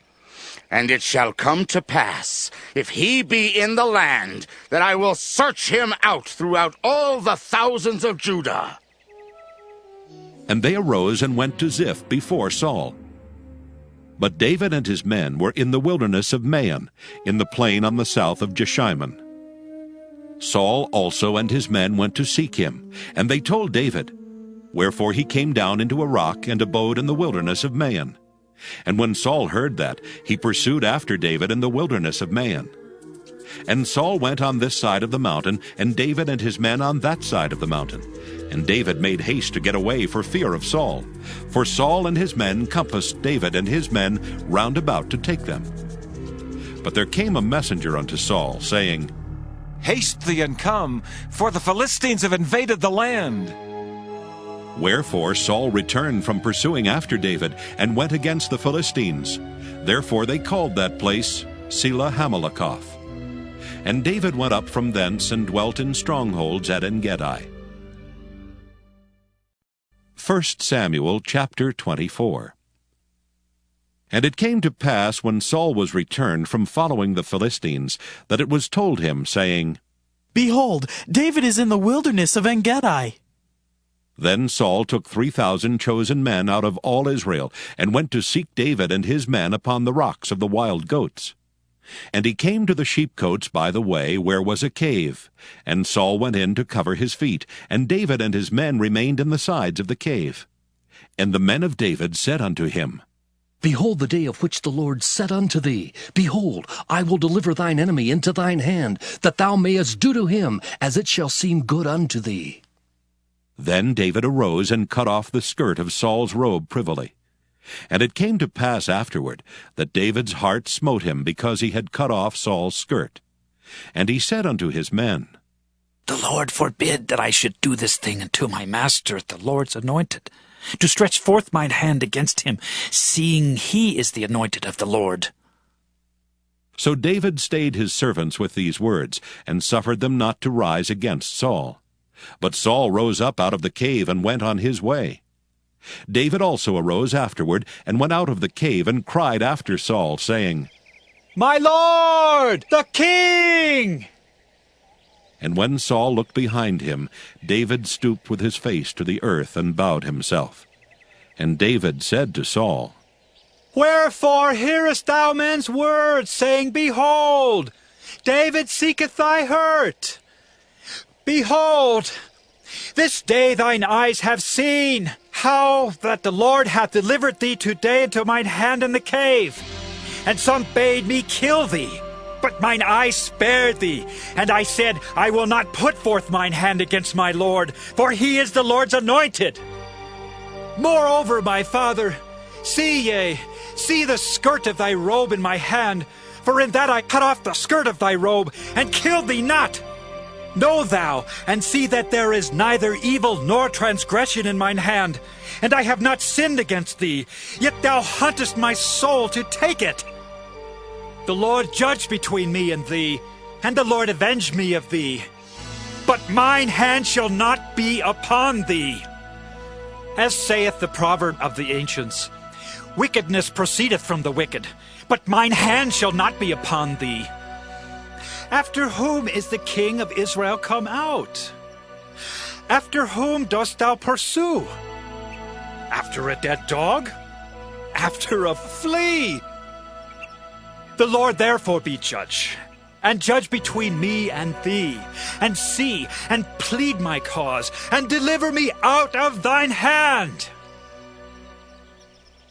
And it shall come to pass, if he be in the land, that I will search him out throughout all the thousands of Judah. And they arose and went to Ziph before Saul. But David and his men were in the wilderness of Maon, in the plain on the south of Jeshimon. Saul also and his men went to seek him, and they told David. Wherefore he came down into a rock, and abode in the wilderness of Maon. And when Saul heard that, he pursued after David in the wilderness of Maon. And Saul went on this side of the mountain, and David and his men on that side of the mountain. And David made haste to get away for fear of Saul. For Saul and his men compassed David and his men round about to take them. But there came a messenger unto Saul, saying, Haste thee and come, for the Philistines have invaded the land. Wherefore Saul returned from pursuing after David, and went against the Philistines. Therefore they called that place Selah Hamalakoth. And David went up from thence, and dwelt in strongholds at En-gedi. 1 Samuel chapter 24. And it came to pass, when Saul was returned from following the Philistines, that it was told him, saying, Behold, David is in the wilderness of En-gedi. Then Saul took 3,000 chosen men out of all Israel, and went to seek David and his men upon the rocks of the wild goats. And he came to the sheepcotes by the way, where was a cave. And Saul went in to cover his feet, and David and his men remained in the sides of the cave. And the men of David said unto him, Behold the day of which the Lord said unto thee, Behold, I will deliver thine enemy into thine hand, that thou mayest do to him as it shall seem good unto thee. Then David arose and cut off the skirt of Saul's robe privily. And it came to pass afterward that David's heart smote him because he had cut off Saul's skirt. And he said unto his men, The Lord forbid that I should do this thing unto my master, the Lord's anointed, to stretch forth mine hand against him, seeing he is the anointed of the Lord. So David stayed his servants with these words, and suffered them not to rise against Saul. But Saul rose up out of the cave and went on his way. David also arose afterward, and went out of the cave, and cried after Saul, saying, My Lord, the King! And when Saul looked behind him, David stooped with his face to the earth, and bowed himself. And David said to Saul, Wherefore hearest thou men's words, saying, Behold, David seeketh thy hurt? Behold, this day thine eyes have seen how that the Lord hath delivered thee today into mine hand in the cave. And some bade me kill thee, but mine eyes spared thee. And I said, I will not put forth mine hand against my Lord, for he is the Lord's anointed. Moreover, my father, see the skirt of thy robe in my hand, for in that I cut off the skirt of thy robe, and killed thee not. Know thou, and see that there is neither evil nor transgression in mine hand, and I have not sinned against thee, yet thou huntest my soul to take it. The Lord judge between me and thee, and the Lord avenge me of thee. But mine hand shall not be upon thee. As saith the proverb of the ancients, Wickedness proceedeth from the wicked, but mine hand shall not be upon thee. After whom is the king of Israel come out? After whom dost thou pursue? After a dead dog? After a flea? The Lord therefore be judge, and judge between me and thee, and see, and plead my cause, and deliver me out of thine hand.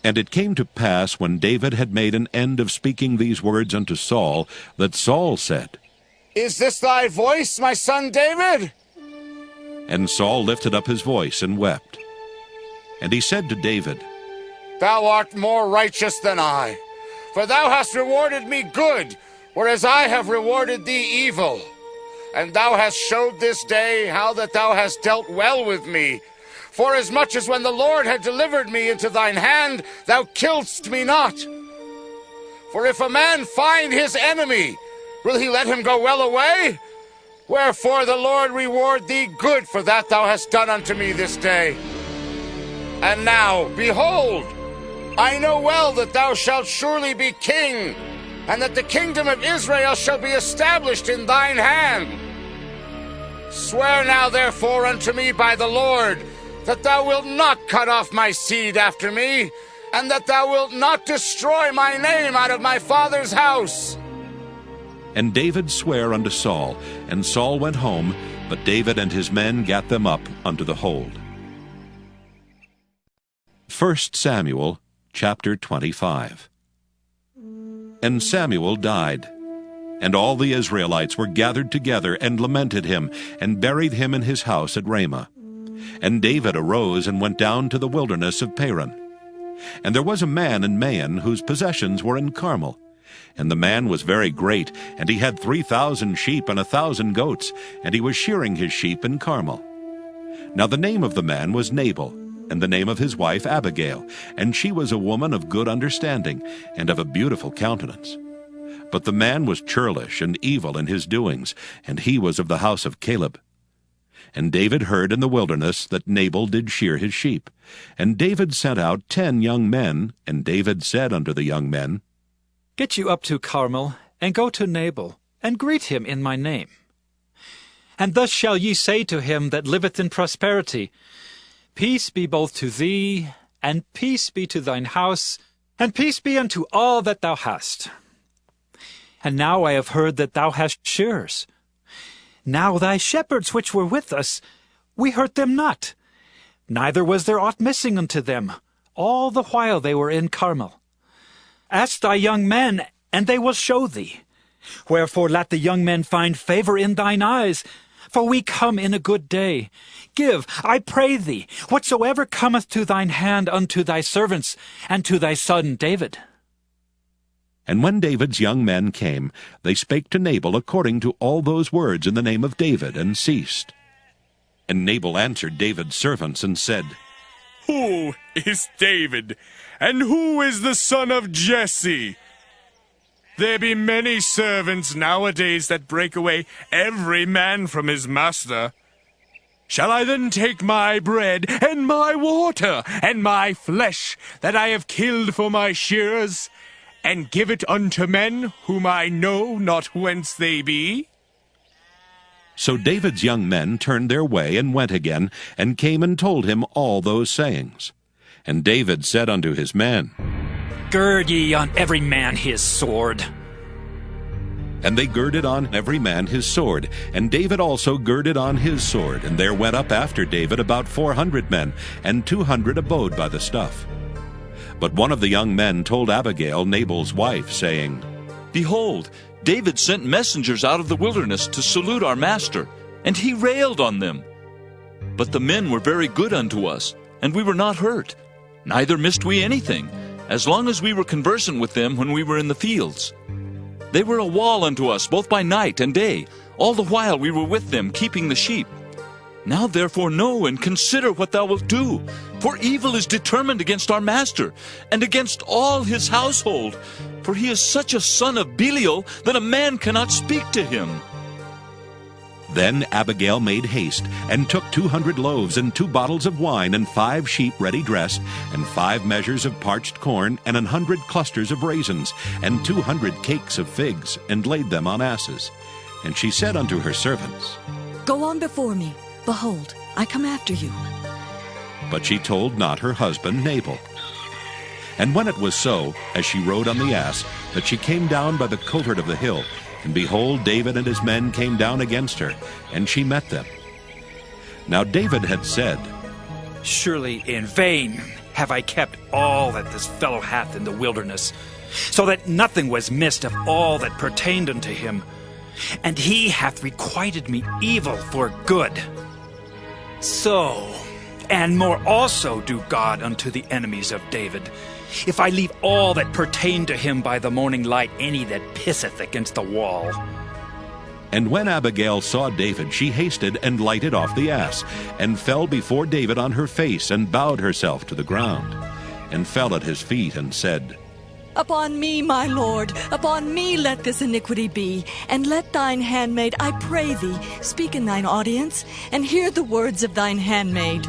And it came to pass, when David had made an end of speaking these words unto Saul, that Saul said, Is this thy voice, my son David? And Saul lifted up his voice and wept. And he said to David, Thou art more righteous than I, for thou hast rewarded me good, whereas I have rewarded thee evil. And thou hast showed this day how that thou hast dealt well with me, forasmuch as when the Lord had delivered me into thine hand, thou killedst me not. For if a man find his enemy, will he let him go well away? Wherefore the Lord reward thee good for that thou hast done unto me this day. And now, behold, I know well that thou shalt surely be king, and that the kingdom of Israel shall be established in thine hand. Swear now therefore unto me by the Lord, that thou wilt not cut off my seed after me, and that thou wilt not destroy my name out of my father's house. And David sware unto Saul, and Saul went home, but David and his men gat them up unto the hold. 1 Samuel chapter 25. And Samuel died, and all the Israelites were gathered together, and lamented him, and buried him in his house at Ramah. And David arose and went down to the wilderness of Paran. And there was a man in Maon whose possessions were in Carmel. And the man was very great, and he had 3,000 sheep and 1,000 goats, and he was shearing his sheep in Carmel. Now the name of the man was Nabal, and the name of his wife Abigail, and she was a woman of good understanding, and of a beautiful countenance. But the man was churlish and evil in his doings, and he was of the house of Caleb. And David heard in the wilderness that Nabal did shear his sheep. And David sent out 10 young men, and David said unto the young men, Get you up to Carmel, and go to Nabal, and greet him in my name. And thus shall ye say to him that liveth in prosperity, Peace be both to thee, and peace be to thine house, and peace be unto all that thou hast. And now I have heard that thou hast shearers. Now thy shepherds which were with us, we hurt them not, neither was there aught missing unto them, all the while they were in Carmel. Ask thy young men, and they will show thee. Wherefore let the young men find favor in thine eyes, for we come in a good day. Give, I pray thee, whatsoever cometh to thine hand unto thy servants, and to thy son David. And when David's young men came, they spake to Nabal according to all those words in the name of David, and ceased. And Nabal answered David's servants, and said, Who is David, and who is the son of Jesse? There be many servants nowadays that break away every man from his master. Shall I then take my bread, and my water, and my flesh, that I have killed for my shearers, and give it unto men whom I know not whence they be? So David's young men turned their way, and went again, and came and told him all those sayings. And David said unto his men, Gird ye on every man his sword. And they girded on every man his sword, and David also girded on his sword. And there went up after David about 400 men, and 200 abode by the stuff. But one of the young men told Abigail, Nabal's wife, saying, Behold, David sent messengers out of the wilderness to salute our master, and he railed on them. But the men were very good unto us, and we were not hurt, neither missed we anything, as long as we were conversant with them when we were in the fields. They were a wall unto us both by night and day, all the while we were with them keeping the sheep. Now therefore know and consider what thou wilt do, for evil is determined against our master, and against all his household, for he is such a son of Belial that a man cannot speak to him. Then Abigail made haste, and took 200 loaves, and 2 bottles of wine, and 5 sheep ready dressed, and 5 measures of parched corn, and 100 clusters of raisins, and 200 cakes of figs, and laid them on asses. And she said unto her servants, Go on before me. Behold, I come after you. But she told not her husband Nabal. And when it was so, as she rode on the ass, that she came down by the covert of the hill, and behold, David and his men came down against her, and she met them. Now David had said, Surely in vain have I kept all that this fellow hath in the wilderness, so that nothing was missed of all that pertained unto him. And he hath requited me evil for good. So, and more also do God unto the enemies of David, if I leave all that pertain to him by the morning light any that pisseth against the wall. And when Abigail saw David, she hasted and lighted off the ass, and fell before David on her face, and bowed herself to the ground, and fell at his feet, and said, Upon me, my lord, upon me let this iniquity be, and let thine handmaid, I pray thee, speak in thine audience, and hear the words of thine handmaid.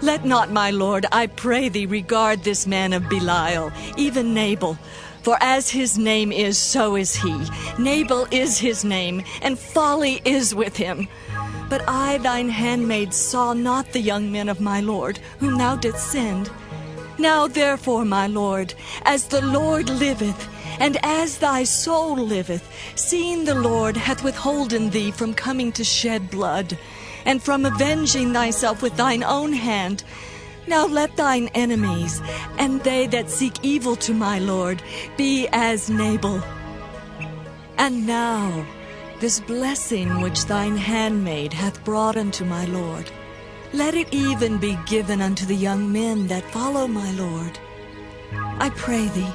Let not, my lord, I pray thee, regard this man of Belial, even Nabal. For as his name is, so is he. Nabal is his name, and folly is with him. But I, thine handmaid, saw not the young men of my lord, whom thou didst send. Now therefore, my lord, as the Lord liveth, and as thy soul liveth, seeing the Lord hath withholden thee from coming to shed blood, and from avenging thyself with thine own hand, now let thine enemies, and they that seek evil to my lord, be as Nabal. And now this blessing which thine handmaid hath brought unto my lord, let it even be given unto the young men that follow my lord. I pray thee,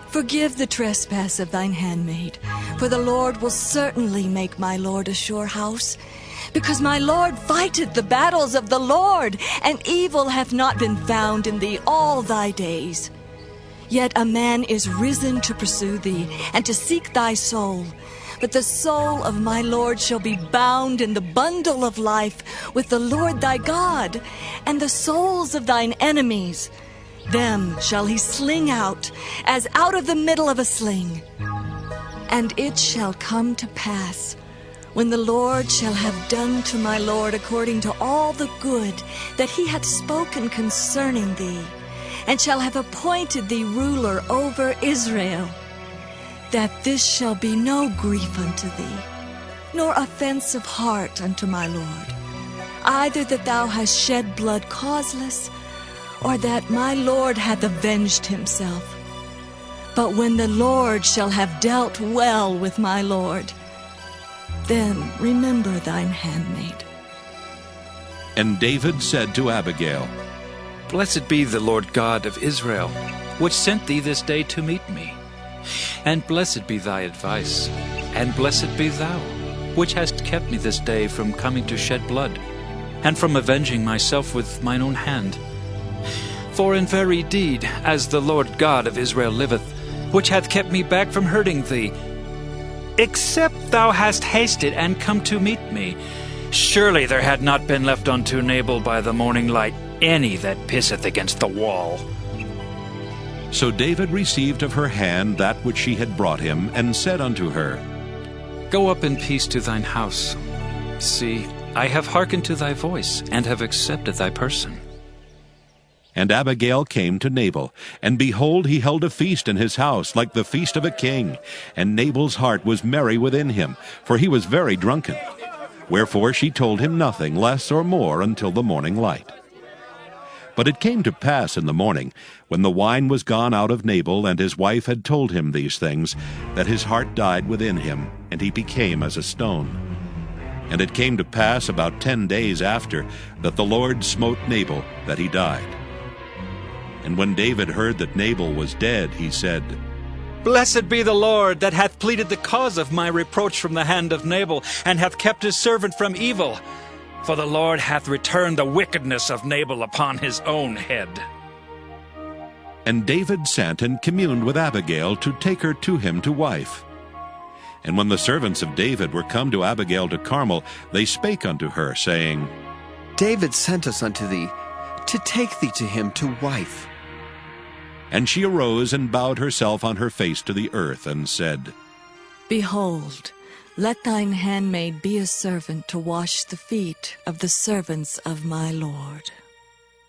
forgive the trespass of thine handmaid, for the Lord will certainly make my lord a sure house, because my lord fighteth the battles of the Lord, and evil hath not been found in thee all thy days. Yet a man is risen to pursue thee, and to seek thy soul. but the soul of my Lord shall be bound in the bundle of life with the Lord thy God, and the souls of thine enemies. Them shall he sling out, as out of the middle of a sling. And it shall come to pass, when the Lord shall have done to my Lord according to all the good that he hath spoken concerning thee, and shall have appointed thee ruler over Israel, that this shall be no grief unto thee, nor offense of heart unto my Lord, either that thou hast shed blood causeless, or that my Lord hath avenged himself. But when the Lord shall have dealt well with my Lord, then remember thine handmaid. And David said to Abigail, Blessed be the Lord God of Israel, which sent thee this day to meet me. And blessed be thy advice, and blessed be thou, which hast kept me this day from coming to shed blood, and from avenging myself with mine own hand. For in very deed, as the Lord God of Israel liveth, which hath kept me back from hurting thee, except thou hast hasted and come to meet me, surely there had not been left unto Nabal by the morning light any that pisseth against the wall. So David received of her hand that which she had brought him, and said unto her, Go up in peace to thine house. See, I have hearkened to thy voice, and have accepted thy person. And Abigail came to Nabal, and behold, he held a feast in his house, like the feast of a king. And Nabal's heart was merry within him, for he was very drunken. Wherefore she told him nothing less or more until the morning light. But it came to pass in the morning, when the wine was gone out of Nabal, and his wife had told him these things, that his heart died within him, and he became as a stone. And it came to pass about 10 days after, that the Lord smote Nabal, that he died. And when David heard that Nabal was dead, he said, Blessed be the Lord, that hath pleaded the cause of my reproach from the hand of Nabal, and hath kept his servant from evil. For the Lord hath returned the wickedness of Nabal upon his own head. And David sent and communed with Abigail to take her to him to wife. And when the servants of David were come to Abigail to Carmel, they spake unto her, saying, David sent us unto thee, to take thee to him to wife. And she arose and bowed herself on her face to the earth, and said, Behold, let thine handmaid be a servant to wash the feet of the servants of my Lord.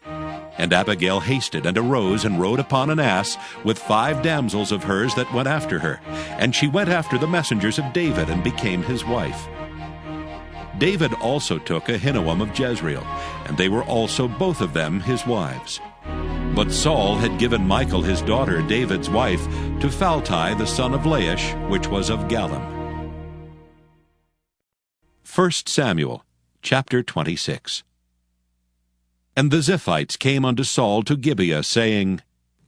And Abigail hasted, and arose, and rode upon an ass, with 5 damsels of hers that went after her. And she went after the messengers of David, and became his wife. David also took Ahinoam of Jezreel, and they were also both of them his wives. But Saul had given Michal his daughter, David's wife, to Phalti the son of Laish, which was of Gallim. 1 Samuel chapter 26. And the Ziphites came unto Saul to Gibeah, saying,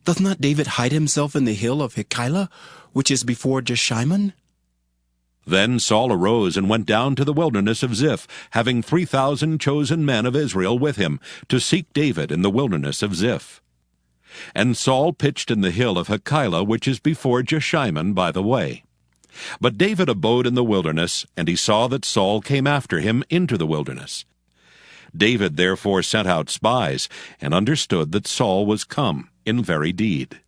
Doth not David hide himself in the hill of Hachilah, which is before Jeshimon? Then Saul arose and went down to the wilderness of Ziph, having 3,000 chosen men of Israel with him, to seek David in the wilderness of Ziph. And Saul pitched in the hill of Hachilah, which is before Jeshimon by the way. But David abode in the wilderness, and he saw that Saul came after him into the wilderness. David therefore sent out spies, and understood that Saul was come in very deed.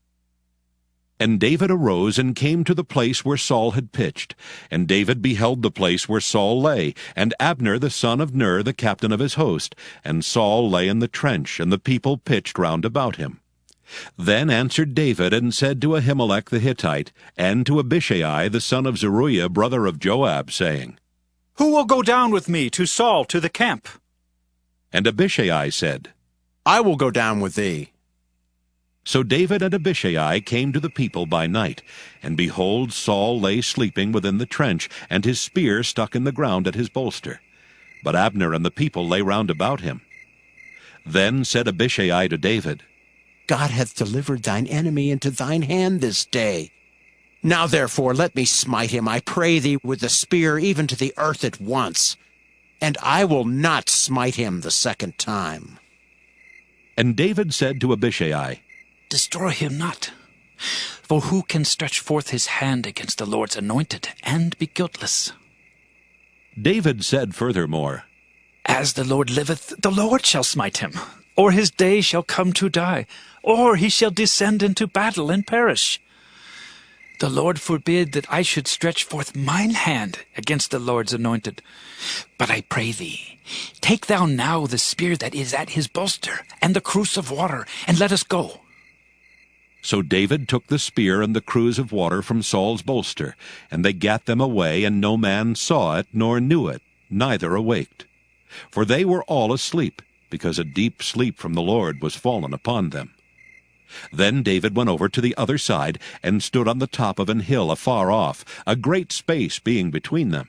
And David arose and came to the place where Saul had pitched. And David beheld the place where Saul lay, and Abner the son of Ner the captain of his host. And Saul lay in the trench, and the people pitched round about him. Then answered David, and said to Ahimelech the Hittite, and to Abishai the son of Zeruiah, brother of Joab, saying, Who will go down with me to Saul to the camp? And Abishai said, I will go down with thee. So David and Abishai came to the people by night, and behold, Saul lay sleeping within the trench, and his spear stuck in the ground at his bolster. But Abner and the people lay round about him. Then said Abishai to David, God hath delivered thine enemy into thine hand this day. Now therefore let me smite him, I pray thee, with the spear even to the earth at once, and I will not smite him the second time. And David said to Abishai, Destroy him not. For who can stretch forth his hand against the Lord's anointed and be guiltless? David said furthermore, As the Lord liveth, the Lord shall smite him, or his day shall come to die, or he shall descend into battle and perish. The Lord forbid that I should stretch forth mine hand against the Lord's anointed. But I pray thee, take thou now the spear that is at his bolster, and the cruse of water, and let us go. So David took the spear and the cruse of water from Saul's bolster, and they gat them away, and no man saw it, nor knew it, neither awaked. For they were all asleep, because a deep sleep from the Lord was fallen upon them. Then David went over to the other side, and stood on the top of an hill afar off, a great space being between them.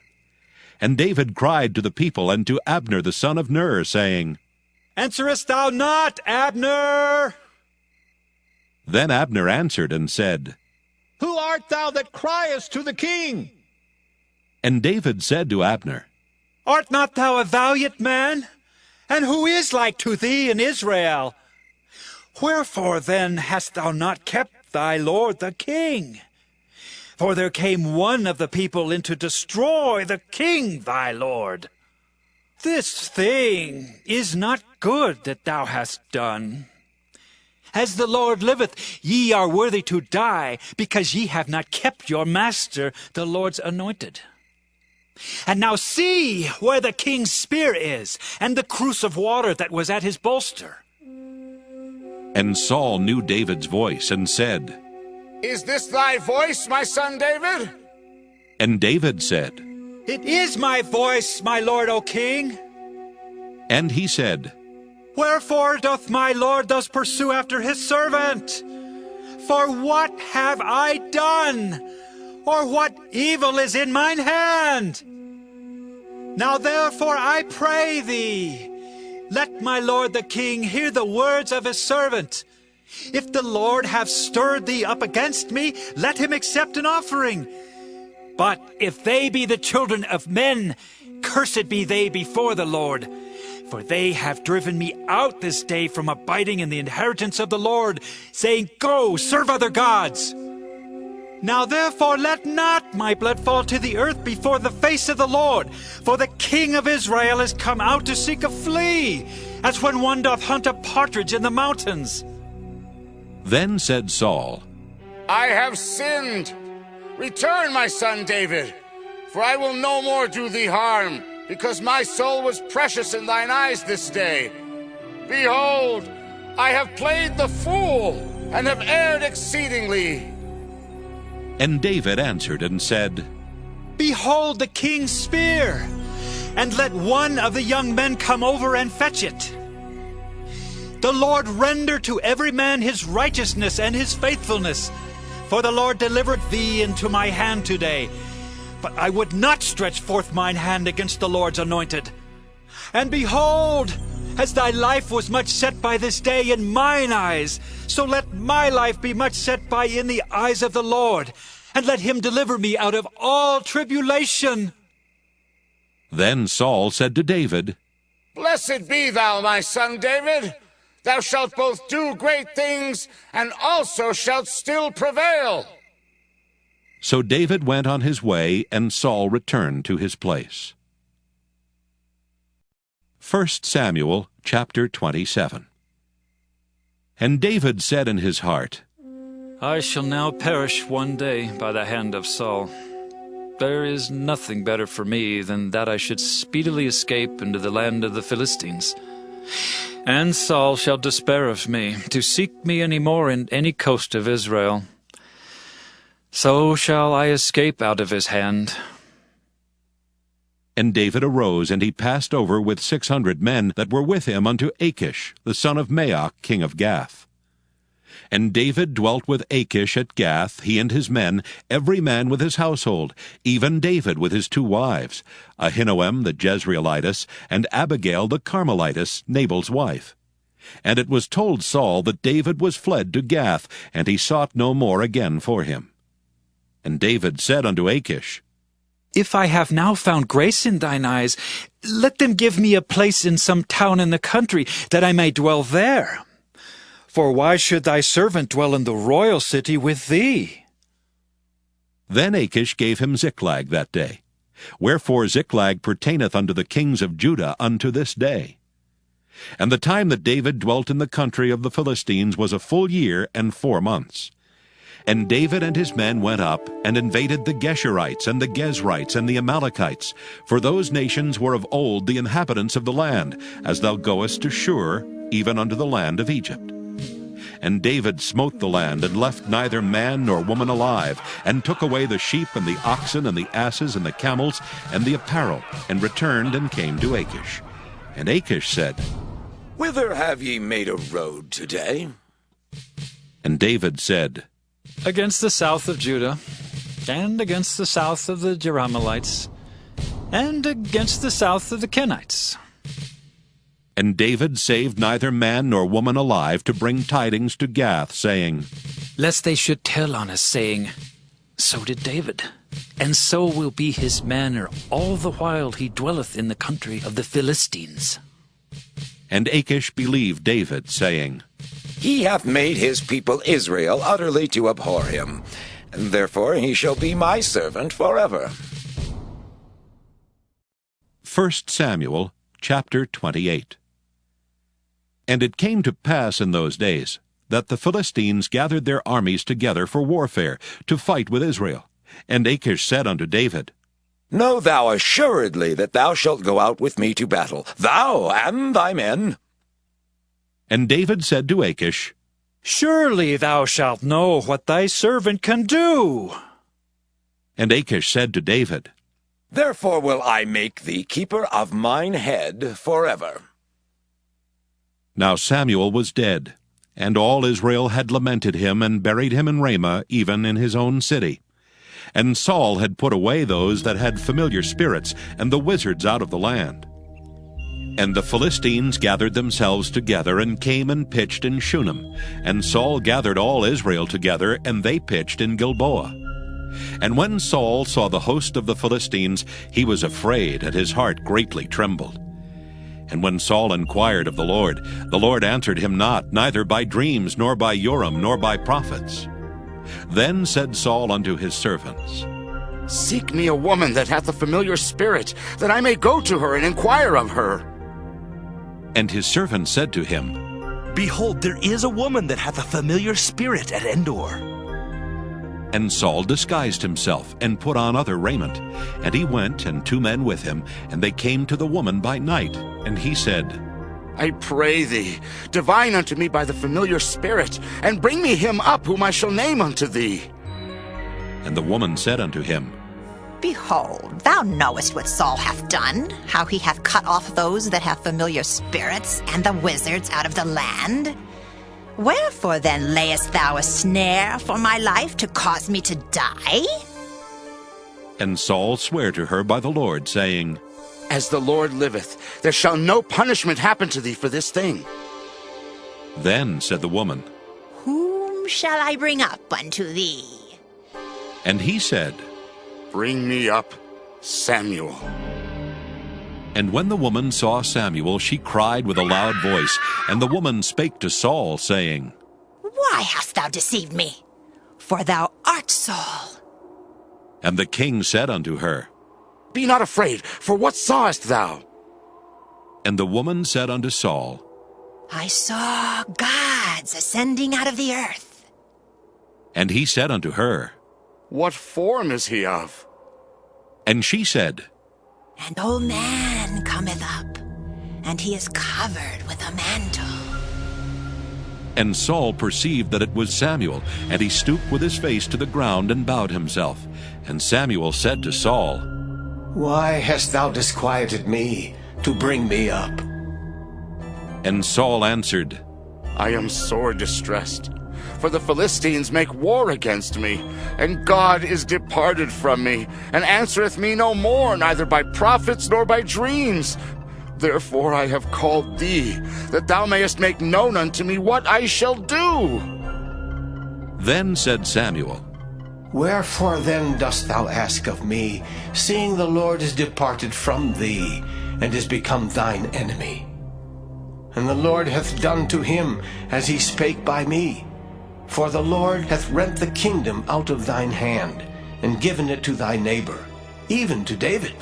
And David cried to the people and to Abner the son of Ner, saying, Answerest thou not, Abner? Then Abner answered and said, Who art thou that criest to the king? And David said to Abner, Art not thou a valiant man? And who is like to thee in Israel? Wherefore then hast thou not kept thy lord the king? For there came one of the people in to destroy the king thy lord. This thing is not good that thou hast done. As the Lord liveth, ye are worthy to die, because ye have not kept your master, the Lord's anointed. And now see where the king's spear is, and the cruse of water that was at his bolster. And Saul knew David's voice, and said, Is this thy voice, my son David? And David said, It is my voice, my lord, O king. And he said, Wherefore doth my lord thus pursue after his servant? For what have I done? Or what evil is in mine hand? Now therefore I pray thee, let my lord the king hear the words of his servant. If the Lord have stirred thee up against me, let him accept an offering. But if they be the children of men, cursed be they before the Lord. For they have driven me out this day from abiding in the inheritance of the Lord, saying, Go, serve other gods. Now therefore let not my blood fall to the earth before the face of the Lord, for the king of Israel is come out to seek a flea, as when one doth hunt a partridge in the mountains. Then said Saul, I have sinned. Return, my son David, for I will no more do thee harm, because my soul was precious in thine eyes this day. Behold, I have played the fool, and have erred exceedingly. And David answered and said, Behold the king's spear, and let one of the young men come over and fetch it. The Lord render to every man his righteousness and his faithfulness, for the Lord delivered thee into my hand today. But I would not stretch forth mine hand against the Lord's anointed. And behold, as thy life was much set by this day in mine eyes, so let my life be much set by in the eyes of the Lord, and let him deliver me out of all tribulation. Then Saul said to David, Blessed be thou, my son David. Thou shalt both do great things, and also shalt still prevail. So David went on his way, and Saul returned to his place. 1 Samuel chapter 27. And David said in his heart, I shall now perish one day by the hand of Saul. There is nothing better for me than that I should speedily escape into the land of the Philistines. And Saul shall despair of me, to seek me any more in any coast of Israel. So shall I escape out of his hand. And David arose, and he passed over with 600 men that were with him unto Achish, the son of Maoch, king of Gath. And David dwelt with Achish at Gath, he and his men, every man with his household, even David with his 2 wives, Ahinoam the Jezreelitess, and Abigail the Carmelitess, Nabal's wife. And it was told Saul that David was fled to Gath, and he sought no more again for him. And David said unto Achish, If I have now found grace in thine eyes, let them give me a place in some town in the country, that I may dwell there. For why should thy servant dwell in the royal city with thee? Then Achish gave him Ziklag that day. Wherefore Ziklag pertaineth unto the kings of Judah unto this day. And the time that David dwelt in the country of the Philistines was a full year and 4 months. And David and his men went up and invaded the Geshurites and the Gezrites and the Amalekites, for those nations were of old the inhabitants of the land, as thou goest to Shur, even unto the land of Egypt. And David smote the land, and left neither man nor woman alive, and took away the sheep and the oxen and the asses and the camels and the apparel, and returned and came to Achish. And Achish said, Whither have ye made a road today? And David said, Against the south of Judah, and against the south of the Jerahmeelites, and against the south of the Kenites. And David saved neither man nor woman alive to bring tidings to Gath, saying, Lest they should tell on us, saying, So did David, and so will be his manner all the while he dwelleth in the country of the Philistines. And Achish believed David, saying, He hath made his people Israel utterly to abhor him, and therefore he shall be my servant forever. 1 Samuel chapter 28. And it came to pass in those days that the Philistines gathered their armies together for warfare, to fight with Israel. And Achish said unto David, Know thou assuredly that thou shalt go out with me to battle, thou and thy men. And David said to Achish, Surely thou shalt know what thy servant can do. And Achish said to David, Therefore will I make thee keeper of mine head forever. Now Samuel was dead, and all Israel had lamented him, and buried him in Ramah, even in his own city. And Saul had put away those that had familiar spirits, and the wizards out of the land. And the Philistines gathered themselves together, and came and pitched in Shunem. And Saul gathered all Israel together, and they pitched in Gilboa. And when Saul saw the host of the Philistines, he was afraid, and his heart greatly trembled. And when Saul inquired of the Lord answered him not, neither by dreams, nor by Urim, nor by prophets. Then said Saul unto his servants, Seek me a woman that hath a familiar spirit, that I may go to her and inquire of her. And his servants said to him, Behold, there is a woman that hath a familiar spirit at Endor. And Saul disguised himself, and put on other raiment. And he went, and 2 men with him, and they came to the woman by night. And he said, I pray thee, divine unto me by the familiar spirit, and bring me him up whom I shall name unto thee. And the woman said unto him, Behold, thou knowest what Saul hath done, how he hath cut off those that have familiar spirits, and the wizards out of the land. Wherefore then layest thou a snare for my life to cause me to die? And Saul sware to her by the Lord, saying, As the Lord liveth, there shall no punishment happen to thee for this thing. Then said the woman, Whom shall I bring up unto thee? And he said, Bring me up Samuel. And when the woman saw Samuel, she cried with a loud voice. And the woman spake to Saul, saying, Why hast thou deceived me? For thou art Saul. And the king said unto her, Be not afraid, for what sawest thou? And the woman said unto Saul, I saw gods ascending out of the earth. And he said unto her, What form is he of? And she said, An old man cometh up, and he is covered with a mantle. And Saul perceived that it was Samuel, and he stooped with his face to the ground and bowed himself. And Samuel said to Saul, Why hast thou disquieted me to bring me up? And Saul answered, I am sore distressed, for the Philistines make war against me, and God is departed from me, and answereth me no more, neither by prophets nor by dreams. Therefore I have called thee, that thou mayest make known unto me what I shall do. Then said Samuel, Wherefore then dost thou ask of me, seeing the Lord is departed from thee, and is become thine enemy? and the Lord hath done to him as he spake by me. For the Lord hath rent the kingdom out of thine hand, and given it to thy neighbor, even to David.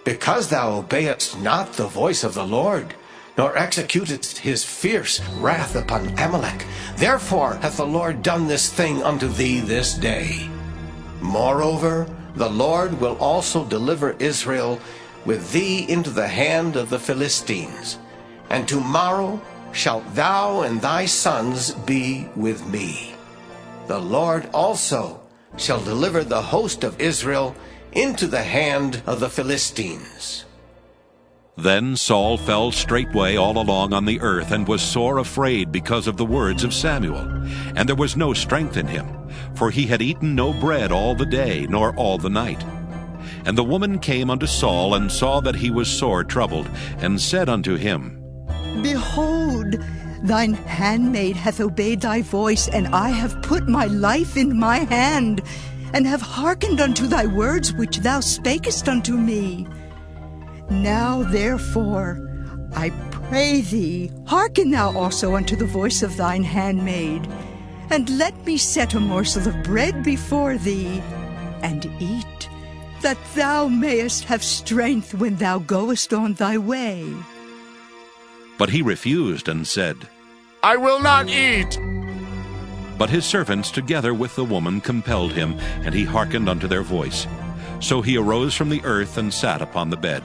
Because thou obeyedst not the voice of the Lord, nor executedst his fierce wrath upon Amalek, therefore hath the Lord done this thing unto thee this day. Moreover, the Lord will also deliver Israel with thee into the hand of the Philistines. And tomorrow shalt thou and thy sons be with me. The Lord also shall deliver the host of Israel into the hand of the Philistines. Then Saul fell straightway all along on the earth, and was sore afraid because of the words of Samuel. And there was no strength in him, for he had eaten no bread all the day, nor all the night. And the woman came unto Saul, and saw that he was sore troubled, and said unto him, Behold, thine handmaid hath obeyed thy voice, and I have put my life in my hand, and have hearkened unto thy words which thou spakest unto me. Now therefore, I pray thee, hearken thou also unto the voice of thine handmaid, and let me set a morsel of bread before thee, and eat, that thou mayest have strength when thou goest on thy way. But he refused, and said, I will not eat. But his servants together with the woman compelled him, and he hearkened unto their voice. So he arose from the earth, and sat upon the bed.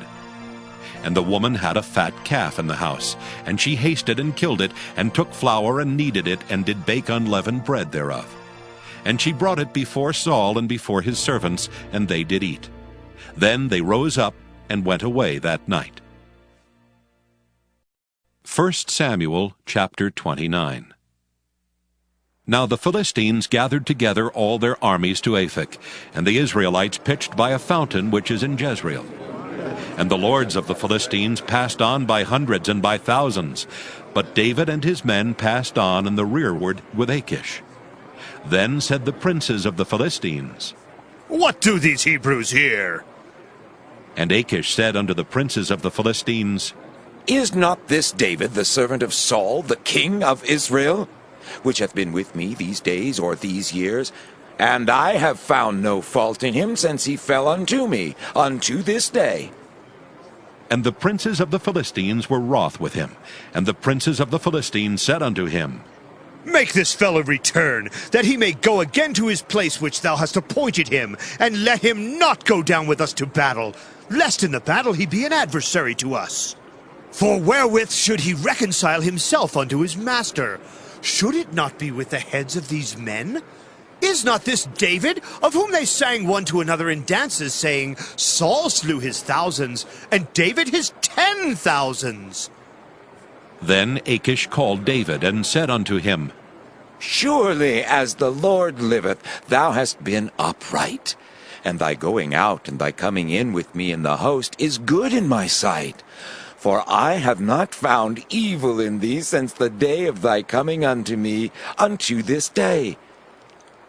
And the woman had a fat calf in the house, and she hasted and killed it, and took flour and kneaded it, and did bake unleavened bread thereof. And she brought it before Saul and before his servants, and they did eat. Then they rose up, and went away that night. 1 Samuel chapter 29. Now the Philistines gathered together all their armies to Aphek, and the Israelites pitched by a fountain which is in Jezreel. And the lords of the Philistines passed on by hundreds and by thousands, but David and his men passed on in the rearward with Achish. Then said the princes of the Philistines, What do these Hebrews here? And Achish said unto the princes of the Philistines, Is not this David the servant of Saul, the king of Israel, which hath been with me these days or these years? And I have found no fault in him since he fell unto me, unto this day. And the princes of the Philistines were wroth with him. And the princes of the Philistines said unto him, Make this fellow return, that he may go again to his place which thou hast appointed him, and let him not go down with us to battle, lest in the battle he be an adversary to us. For wherewith should he reconcile himself unto his master? Should it not be with the heads of these men? Is not this David, of whom they sang one to another in dances, saying, Saul slew his thousands, and David his 10,000s? Then Achish called David, and said unto him, Surely as the Lord liveth, thou hast been upright, and thy going out and thy coming in with me in the host is good in my sight. For I have not found evil in thee since the day of thy coming unto me unto this day.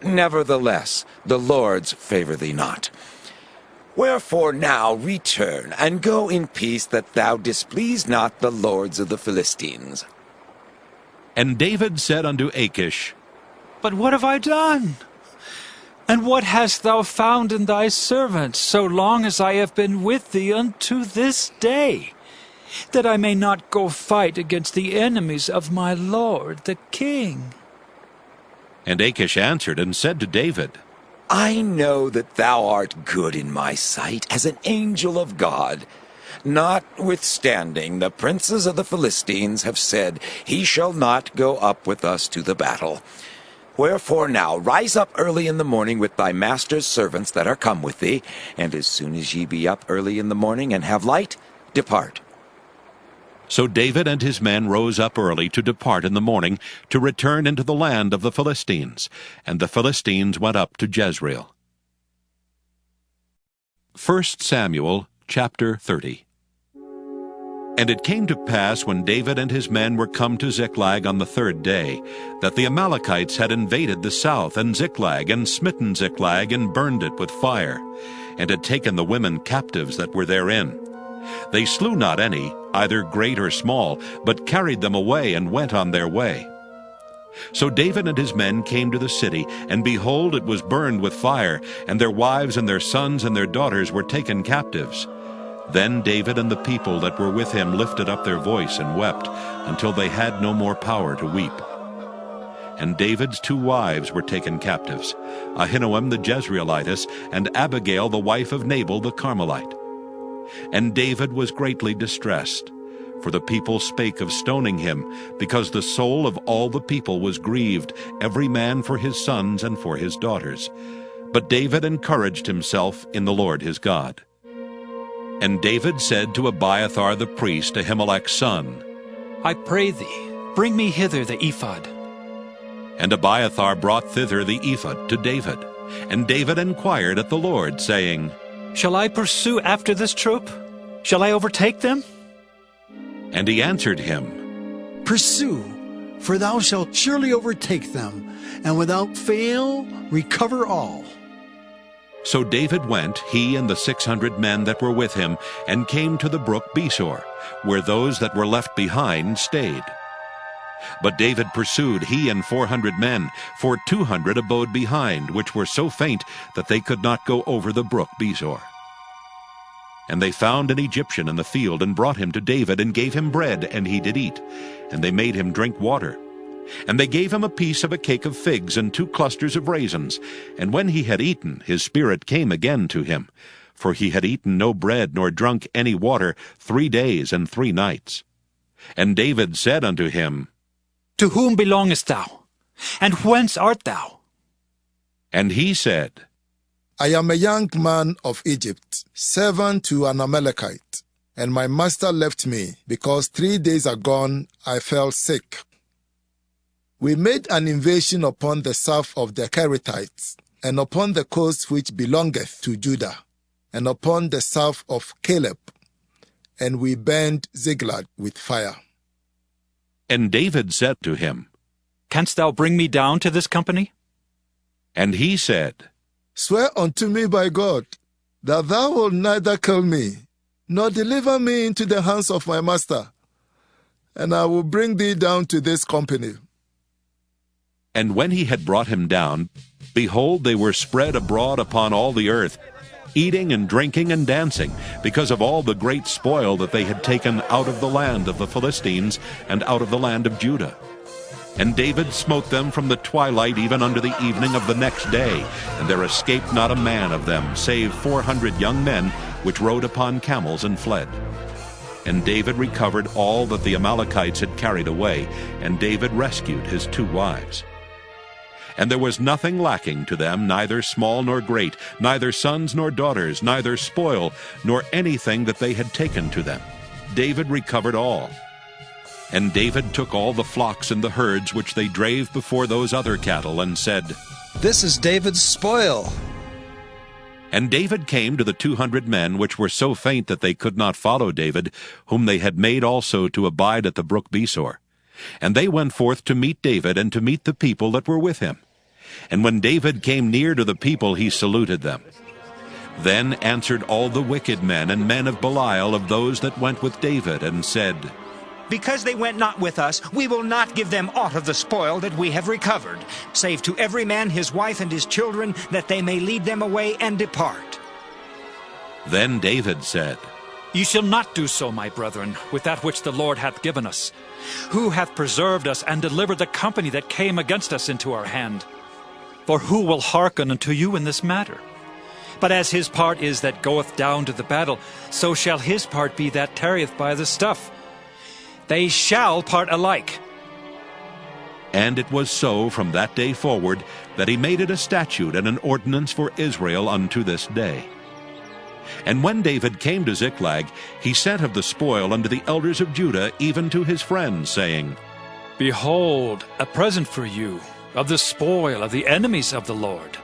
Nevertheless, the Lord's favor thee not. Wherefore now return, and go in peace, that thou displease not the lords of the Philistines. And David said unto Achish, But what have I done? And what hast thou found in thy servant, so long as I have been with thee unto this day, that I may not go fight against the enemies of my lord the king? And Achish answered and said to David, I know that thou art good in my sight as an angel of God. Notwithstanding, the princes of the Philistines have said, He shall not go up with us to the battle. Wherefore now rise up early in the morning with thy master's servants that are come with thee, and as soon as ye be up early in the morning and have light, depart. So David and his men rose up early to depart in the morning, to return into the land of the Philistines. And the Philistines went up to Jezreel. 1 Samuel chapter 30. And it came to pass, when David and his men were come to Ziklag on the third day, that the Amalekites had invaded the south, and Ziklag, and smitten Ziklag, and burned it with fire, and had taken the women captives that were therein. They slew not any, either great or small, but carried them away and went on their way. So David and his men came to the city, and behold, it was burned with fire, and their wives and their sons and their daughters were taken captives. Then David and the people that were with him lifted up their voice and wept, until they had no more power to weep. And David's 2 wives were taken captives, Ahinoam the Jezreelitess, and Abigail the wife of Nabal the Carmelite. And David was greatly distressed, for the people spake of stoning him, because the soul of all the people was grieved, every man for his sons and for his daughters. But David encouraged himself in the Lord his God. And David said to Abiathar the priest, Ahimelech's son, I pray thee, bring me hither the ephod. And Abiathar brought thither the ephod to David. And David inquired at the Lord, saying, Shall I pursue after this troop? Shall I overtake them? And he answered him, Pursue, for thou shalt surely overtake them, and without fail recover all. So David went, he and the 600 men that were with him, and came to the brook Besor, where those that were left behind stayed. But David pursued, he and 400 men, for 200 abode behind, which were so faint that they could not go over the brook Besor. And they found an Egyptian in the field, and brought him to David, and gave him bread, and he did eat. And they made him drink water. And they gave him a piece of a cake of figs, and 2 clusters of raisins. And when he had eaten, his spirit came again to him, for he had eaten no bread, nor drunk any water 3 days and 3 nights. And David said unto him, To whom belongest thou? And whence art thou? And he said, I am a young man of Egypt, servant to an Amalekite, and my master left me, because 3 days agone I fell sick. We made an invasion upon the south of the Kerethites, and upon the coast which belongeth to Judah, and upon the south of Caleb, and we burned Ziklag with fire. And David said to him, Canst thou bring me down to this company? And he said, Swear unto me by God, that thou wilt neither kill me, nor deliver me into the hands of my master, and I will bring thee down to this company. And when he had brought him down, behold, they were spread abroad upon all the earth, eating and drinking and dancing, because of all the great spoil that they had taken out of the land of the Philistines and out of the land of Judah. And David smote them from the twilight even unto the evening of the next day, and there escaped not a man of them, save 400 young men, which rode upon camels and fled. And David recovered all that the Amalekites had carried away, and David rescued his 2 wives. And there was nothing lacking to them, neither small nor great, neither sons nor daughters, neither spoil, nor anything that they had taken to them. David recovered all. And David took all the flocks and the herds which they drave before those other cattle, and said, This is David's spoil. And David came to the 200 men which were so faint that they could not follow David, whom they had made also to abide at the brook Besor. And they went forth to meet David, and to meet the people that were with him. And when David came near to the people, he saluted them. Then answered all the wicked men and men of Belial of those that went with David, and said, Because they went not with us, we will not give them aught of the spoil that we have recovered, save to every man his wife and his children, that they may lead them away and depart. Then David said, Ye shall not do so, my brethren, with that which the Lord hath given us. Who hath preserved us, and delivered the company that came against us into our hand? For who will hearken unto you in this matter? But as his part is that goeth down to the battle, so shall his part be that tarrieth by the stuff. They shall part alike. And it was so from that day forward, that he made it a statute and an ordinance for Israel unto this day. And when David came to Ziklag, he sent of the spoil unto the elders of Judah, even to his friends, saying, Behold, a present for you, of the spoil of the enemies of the Lord.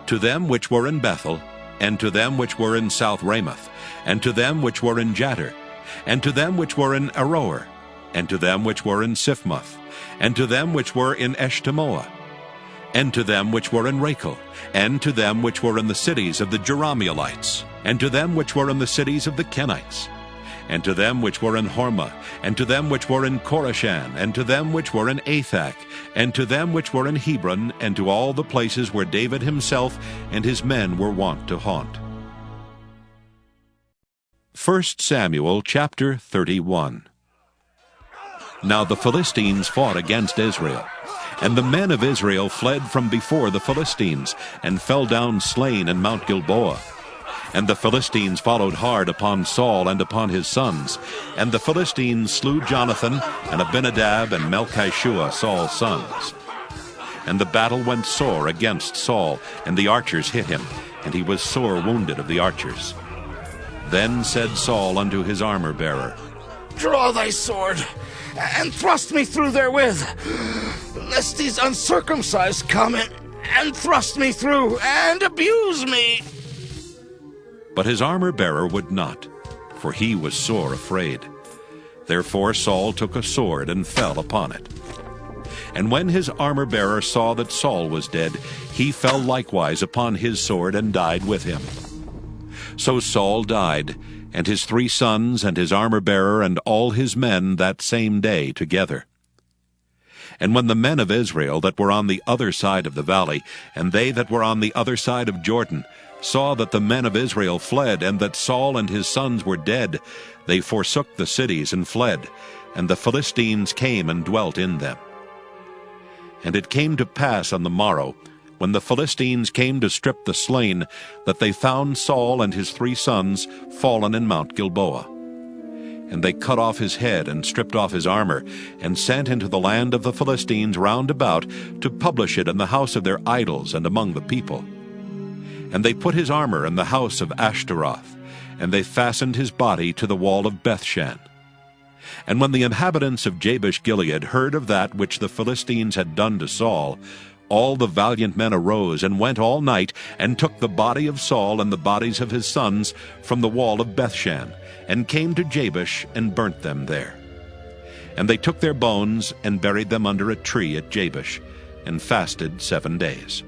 To them which were in Bethel, and to them which were in South Ramoth, and to them which were in Jattir, and to them which were in Aroer, and to them which were in Siphmoth, and to them which were in Eshtemoa, and to them which were in Rachel, and to them which were in the cities of the Jerahmeelites, and to them which were in the cities of the Kenites, and to them which were in Hormah, and to them which were in Korashan, and to them which were in Athak, and to them which were in Hebron, and to all the places where David himself and his men were wont to haunt. 1 Samuel chapter 31. Now the Philistines fought against Israel. And the men of Israel fled from before the Philistines, and fell down slain in Mount Gilboa. And the Philistines followed hard upon Saul and upon his sons. And the Philistines slew Jonathan, and Abinadab, and Melchishua, Saul's sons. And the battle went sore against Saul, and the archers hit him, and he was sore wounded of the archers. Then said Saul unto his armor-bearer, Draw thy sword, and thrust me through therewith, lest these uncircumcised come and thrust me through, and abuse me. But his armor-bearer would not, for he was sore afraid. Therefore Saul took a sword and fell upon it. And when his armor-bearer saw that Saul was dead, he fell likewise upon his sword and died with him. So Saul died, and his 3 sons, and his armor-bearer, and all his men that same day together. And when the men of Israel that were on the other side of the valley, and they that were on the other side of Jordan, saw that the men of Israel fled, and that Saul and his sons were dead, they forsook the cities and fled, and the Philistines came and dwelt in them. And it came to pass on the morrow, when the Philistines came to strip the slain, that they found Saul and his 3 sons fallen in Mount Gilboa. And they cut off his head, and stripped off his armor, and sent into the land of the Philistines round about, to publish it in the house of their idols and among the people. And they put his armor in the house of Ashtaroth, and they fastened his body to the wall of Bethshan. And when the inhabitants of Jabesh-Gilead heard of that which the Philistines had done to Saul, all the valiant men arose, and went all night, and took the body of Saul and the bodies of his sons from the wall of Bethshan, and came to Jabesh, and burnt them there. And they took their bones, and buried them under a tree at Jabesh, and fasted 7 days.